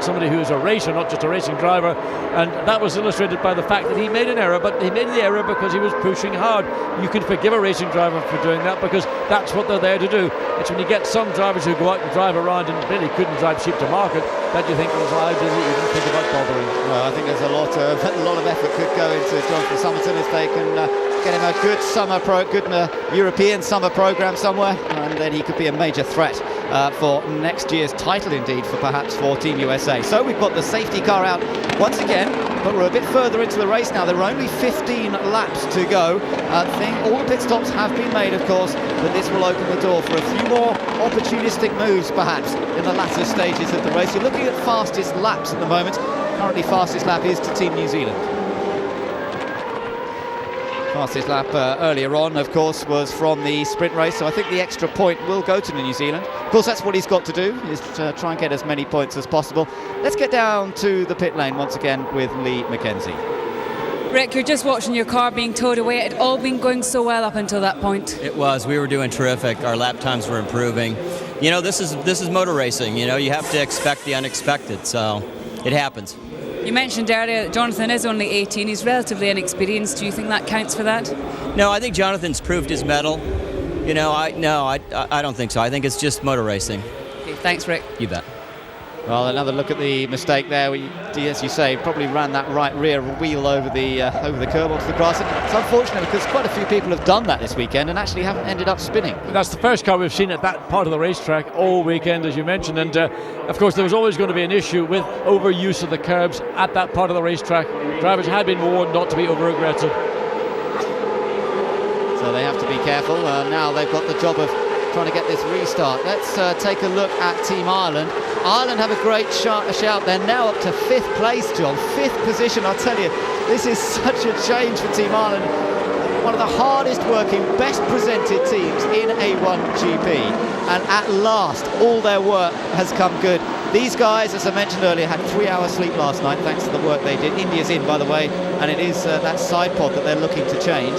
somebody who is a racer, not just a racing driver, and that was illustrated by the fact that he made an error, but he made the error because he was pushing hard. You can forgive a racing driver for doing that because that's what they're there to do. It's when you get some drivers who go out and drive around and really couldn't drive sheep to market that you think, well, why did he even think about bothering? Well, I think there's a lot of effort could go into Jonathan Somerton if they can get him a good European summer program somewhere, and then he could be a major threat for next year's title, indeed, for Team USA. So we've got the safety car out once again, but we're a bit further into the race now. There are only 15 laps to go. All the pit stops have been made, of course, but this will open the door for a few more opportunistic moves, perhaps, in the latter stages of the race. You're looking at fastest laps at the moment. Currently, fastest lap is to Team New Zealand. Fastest lap earlier on, of course, was from the sprint race, so I think the extra point will go to New Zealand. Of course, that's what he's got to do, is to try and get as many points as possible. Let's get down to the pit lane once again with Lee Mackenzie. Rick, you're just watching your car being towed away. It had all been going so well up until that point. It was. We were doing terrific. Our lap times were improving. You know, this is motor racing. You know, you have to expect the unexpected, so it happens. You mentioned earlier that Jonathan is only 18. He's relatively inexperienced. Do you think that counts for that? No, I think Jonathan's proved his mettle. You know, I don't think so. I think it's just motor racing. Okay, thanks, Rick. You bet. Well, another look at the mistake there. As you say, probably ran that right rear wheel over the curb onto the grass. It's unfortunate because quite a few people have done that this weekend and actually haven't ended up spinning. That's the first car we've seen at that part of the racetrack all weekend, as you mentioned. And of course, there was always going to be an issue with overuse of the curbs at that part of the racetrack. Drivers had been warned not to be over-aggressive. So they have to be careful. Now they've got the job of trying to get this restart. Let's take a look at Team Ireland. Ireland have a great shout. They're now up to 5th place, John. 5th position, I'll tell you. This is such a change for Team Ireland. One of the hardest working, best presented teams in A1GP. And at last, all their work has come good. These guys, as I mentioned earlier, had 3 hours sleep last night thanks to the work they did. India's in, by the way, and it is that side pod that they're looking to change.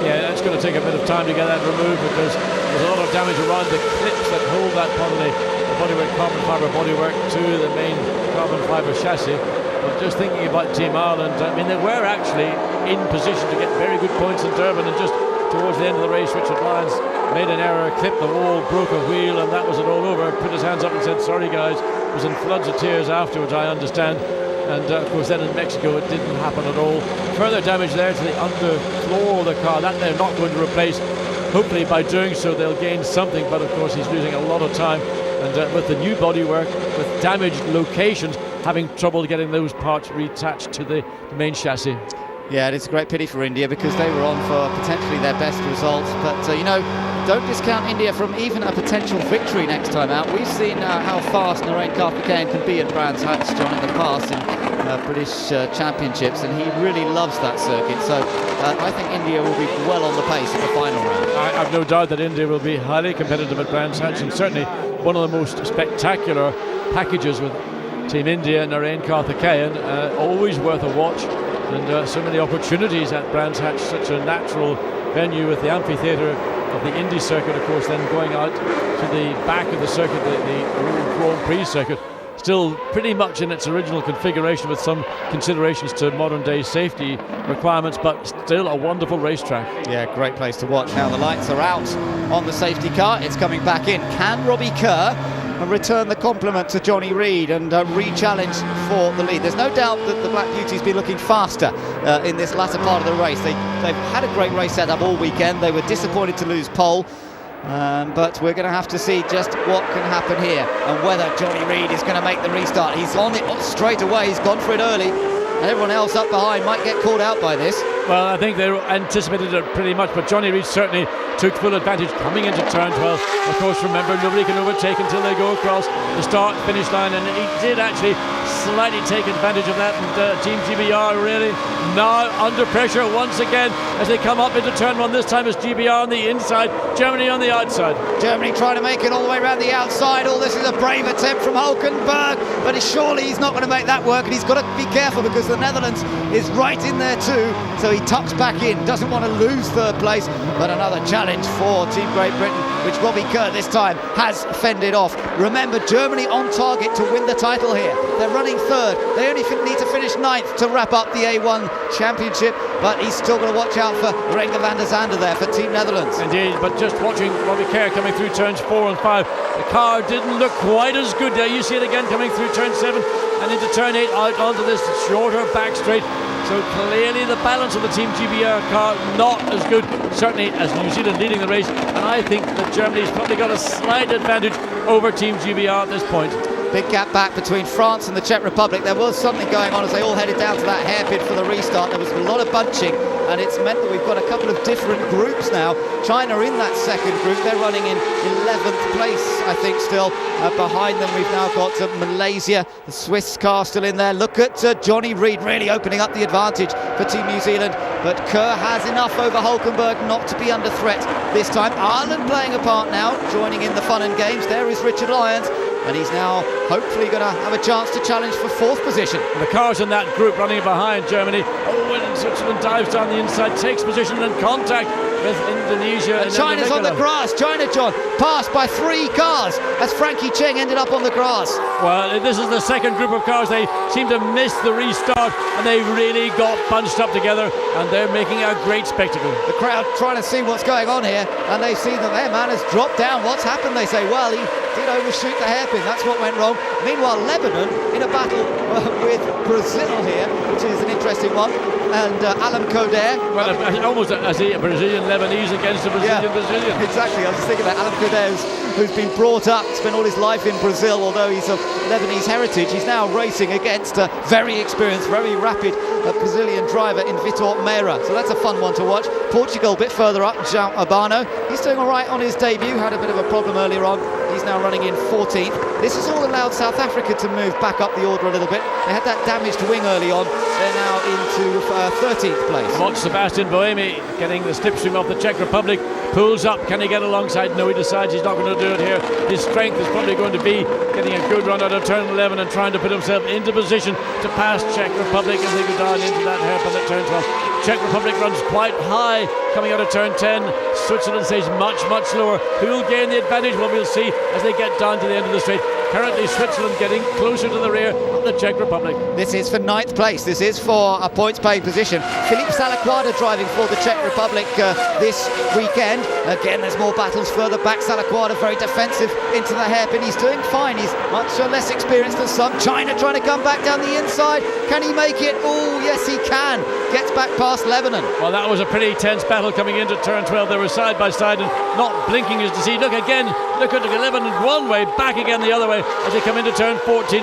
Yeah, it's going to take a bit of time to get that removed because there's a lot of damage around the clips that hold that part of the bodywork, carbon fibre bodywork to the main carbon fibre chassis. But just thinking about Team Ireland, I mean, they were actually in position to get very good points in Durban, and just towards the end of the race, Richard Lyons made an error, clipped the wall, broke a wheel, and that was it all over. Put his hands up and said, sorry guys. Was in floods of tears afterwards, I understand. And of course then in Mexico it didn't happen at all. Further damage there to the underfloor of the car, that they're not going to replace. Hopefully by doing so they'll gain something, but of course he's losing a lot of time. And with the new bodywork, with damaged locations, having trouble getting those parts reattached to the main chassis. Yeah, it's a great pity for India because they were on for potentially their best result. But, you know, don't discount India from even a potential victory next time out. We've seen how fast Narain Karthikeyan can be at Brands Hatch, John, in the past in British championships, and he really loves that circuit. So I think India will be well on the pace in the final round. I've no doubt that India will be highly competitive at Brands Hatch, and certainly one of the most spectacular packages with Team India, Narain Karthikeyan, always worth a watch. And so many opportunities at Brands Hatch, such a natural venue with the amphitheatre of the Indy circuit, of course, then going out to the back of the circuit, the Grand Prix circuit. Still pretty much in its original configuration with some considerations to modern day safety requirements, but still a wonderful racetrack. Yeah, great place to watch. Now the lights are out on the safety car. It's coming back in. Can Robbie Kerr return the compliment to Johnny Reid and re-challenge for the lead? There's no doubt that the Black Beauty's been looking faster in this latter part of the race. They've had a great race setup all weekend. They were disappointed to lose pole. But we're going to have to see just what can happen here and whether Johnny Reid is going to make the restart. He's on it straight away. He's gone for it early. And everyone else up behind might get called out by this. Well, I think they anticipated it pretty much, but Johnny Reid certainly took full advantage coming into turn 12. Of course, remember, nobody can overtake until they go across the start-finish line, and he did actually slightly take advantage of that, and Team GBR really now under pressure once again as they come up into turn 1. This time it's GBR on the inside, Germany on the outside. Germany trying to make it all the way around the outside. All this is a brave attempt from Hulkenberg, but surely he's not going to make that work, and he's got to be careful because the Netherlands is right in there too, so he tucks back in, doesn't want to lose third place, but another challenge for Team Great Britain, which Robbie Kerr this time has fended off. Remember, Germany on target to win the title here. They're running third. They only need to finish ninth to wrap up the A1 Championship, but he's still going to watch out for Renger van der Zande there for Team Netherlands. Indeed, but just watching Robbie Kerr coming through turns 4 and 5, the car didn't look quite as good there. You see it again coming through turn 7 and into turn 8 out onto this shorter back straight. So clearly the balance of the Team GBR car not as good, certainly as New Zealand leading the race, and I think that Germany's probably got a slight advantage over Team GBR at this point. Big gap back between France and the Czech Republic. There was something going on as they all headed down to that hairpin for the restart. There was a lot of bunching, and it's meant that we've got a couple of different groups now. China in that second group. They're running in 11th place, I think, still. Behind them, we've now got Malaysia, the Swiss car still in there. Look at Johnny Reid really opening up the advantage for Team New Zealand. But Kerr has enough over Hulkenberg not to be under threat this time. Ireland playing a part now, joining in the fun and games. There is Richard Lyons, and he's now hopefully going to have a chance to challenge for 4th position. And the cars in that group running behind Germany. Oh, and Switzerland dives down the inside, takes position and contact with Indonesia. And China's on the grass. China, John, passed by 3 cars as Frankie Cheng ended up on the grass. Well, this is the second group of cars. They seem to miss the restart, and they really got bunched up together, and they're making a great spectacle. The crowd trying to see what's going on here, and they see that their man has dropped down. What's happened? They say, well, he did overshoot the hairpin. That's what went wrong. Meanwhile, Lebanon in a battle with Brazil here, which is an interesting one. And Alam Coder. Well, almost as a Brazilian-Lebanese against a Brazilian-Brazilian. Exactly. I was just thinking about Alam Coder, who's been brought up, spent all his life in Brazil, although he's of Lebanese heritage. He's now racing against a very experienced, very rapid Brazilian driver in Vitor Meira. So that's a fun one to watch. Portugal a bit further up, João Urbano. He's doing all right on his debut, had a bit of a problem earlier on. He's now running in 14th. This has all allowed South Africa to move back up the order a little bit. They had that damaged wing early on. They're now into 13th place. Watch Sebastian Buemi getting the slipstream of the Czech Republic. Pulls up. Can he get alongside? No, he decides he's not going to do it here. His strength is probably going to be getting a good run out of turn 11 and trying to put himself into position to pass Czech Republic as they go down into that hairpin at turn 12. Czech Republic runs quite high coming out of turn 10. Switzerland stays much, much slower. Who will gain the advantage? Well, we'll see as they get down to the end of the straight. Currently, Switzerland getting closer to the rear of the Czech Republic. This is for 9th place. This is for a points-paid position. Philippe Salaquada driving for the Czech Republic this weekend. Again, there's more battles further back. Salaquada very defensive into the hairpin. He's doing fine. He's much less experienced than some. China trying to come back down the inside. Can he make it? Oh, yes, he can. Gets back past Lebanon. Well, that was a pretty tense battle coming into turn 12. They were side by side and not blinking as to see. Look again. Look at Lebanon one way, back again the other way as they come into turn 14.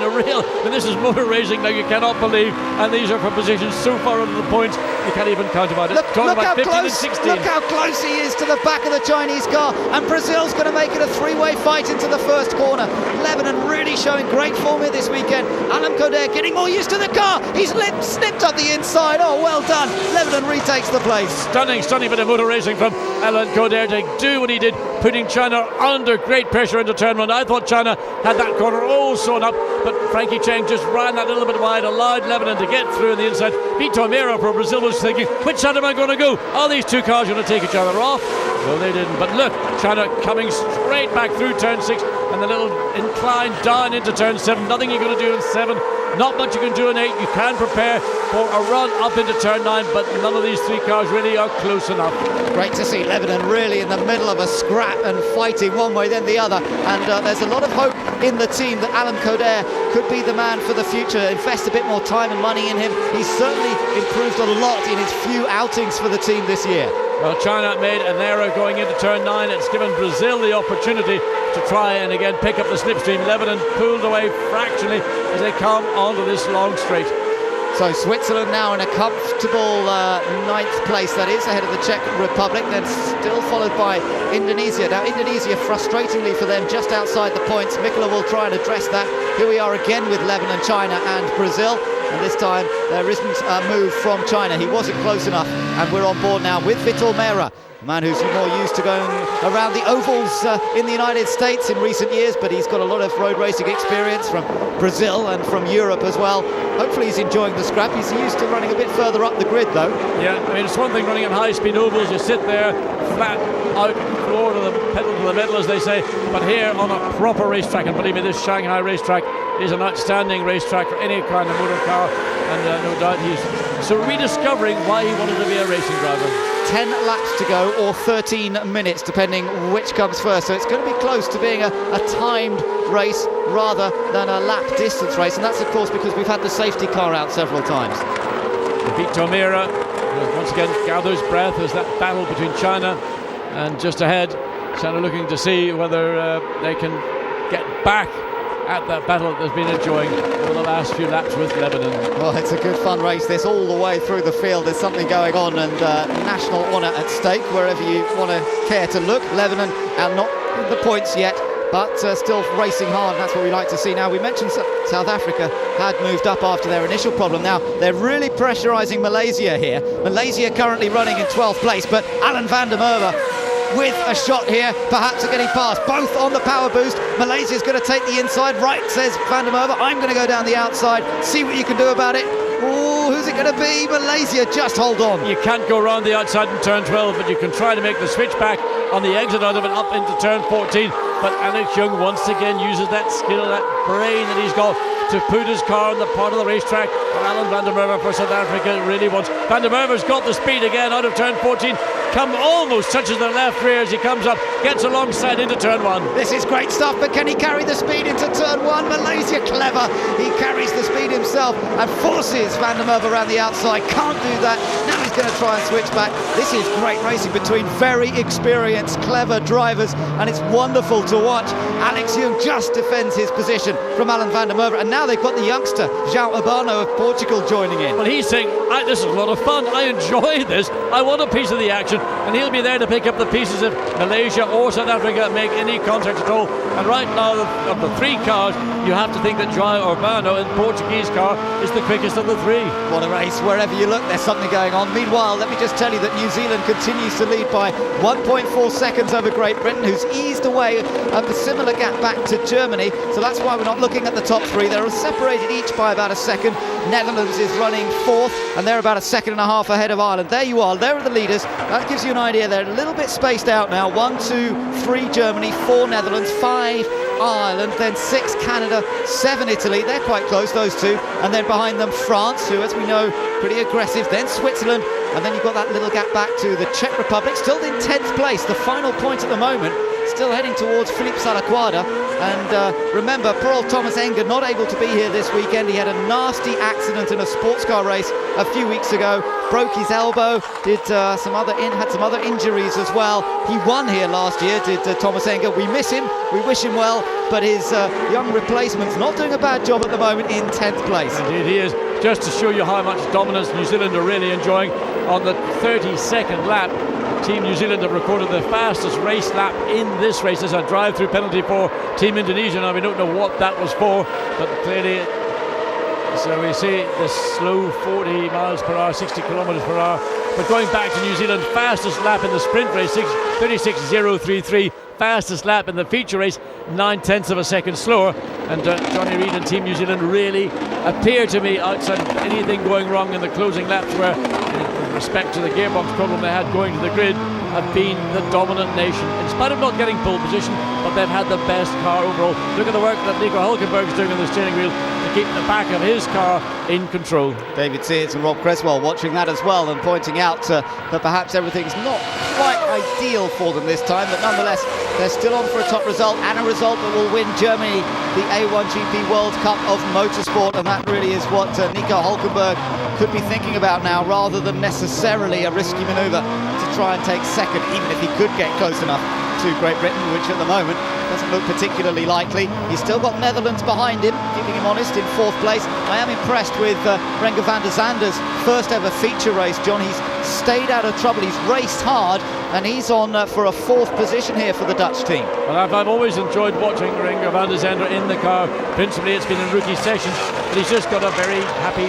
This is motor racing like you cannot believe, and these are for positions so far under the points you can't even count about it. Look how close he is to the back of the Chinese car, and Brazil's going to make it a 3-way fight into the first corner. Lebanon really showing great form here this weekend. Alam Coder getting more used to the car. He's snipped up the inside. Oh, well done. Lebanon retakes the place. Stunning bit of motor racing from Alan Coder to do what he did, putting China under great pressure into turn one. I thought China had that corner all sewn up, but Frankie Cheng just ran that little bit wide, allowed Lebanon to get through on the inside. Vitor Meira from Brazil was thinking, which side am I going to go? Are these two cars going to take each other off? Well, they didn't. But look, China coming straight back through turn 6 and the little incline down into turn 7. Nothing you're going to do in 7. Not much you can do in 8. You can prepare for a run up into turn 9, but none of these 3 cars really are close enough. Great to see Lebanon really in the middle of a scrap and fighting one way then the other, and there's a lot of hope in the team that Alan Coder could be the man for the future. Invest a bit more time and money in him. He's certainly improved a lot in his few outings for the team this year. Well, China made an error going into turn 9. It's given Brazil the opportunity to try and again pick up the slipstream. Lebanon pulled away fractionally as they come onto this long straight. So Switzerland now in a comfortable 9th place, that is, ahead of the Czech Republic, then still followed by Indonesia. Now Indonesia, frustratingly for them, just outside the points. Mikola will try and address that. Here we are again with Lebanon, China and Brazil. And this time there isn't a move from China. He wasn't close enough. And we're on board now with Vitor Meira, a man who's more used to going around the ovals in the United States in recent years, but he's got a lot of road racing experience from Brazil and from Europe as well. Hopefully he's enjoying the scrap. He's used to running a bit further up the grid though. Yeah, I mean, it's one thing running in high-speed ovals. You sit there flat out, floor to the pedal to the metal, as they say. But here on a proper racetrack, and believe me, this Shanghai racetrack is an outstanding racetrack for any kind of motor car, and no doubt he's so rediscovering why he wanted to be a racing driver. 10 laps to go, or 13 minutes, depending which comes first. So it's going to be close to being a timed race rather than a lap distance race. And that's, of course, because we've had the safety car out several times. Vitor Meira once again gathers breath as that battle between China and just ahead. China looking to see whether they can get back at that battle that they've been enjoying over the last few laps with Lebanon. Well, it's a good fun race, this, all the way through the field. There's something going on, and national honour at stake wherever you want to care to look. Lebanon are not in the points yet, but still racing hard, and that's what we like to see. Now, we mentioned South Africa had moved up after their initial problem. Now, they're really pressurising Malaysia here. Malaysia currently running in 12th place, but Alan van der Merwe with a shot here, perhaps of getting past, both on the power boost. Malaysia's going to take the inside, right, says van der Merwe. I'm going to go down the outside, see what you can do about it. Oh, who's it going to be? Malaysia, just hold on. You can't go around the outside in turn 12, but you can try to make the switch back on the exit out of it up into turn 14. But Alex Young once again uses that skill, that brain that he's got to put his car on the part of the racetrack. And Alan van der Merwe for South Africa really wants. Van der Merwe's got the speed again out of turn 14. Almost touches the left rear as he comes up, gets alongside into turn 1. This is great stuff, but can he carry the speed into turn 1? Malaysia clever. He carries the speed himself and forces van der Merwe around the outside. Can't do that. Now he's going to try and switch back. This is great racing between very experienced, clever drivers, and it's wonderful to watch. Alex Young just defends his position from Alan van der Merwe, and now they've got the youngster João Urbano of Portugal joining in. Well, he's saying, this is a lot of fun. I enjoy this. I want a piece of the action. And he'll be there to pick up the pieces if Malaysia or South Africa make any contact at all. And right now, of the 3 cars, you have to think that João Urbano in Portuguese car is the quickest of the 3. What a race. Wherever you look, there's something going on. Meanwhile, let me just tell you that New Zealand continues to lead by 1.4 seconds over Great Britain, who's eased away a similar gap back to Germany. So that's why we're not looking at the top 3. They're separated each by about a second. Netherlands is running 4th, and they're about a second and a half ahead of Ireland. There you are. There are the leaders. That gives you an idea. They're a little bit spaced out now. 1, 2, 3 Germany, 4 Netherlands, 5 Ireland, then 6 Canada, 7 Italy. They're quite close, those 2. And then behind them France, who, as we know, pretty aggressive. Then Switzerland, and then you've got that little gap back to the Czech Republic, still in 10th place, the final point at the moment. Still heading towards Philippe Salaquada. And remember, poor old Thomas Enger not able to be here this weekend. He had a nasty accident in a sports car race a few weeks ago, broke his elbow, had some other injuries as well. He won here last year, did Thomas Enger. We miss him, we wish him well, but his young replacement's not doing a bad job at the moment in 10th place. Indeed he is. Just to show you how much dominance New Zealand are really enjoying, on the 32nd lap, Team New Zealand have recorded the fastest race lap in this race as a drive-through penalty for Team Indonesia. Now we don't know what that was for, but clearly, so we see the slow 40 miles per hour, 60 kilometers per hour But going back to New Zealand, fastest lap in the sprint race, 36.033. Fastest lap in the feature race, 9/10 of a second slower. And Johnny Reid and Team New Zealand really appear to me, outside of anything going wrong in the closing laps, where, with respect to the gearbox problem they had going to the grid, have been the dominant nation, in spite of not getting pole position, but they've had the best car overall. Look at the work that Nico Hülkenberg is doing on the steering wheel to keep the back of his car in control. David Sears and Rob Creswell watching that as well and pointing out that perhaps everything's not quite ideal for them this time, but nonetheless they're still on for a top result, and a result that will win Germany the A1GP World Cup of Motorsport, and that really is what Nico Hülkenberg could be thinking about now, rather than necessarily a risky manoeuvre to try and take second, even if he could get close enough to Great Britain, which at the moment doesn't look particularly likely. He's still got Netherlands behind him, keeping him honest, in 4th place. I am impressed with Renger van der Zander's first ever feature race, John. He's stayed out of trouble, he's raced hard, and he's on for a 4th position here for the Dutch team. Well, I've always enjoyed watching Renger van der Zander in the car. Principally it's been in rookie sessions, but he's just got a very happy,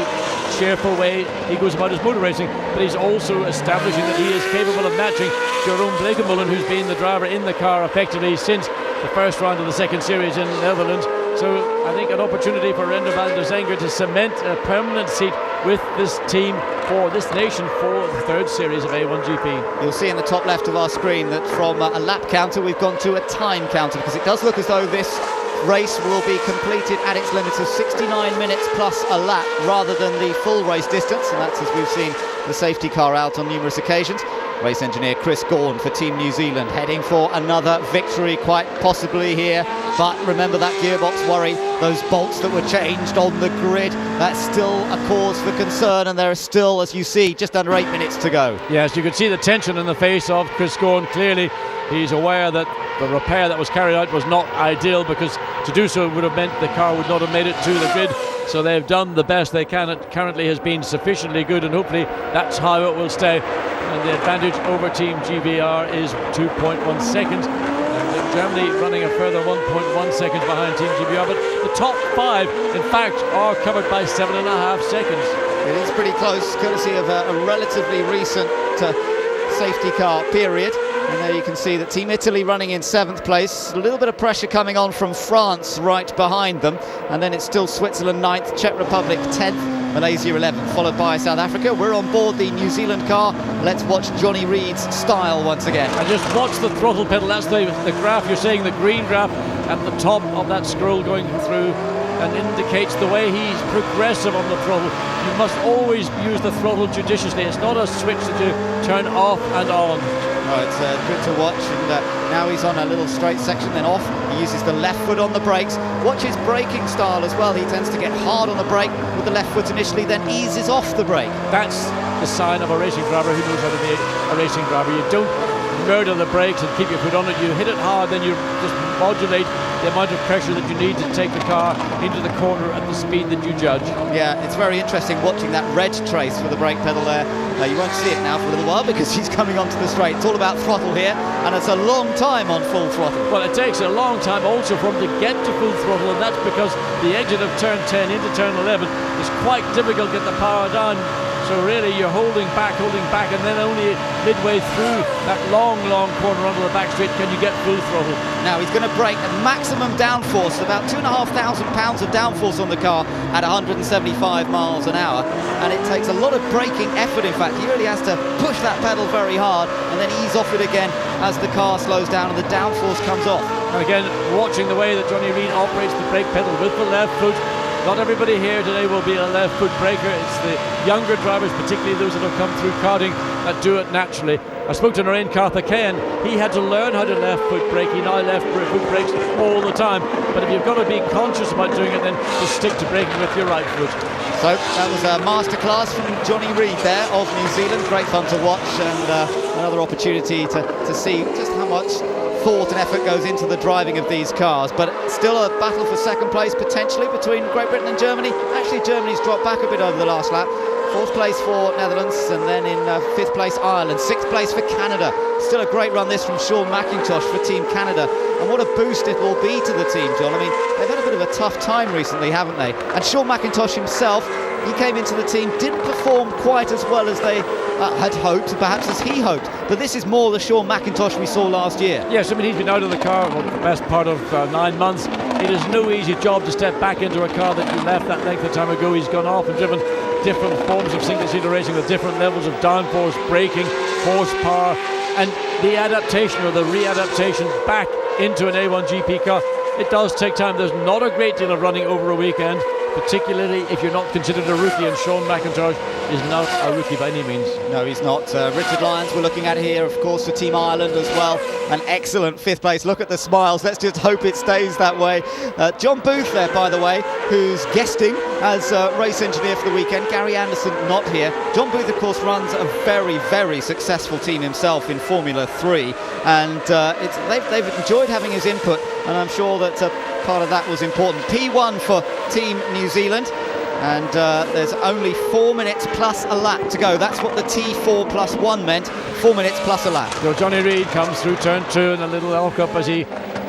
cheerful way he goes about his motor racing, but he's also establishing that he is capable of matching Jeroen Bleekemolen, who's been the driver in the car effectively since the first round of the second series in the Netherlands. So I think an opportunity for Renger van der Zander to cement a permanent seat with this team, for this nation, for the 3rd series of A1GP. You'll see in the top left of our screen that from a lap counter we've gone to a time counter, because it does look as though this race will be completed at its limits of 69 minutes plus a lap, rather than the full race distance, and that's as we've seen the safety car out on numerous occasions. Race engineer Chris Gaughan for Team New Zealand heading for another victory, quite possibly here, but remember that gearbox worry, those bolts that were changed on the grid, that's still a cause for concern, and there are still, as you see, just under 8 minutes to go. Yes, you can see the tension in the face of Chris Gaughan. Clearly he's aware that the repair that was carried out was not ideal, because to do so would have meant the car would not have made it to the grid. So they've done the best they can. It currently has been sufficiently good, and hopefully that's how it will stay. And the advantage over Team GBR is 2.1 seconds. And Germany running a further 1.1 seconds behind Team GBR. But the top 5, in fact, are covered by 7.5 seconds. It is pretty close, courtesy of a relatively recent safety car period. And there you can see that Team Italy running in 7th place. A little bit of pressure coming on from France right behind them. And then it's still Switzerland 9th, Czech Republic 10th, Malaysia 11th, followed by South Africa. We're on board the New Zealand car. Let's watch Johnny Reid's style once again. And just watch the throttle pedal. That's the graph you're seeing, the green graph at the top of that scroll going through, and indicates the way he's progressive on the throttle. You must always use the throttle judiciously. It's not a switch that you turn off and on. Oh, it's good to watch, and now he's on a little straight section, then off. He uses the left foot on the brakes. Watch his braking style as well. He tends to get hard on the brake with the left foot initially, then eases off the brake. That's the sign of a racing driver who knows how to be a racing driver. You don't murder the brakes and keep your foot on it. You hit it hard, then you just modulate the amount of pressure that you need to take the car into the corner at the speed that you judge. Yeah, it's very interesting watching that red trace for the brake pedal there. You won't see it now for a little while because he's coming onto the straight. It's all about throttle here, and it's a long time on full throttle. Well, it takes a long time also for him to get to full throttle, and that's because the exit of turn 10 into turn 11 is quite difficult to get the power down. So really you're holding back, and then only midway through that long corner onto the back straight can you get full throttle. Now he's going to brake at maximum downforce, about 2,500 pounds of downforce on the car at 175 miles an hour, and it takes a lot of braking effort. In fact, he really has to push that pedal very hard and then ease off it again as the car slows down and the downforce comes off. And again, watching the way that Johnny Reid operates the brake pedal with the left foot. Not everybody here today will be a left foot braker. It's the younger drivers, particularly those that have come through karting, that do it naturally. I spoke to Narain Karthikeyan. He had to learn how to left foot brake. He now left foot brakes all the time. But if you've got to be conscious about doing it, then just stick to braking with your right foot. So that was a masterclass from Johnny Reid there of New Zealand. Great fun to watch, and another opportunity to see just how much thought and effort goes into the driving of these cars. But still a battle for second place potentially between Great Britain and Germany. Actually, Germany's dropped back a bit over the last lap. 4th place for Netherlands, and then in 5th place Ireland. 6th place for Canada. Still a great run this from Sean McIntosh for Team Canada, and what a boost it will be to the team, John. I mean, they've had a bit of a tough time recently, haven't they? And Sean McIntosh himself, he came into the team, didn't perform quite as well as they had hoped, perhaps as he hoped. But this is more the Sean McIntosh we saw last year. Yes, I mean, he's been out of the car for the best part of 9 months. It is no easy job to step back into a car that you left that length of time ago. He's gone off and driven different forms of single-seater racing with different levels of downforce, braking, horsepower, and the adaptation or the readaptation back into an A1GP car. It does take time. There's not a great deal of running over a weekend, particularly if you're not considered a rookie, and Sean McIntosh is not a rookie by any means. No, he's not. Richard Lyons we're looking at here, of course, for Team Ireland as well. An excellent 5th place. Look at the smiles. Let's just hope it stays that way. John Booth there, by the way, who's guesting as race engineer for the weekend. Gary Anderson not here. John Booth, of course, runs a very, very successful team himself in Formula 3, and they've enjoyed having his input, and I'm sure that part of that was important. P1 for Team New Zealand, and there's only 4 minutes plus a lap to go. That's what the T4 plus 1 meant, 4 minutes plus a lap. So Johnny Reid comes through turn 2 and a little elk up as he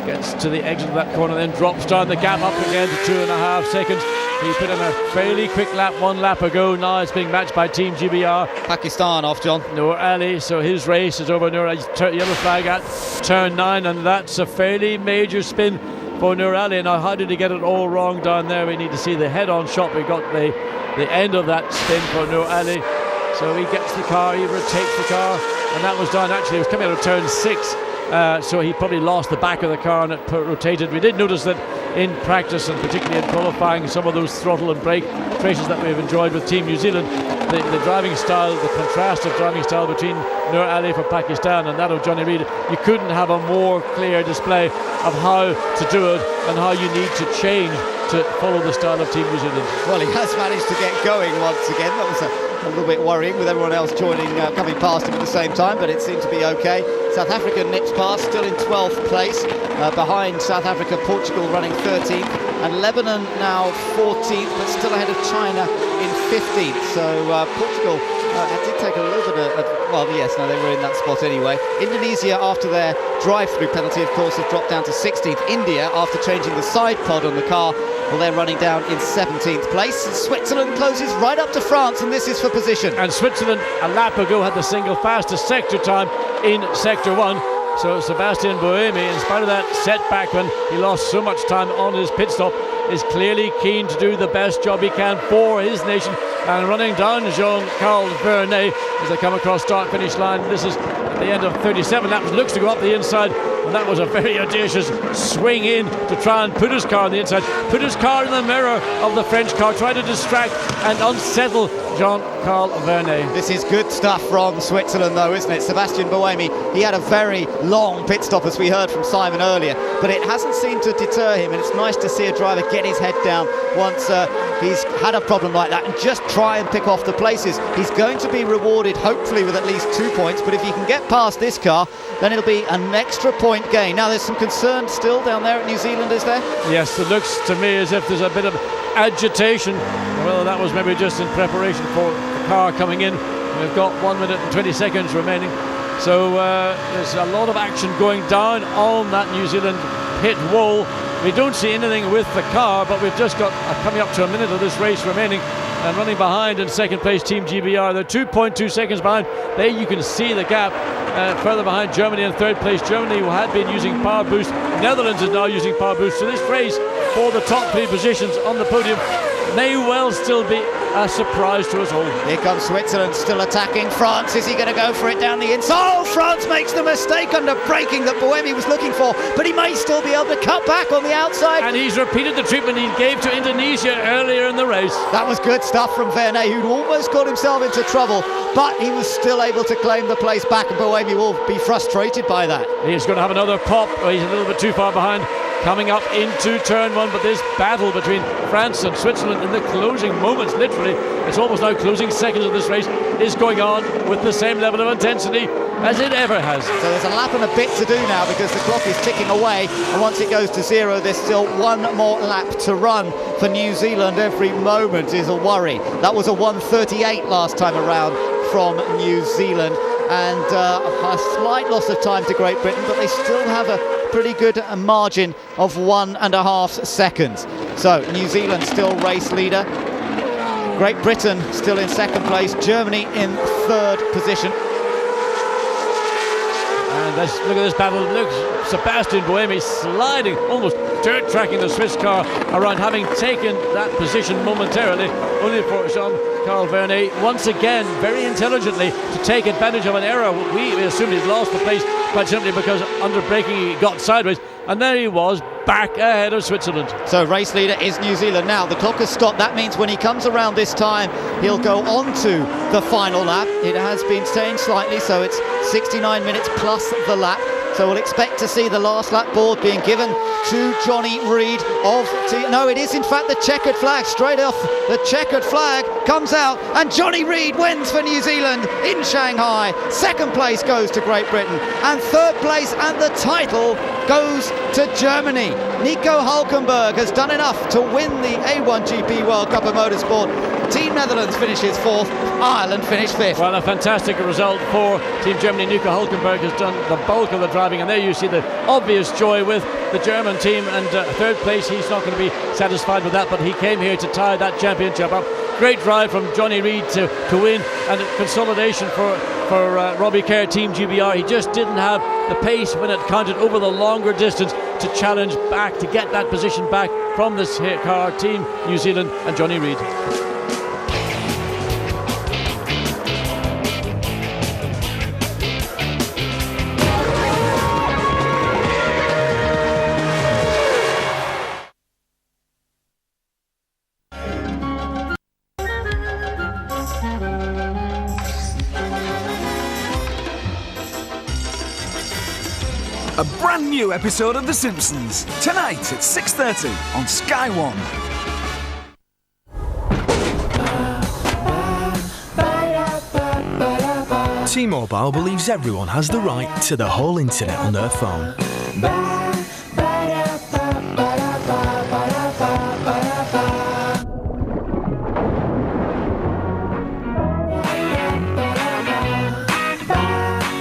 gets to the exit of that corner, then drops down the gap up again to 2.5 seconds. He put in a fairly quick lap 1 lap ago. Now it's being matched by Team GBR. Pakistan off, John. Noor Ali, so his race is over. Noor Ali, yellow flag at turn 9, and that's a fairly major spin for Noor Ali. Now, how did he get it all wrong down there? We need to see the head-on shot. We got the end of that spin for Noor Ali. So he gets the car, he rotates the car, and that was done. Actually, it was coming out of turn 6. So he probably lost the back of the car and it rotated. We did notice that in practice, and particularly in qualifying, some of those throttle and brake races that we've enjoyed with Team New Zealand, the driving style, the contrast of driving style between Noor Ali for Pakistan and that of Johnny Reid, you couldn't have a more clear display of how to do it and how you need to change to follow the style of Team New Zealand. Well, he has managed to get going once again. That was a little bit worrying with everyone else joining, coming past him at the same time, but it seemed to be okay. South Africa nips past, still in 12th place. Behind South Africa, Portugal running 13th, and Lebanon now 14th, but still ahead of China in 15th. So Portugal did take a little bit they were in that spot anyway. Indonesia, after their drive-through penalty, of course, have dropped down to 16th. India, after changing the side pod on the car, well, they're running down in 17th place. And Switzerland closes right up to France, and this is for position. And Switzerland, a lap ago, had the single fastest sector time in Sector 1. So Sebastian Buemi, in spite of that setback when he lost so much time on his pit stop, is clearly keen to do the best job he can for his nation. And running down Jean-Carl Vernet as they come across start-finish line. This is at the end of 37 laps. Looks to go up the inside, and that was a very audacious swing in to try and put his car on the inside, put his car in the mirror of the French car, try to distract and unsettle Jean-Carl Vernet. This is good stuff from Switzerland, though, isn't it? Sebastian Buemi, he had a very long pit stop, as we heard from Simon earlier, but it hasn't seemed to deter him, and it's nice to see a driver get his head down once he's had a problem like that and just try and pick off the places. He's going to be rewarded, hopefully, with at least 2 points, but if he can get past this car, then it'll be an extra point gain. Now, there's some concern still down there at New Zealand, is there? Yes, it looks to me as if there's a bit of agitation. Well, that was maybe just in preparation for the car coming in. We've got 1 minute and 20 seconds remaining. So there's a lot of action going down on that New Zealand pit wall. We don't see anything with the car, but we've just got coming up to a minute of this race remaining, and running behind in second place Team GBR. They're 2.2 seconds behind. There you can see the gap. Further behind Germany in third place. Germany, who had been using power boost. Netherlands is now using power boost. So this race for the top 3 positions on the podium may well still be a surprise to us all. Here comes Switzerland, still attacking France. Is he going to go for it down the inside? Oh, France makes the mistake under braking that Buemi was looking for, but he may still be able to cut back on the outside. And he's repeated the treatment he gave to Indonesia earlier in the race. That was good stuff from Vernet, who'd almost got himself into trouble, but he was still able to claim the place back, and Buemi will be frustrated by that. He's going to have another pop. He's a little bit too far behind. Coming up into turn 1, but this battle between France and Switzerland in the closing moments, literally, it's almost now closing seconds of this race, is going on with the same level of intensity as it ever has. So there's a lap and a bit to do now because the clock is ticking away, and once it goes to 0, there's still 1 more lap to run for New Zealand. Every moment is a worry. That was a 1:38 last time around from New Zealand, and a slight loss of time to Great Britain, but they still have a pretty good margin of 1.5 seconds. So New Zealand still race leader. Great Britain still in second place, Germany in third position. And let's look at this battle. Look, Sebastian Buemi sliding, almost dirt-tracking the Swiss car around, having taken that position momentarily, only for Jean-Carl Vernet once again, very intelligently, to take advantage of an error. We assumed he'd lost the place quite simply because under braking he got sideways, and there he was, back ahead of Switzerland. So race leader is New Zealand now. The clock has stopped. That means when he comes around this time, he'll go on to the final lap. It has been staying slightly, so it's 69 minutes plus the lap. So we'll expect to see the last lap board being given to Johnny Reid no, it is in fact the checkered flag. Straight off, the checkered flag comes out, and Johnny Reid wins for New Zealand in Shanghai. Second place goes to Great Britain, and third place and the title goes to Germany. Nico Hulkenberg has done enough to win the A1GP World Cup of Motorsport. Team Netherlands finishes fourth, Ireland finished fifth. Well, a fantastic result for Team Germany. Nico Hulkenberg has done the bulk of the driving, and there you see the obvious joy with the German team. And third place, he's not going to be satisfied with that, but he came here to tie that championship up. Great drive from Johnny Reid to win, and consolidation for Robbie Kerr, Team GBR. He just didn't have the pace when it counted over the longer distance to challenge back, to get that position back from this car, Team New Zealand and Johnny Reid. A brand new episode of The Simpsons, tonight at 6:30 on Sky One. T-Mobile believes everyone has the right to the whole internet on their phone.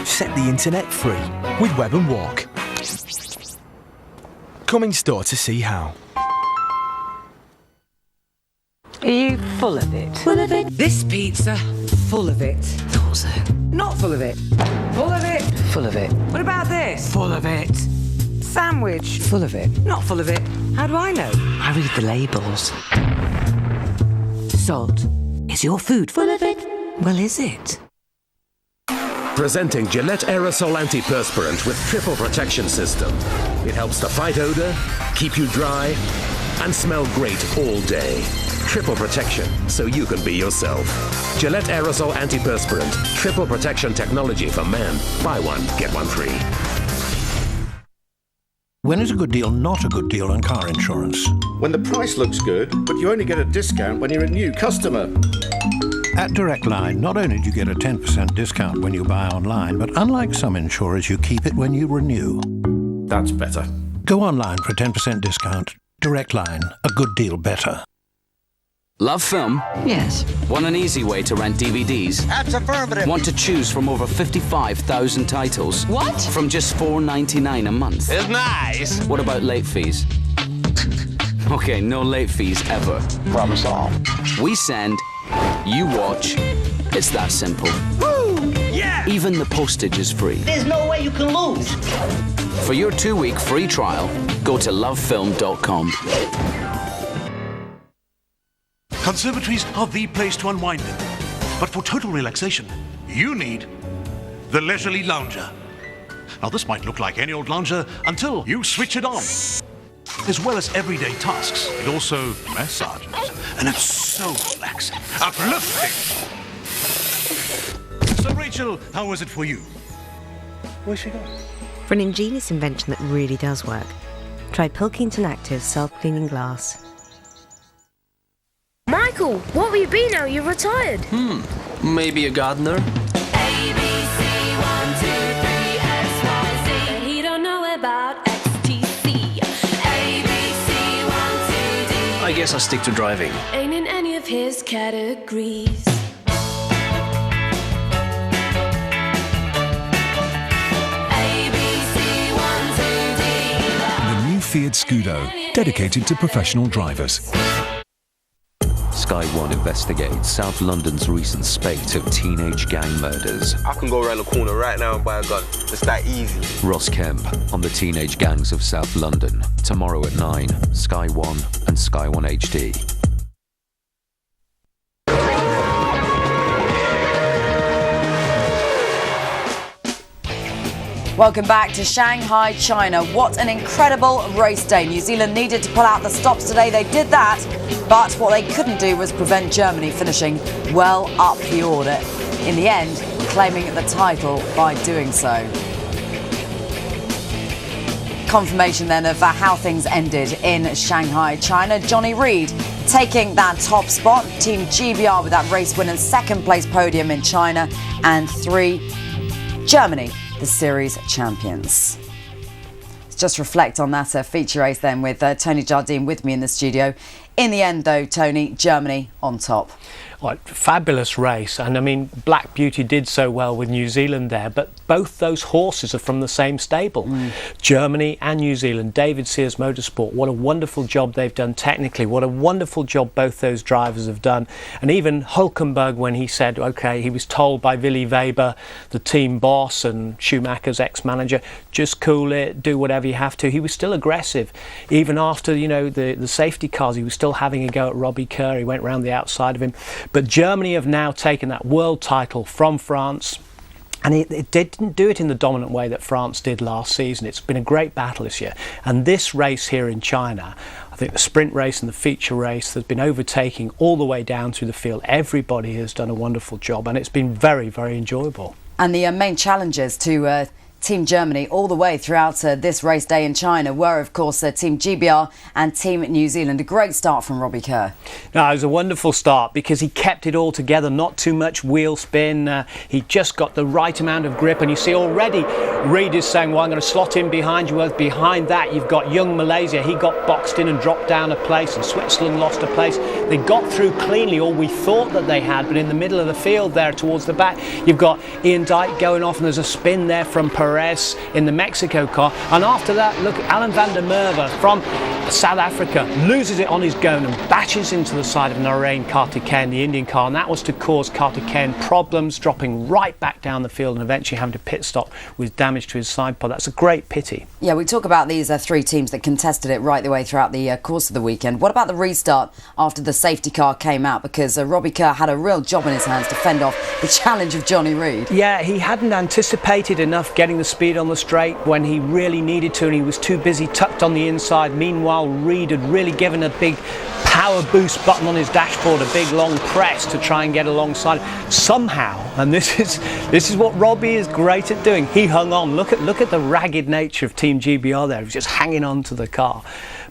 Set the internet free with Web & Walk. Come in store to see how. Are you full of it? Full of it? This pizza, full of it. Also, not full of it. Full of it. Full of it. What about this? Full of it. Sandwich, full of it. Not full of it. How do I know? I read the labels. Salt. Is your food full of it? Well, is it? Presenting Gillette Aerosol Antiperspirant with triple protection system. It helps to fight odor, keep you dry, and smell great all day. Triple protection, so you can be yourself. Gillette Aerosol Antiperspirant. Triple protection technology for men. Buy one, get one free. When is a good deal not a good deal on car insurance? When the price looks good, but you only get a discount when you're a new customer. At Direct Line, not only do you get a 10% discount when you buy online, but unlike some insurers, you keep it when you renew. That's better. Go online for a 10% discount. Direct Line, a good deal better. Love film? Yes. Want an easy way to rent DVDs? That's affirmative. Want to choose from over 55,000 titles? What? From just $4.99 a month. It's nice. What about late fees? Okay, no late fees ever. Problem solved. We send, you watch. It's that simple. Woo! Yeah! Even the postage is free. There's no way you can lose. For your 2-week free trial, go to lovefilm.com. Conservatories are the place to unwind in. But for total relaxation, you need the Leisurely Lounger. Now, this might look like any old lounger until you switch it on. As well as everyday tasks, it also massages. And it's so relaxing, uplifting. So, Rachel, how was it for you? Where's she going? For an ingenious invention that really does work, try Pilkington Active Self-Cleaning Glass. Michael, what will you be now you're retired? Maybe a gardener? And he don't know about XTC. ABC12D. I guess I'll stick to driving. Ain't in any of his categories. The new Fiat Scudo, dedicated to professional drivers. Sky One investigates South London's recent spate of teenage gang murders. I can go around the corner right now and buy a gun. It's that easy. Ross Kemp on the teenage gangs of South London. Tomorrow at 9, Sky One and Sky One HD. Welcome back to Shanghai, China. What an incredible race day. New Zealand needed to pull out the stops today. They did that, but what they couldn't do was prevent Germany finishing well up the order. In the end, claiming the title by doing so. Confirmation then of how things ended in Shanghai, China. Johnny Reid taking that top spot. Team GBR with that race win and second place podium in China. And 3, Germany, the series champions. Let's just reflect on that feature race then with Tony Jardine with me in the studio. In the end though, Tony, Germany on top. Well, fabulous race, and I mean Black Beauty did so well with New Zealand there, but both those horses are from the same stable. Germany and New Zealand. David Sears Motorsport, what a wonderful job they've done technically, what a wonderful job both those drivers have done. And even Hulkenberg, when he said, okay, he was told by Willy Weber, the team boss and Schumacher's ex-manager, just cool it, do whatever you have to. He was still aggressive. Even after, you know, the safety cars, he was still having a go at Robbie Kerr. He went round the outside of him. But Germany have now taken that world title from France, and it didn't do it in the dominant way that France did last season. It's been a great battle this year. And this race here in China, I think the sprint race and the feature race, there's been overtaking all the way down through the field. Everybody has done a wonderful job, and it's been very, very enjoyable. And the main challenges to Team Germany all the way throughout this race day in China were, of course, Team GBR and Team New Zealand. A great start from Robbie Kerr. No, it was a wonderful start because he kept it all together, not too much wheel spin. He just got the right amount of grip, and you see already Reid is saying, well, I'm going to slot in behind you. Well, behind that, you've got young Malaysia. He got boxed in and dropped down a place, and Switzerland lost a place. They got through cleanly, or we thought that they had, but in the middle of the field there towards the back, you've got Ian Dyke going off, and there's a spin there from Perez in the Mexico car. And after that, look, Alan van der Merwe from South Africa loses it on his gun and bashes into the side of Narain Karthikeyan, the Indian car, and that was to cause Karthikeyan problems, dropping right back down the field and eventually having to pit stop with damage to his side pod. That's a great pity. Yeah, we talk about these 3 teams that contested it right the way throughout the course of the weekend. What about the restart after the safety car came out? Because Robbie Kerr had a real job in his hands to fend off the challenge of Johnny Reid. Yeah, he hadn't anticipated enough getting the speed on the straight when he really needed to, and he was too busy tucked on the inside. Meanwhile, Reid had really given a big power boost button on his dashboard, a big long press to try and get alongside. Somehow, and this is what Robbie is great at doing, he hung on. Look at the ragged nature of Team GBR there. He was just hanging on to the car.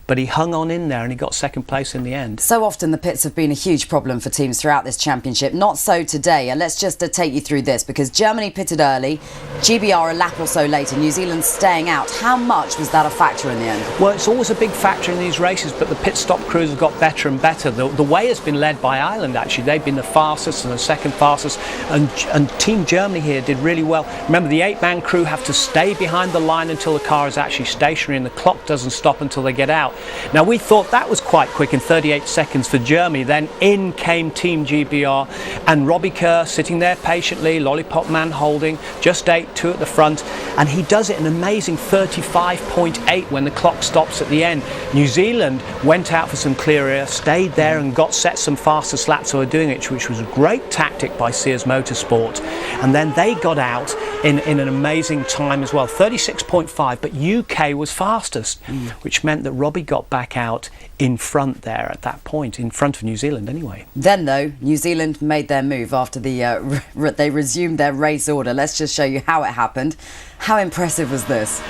But he hung on in there and he got second place in the end. So often the pits have been a huge problem for teams throughout this championship. Not so today. And let's just take you through this, because Germany pitted early, GBR a lap or so later, New Zealand staying out. How much was that a factor in the end? Well, it's always a big factor in these races, but the pit stop crews have got better and better. The way has been led by Ireland, actually. They've been the fastest and the second fastest, and Team Germany here did really well. Remember, the 8-man crew have to stay behind the line until the car is actually stationary and the clock doesn't stop until they get out. Now, we thought that was quite quick in 38 seconds for Germany. Then in came Team GBR, and Robbie Kerr sitting there patiently, Lollipop Man holding, just 8-2 at the front, and he does it an amazing 35.8 when the clock stops at the end. New Zealand went out for some clear air, stayed there and got set some fastest laps who were doing it, which was a great tactic by Sears Motorsport. And then they got out in an amazing time as well, 36.5, but UK was fastest, which meant that Robbie got back out in front there at that point, in front of New Zealand anyway. Then though, New Zealand made their move after they resumed their race order. Let's just show you how it happened. How impressive was this?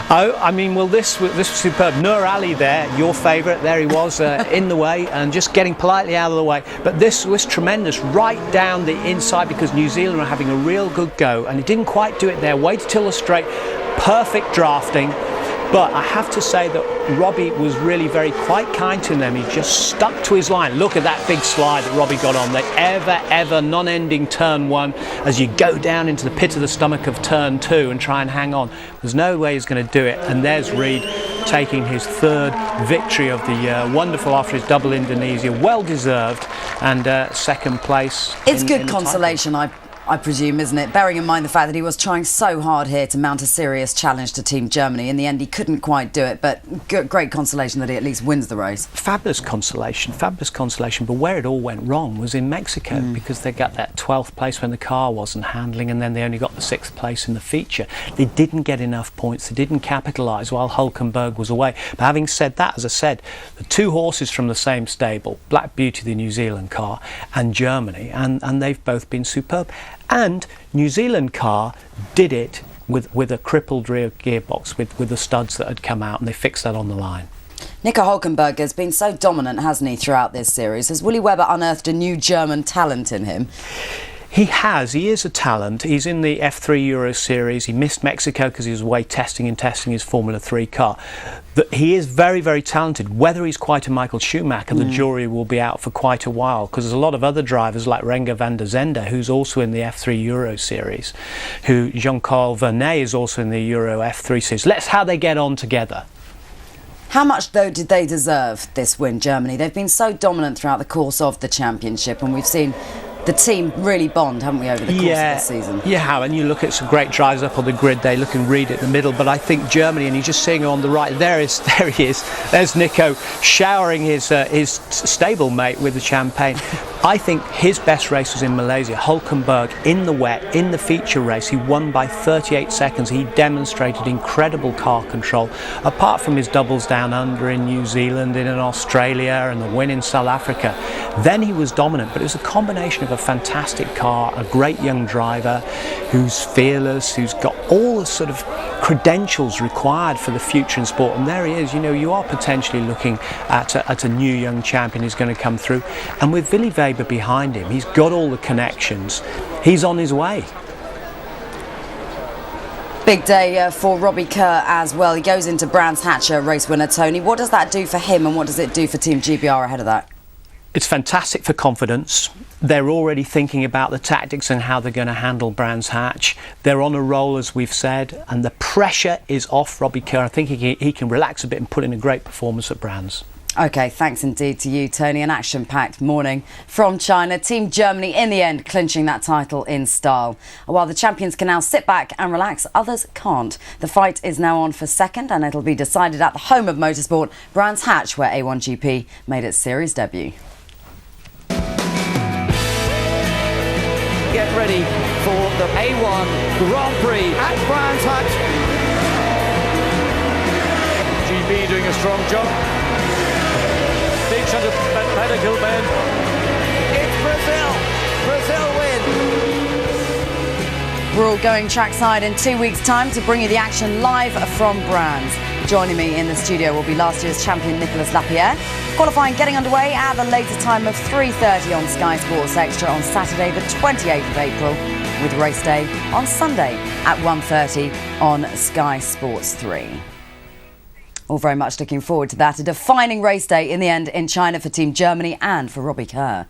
Oh, I mean, well, this was superb. Nur Ali there, your favourite, there he was in the way and just getting politely out of the way. But this was tremendous, right down the inside, because New Zealand were having a real good go, and he didn't quite do it there. Waited till the straight, perfect drafting. But I have to say that Robbie was really quite kind to them. He just stuck to his line. Look at that big slide that Robbie got on. The ever non-ending turn 1 as you go down into the pit of the stomach of turn 2 and try and hang on. There's no way he's going to do it. And there's Reid taking his 3rd victory of the year. Wonderful after his double Indonesia. Well deserved. And 2nd place. It's good consolation, I presume, isn't it? Bearing in mind the fact that he was trying so hard here to mount a serious challenge to Team Germany. In the end, he couldn't quite do it, but great consolation that he at least wins the race. Fabulous consolation. But where it all went wrong was in Mexico, because they got that 12th place when the car wasn't handling, and then they only got the 6th place in the feature. They didn't get enough points. They didn't capitalise while Hulkenberg was away. But having said that, as I said, the 2 horses from the same stable, Black Beauty, the New Zealand car, and Germany, and they've both been superb. And New Zealand car did it with a crippled rear gearbox with the studs that had come out, and they fixed that on the line. Nico Hulkenberg has been so dominant, hasn't he, throughout this series? Has Willy Webber unearthed a new German talent in him? He has. He is a talent. He's in the F3 Euro Series. He missed Mexico because he was away testing his Formula 3 car. He is very talented. Whether he's quite a Michael Schumacher, the jury will be out for quite a while, because there's a lot of other drivers like Renger van der Zende, who's also in the F3 Euro Series, who Jean-Carl Vernet is also in the Euro F3 Series. Let's how they get on together. How much, though, did they deserve this win, Germany? They've been so dominant throughout the course of the championship, and we've seen the team really bond, haven't we, over the course of this season? Yeah, and you look at some great drives up on the grid there. Look and Reid at the middle, but I think Germany, and you're just seeing on the right, there he is. There's Nico showering his stablemate with the champagne. I think his best race was in Malaysia. Hulkenberg in the wet, in the feature race, he won by 38 seconds. He demonstrated incredible car control. Apart from his doubles down under in New Zealand, in Australia, and the win in South Africa, then he was dominant. But it was a combination of a fantastic car, a great young driver who's fearless, who's got all the sort of credentials required for the future in sport. And there he is. You know, you are potentially looking at a new young champion who's going to come through. And with Willy Webber behind him, he's got all the connections. He's on his way. Big day for Robbie Kerr as well. He goes into Brands Hatcher race winner, Tony. What does that do for him, and what does it do for Team GBR ahead of that? It's fantastic for confidence. They're already thinking about the tactics and how they're going to handle Brands Hatch. They're on a roll, as we've said, and the pressure is off Robbie Kerr. I think he can relax a bit and put in a great performance at Brands. OK, thanks indeed to you, Tony. An action-packed morning from China. Team Germany, in the end, clinching that title in style. While the champions can now sit back and relax, others can't. The fight is now on for 2nd, and it'll be decided at the home of motorsport, Brands Hatch, where A1GP made its series debut. Get ready for the A1 Grand Prix at Brands Hatch. GB doing a strong job. Big shot of medical men. It's Brazil. Brazil win. We're all going trackside in 2 weeks' time to bring you the action live from Brands. Joining me in the studio will be last year's champion Nicolas Lapierre. Qualifying getting underway at the later time of 3:30 on Sky Sports Extra on Saturday the 28th of April, with race day on Sunday at 1:30 on Sky Sports 3. All very much looking forward to that. A defining race day in the end in China for Team Germany and for Robbie Kerr.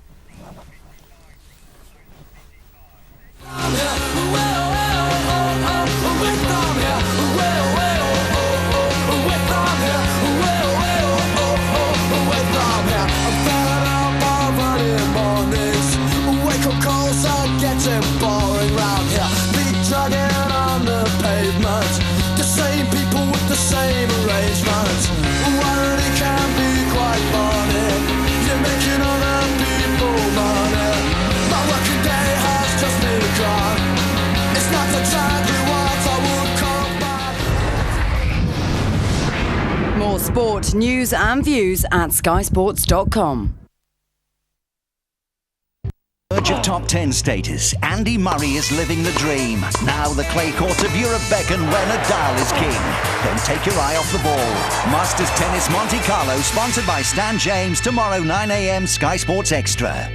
More sport, news and views at skysports.com. Verge of top 10 status, Andy Murray is living the dream. Now the clay courts of Europe beckon where Nadal is king. Don't take your eye off the ball. Masters Tennis Monte Carlo, sponsored by Stan James, tomorrow 9 a.m. Sky Sports Extra.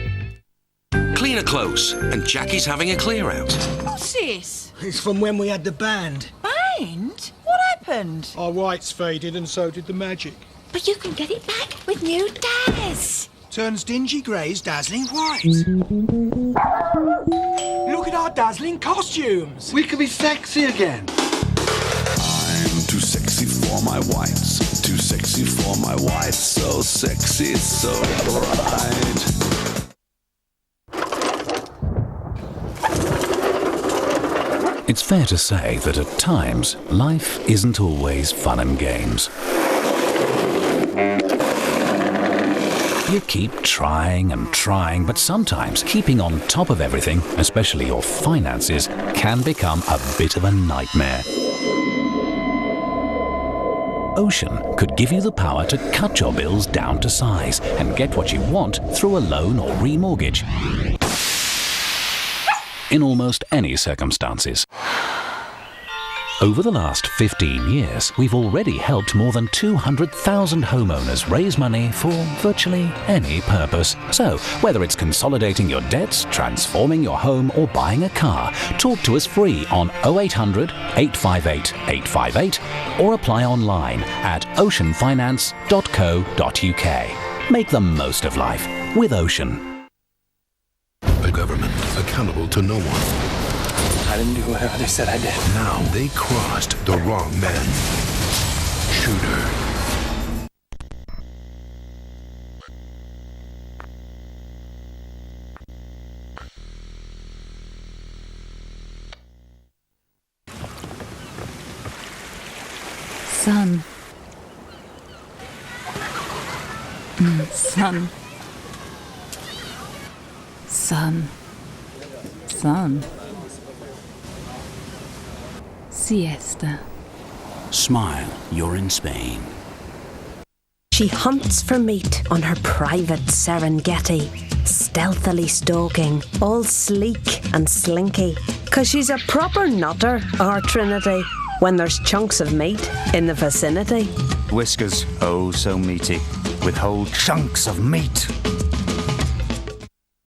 Cleaner close, and Jackie's having a clear out. What's this? It's from when we had the band. Band? What happened? happened? Our whites faded and so did the magic. But you can get it back with new Daz. Turns dingy greys dazzling white. Look at our dazzling costumes. We could be sexy again. I'm too sexy for my whites. Too sexy for my whites. So sexy, so bright. It's fair to say that at times, life isn't always fun and games. You keep trying and trying, but sometimes keeping on top of everything, especially your finances, can become a bit of a nightmare. Ocean could give you the power to cut your bills down to size and get what you want through a loan or remortgage. In almost any circumstances. Over the last 15 years, we've already helped more than 200,000 homeowners raise money for virtually any purpose. So, whether it's consolidating your debts, transforming your home, or buying a car, talk to us free on 0800 858 858 or apply online at oceanfinance.co.uk. Make the most of life with Ocean. A government accountable to no one. I didn't do whatever they said I did. Now they crossed the wrong man. Shooter. Sun. Sun. Sun. Sun. Siesta. Smile, you're in Spain. She hunts for meat on her private Serengeti, stealthily stalking, all sleek and slinky. 'Cause she's a proper nutter, our Trinity, when there's chunks of meat in the vicinity. Whiskers, oh so meaty, with whole chunks of meat.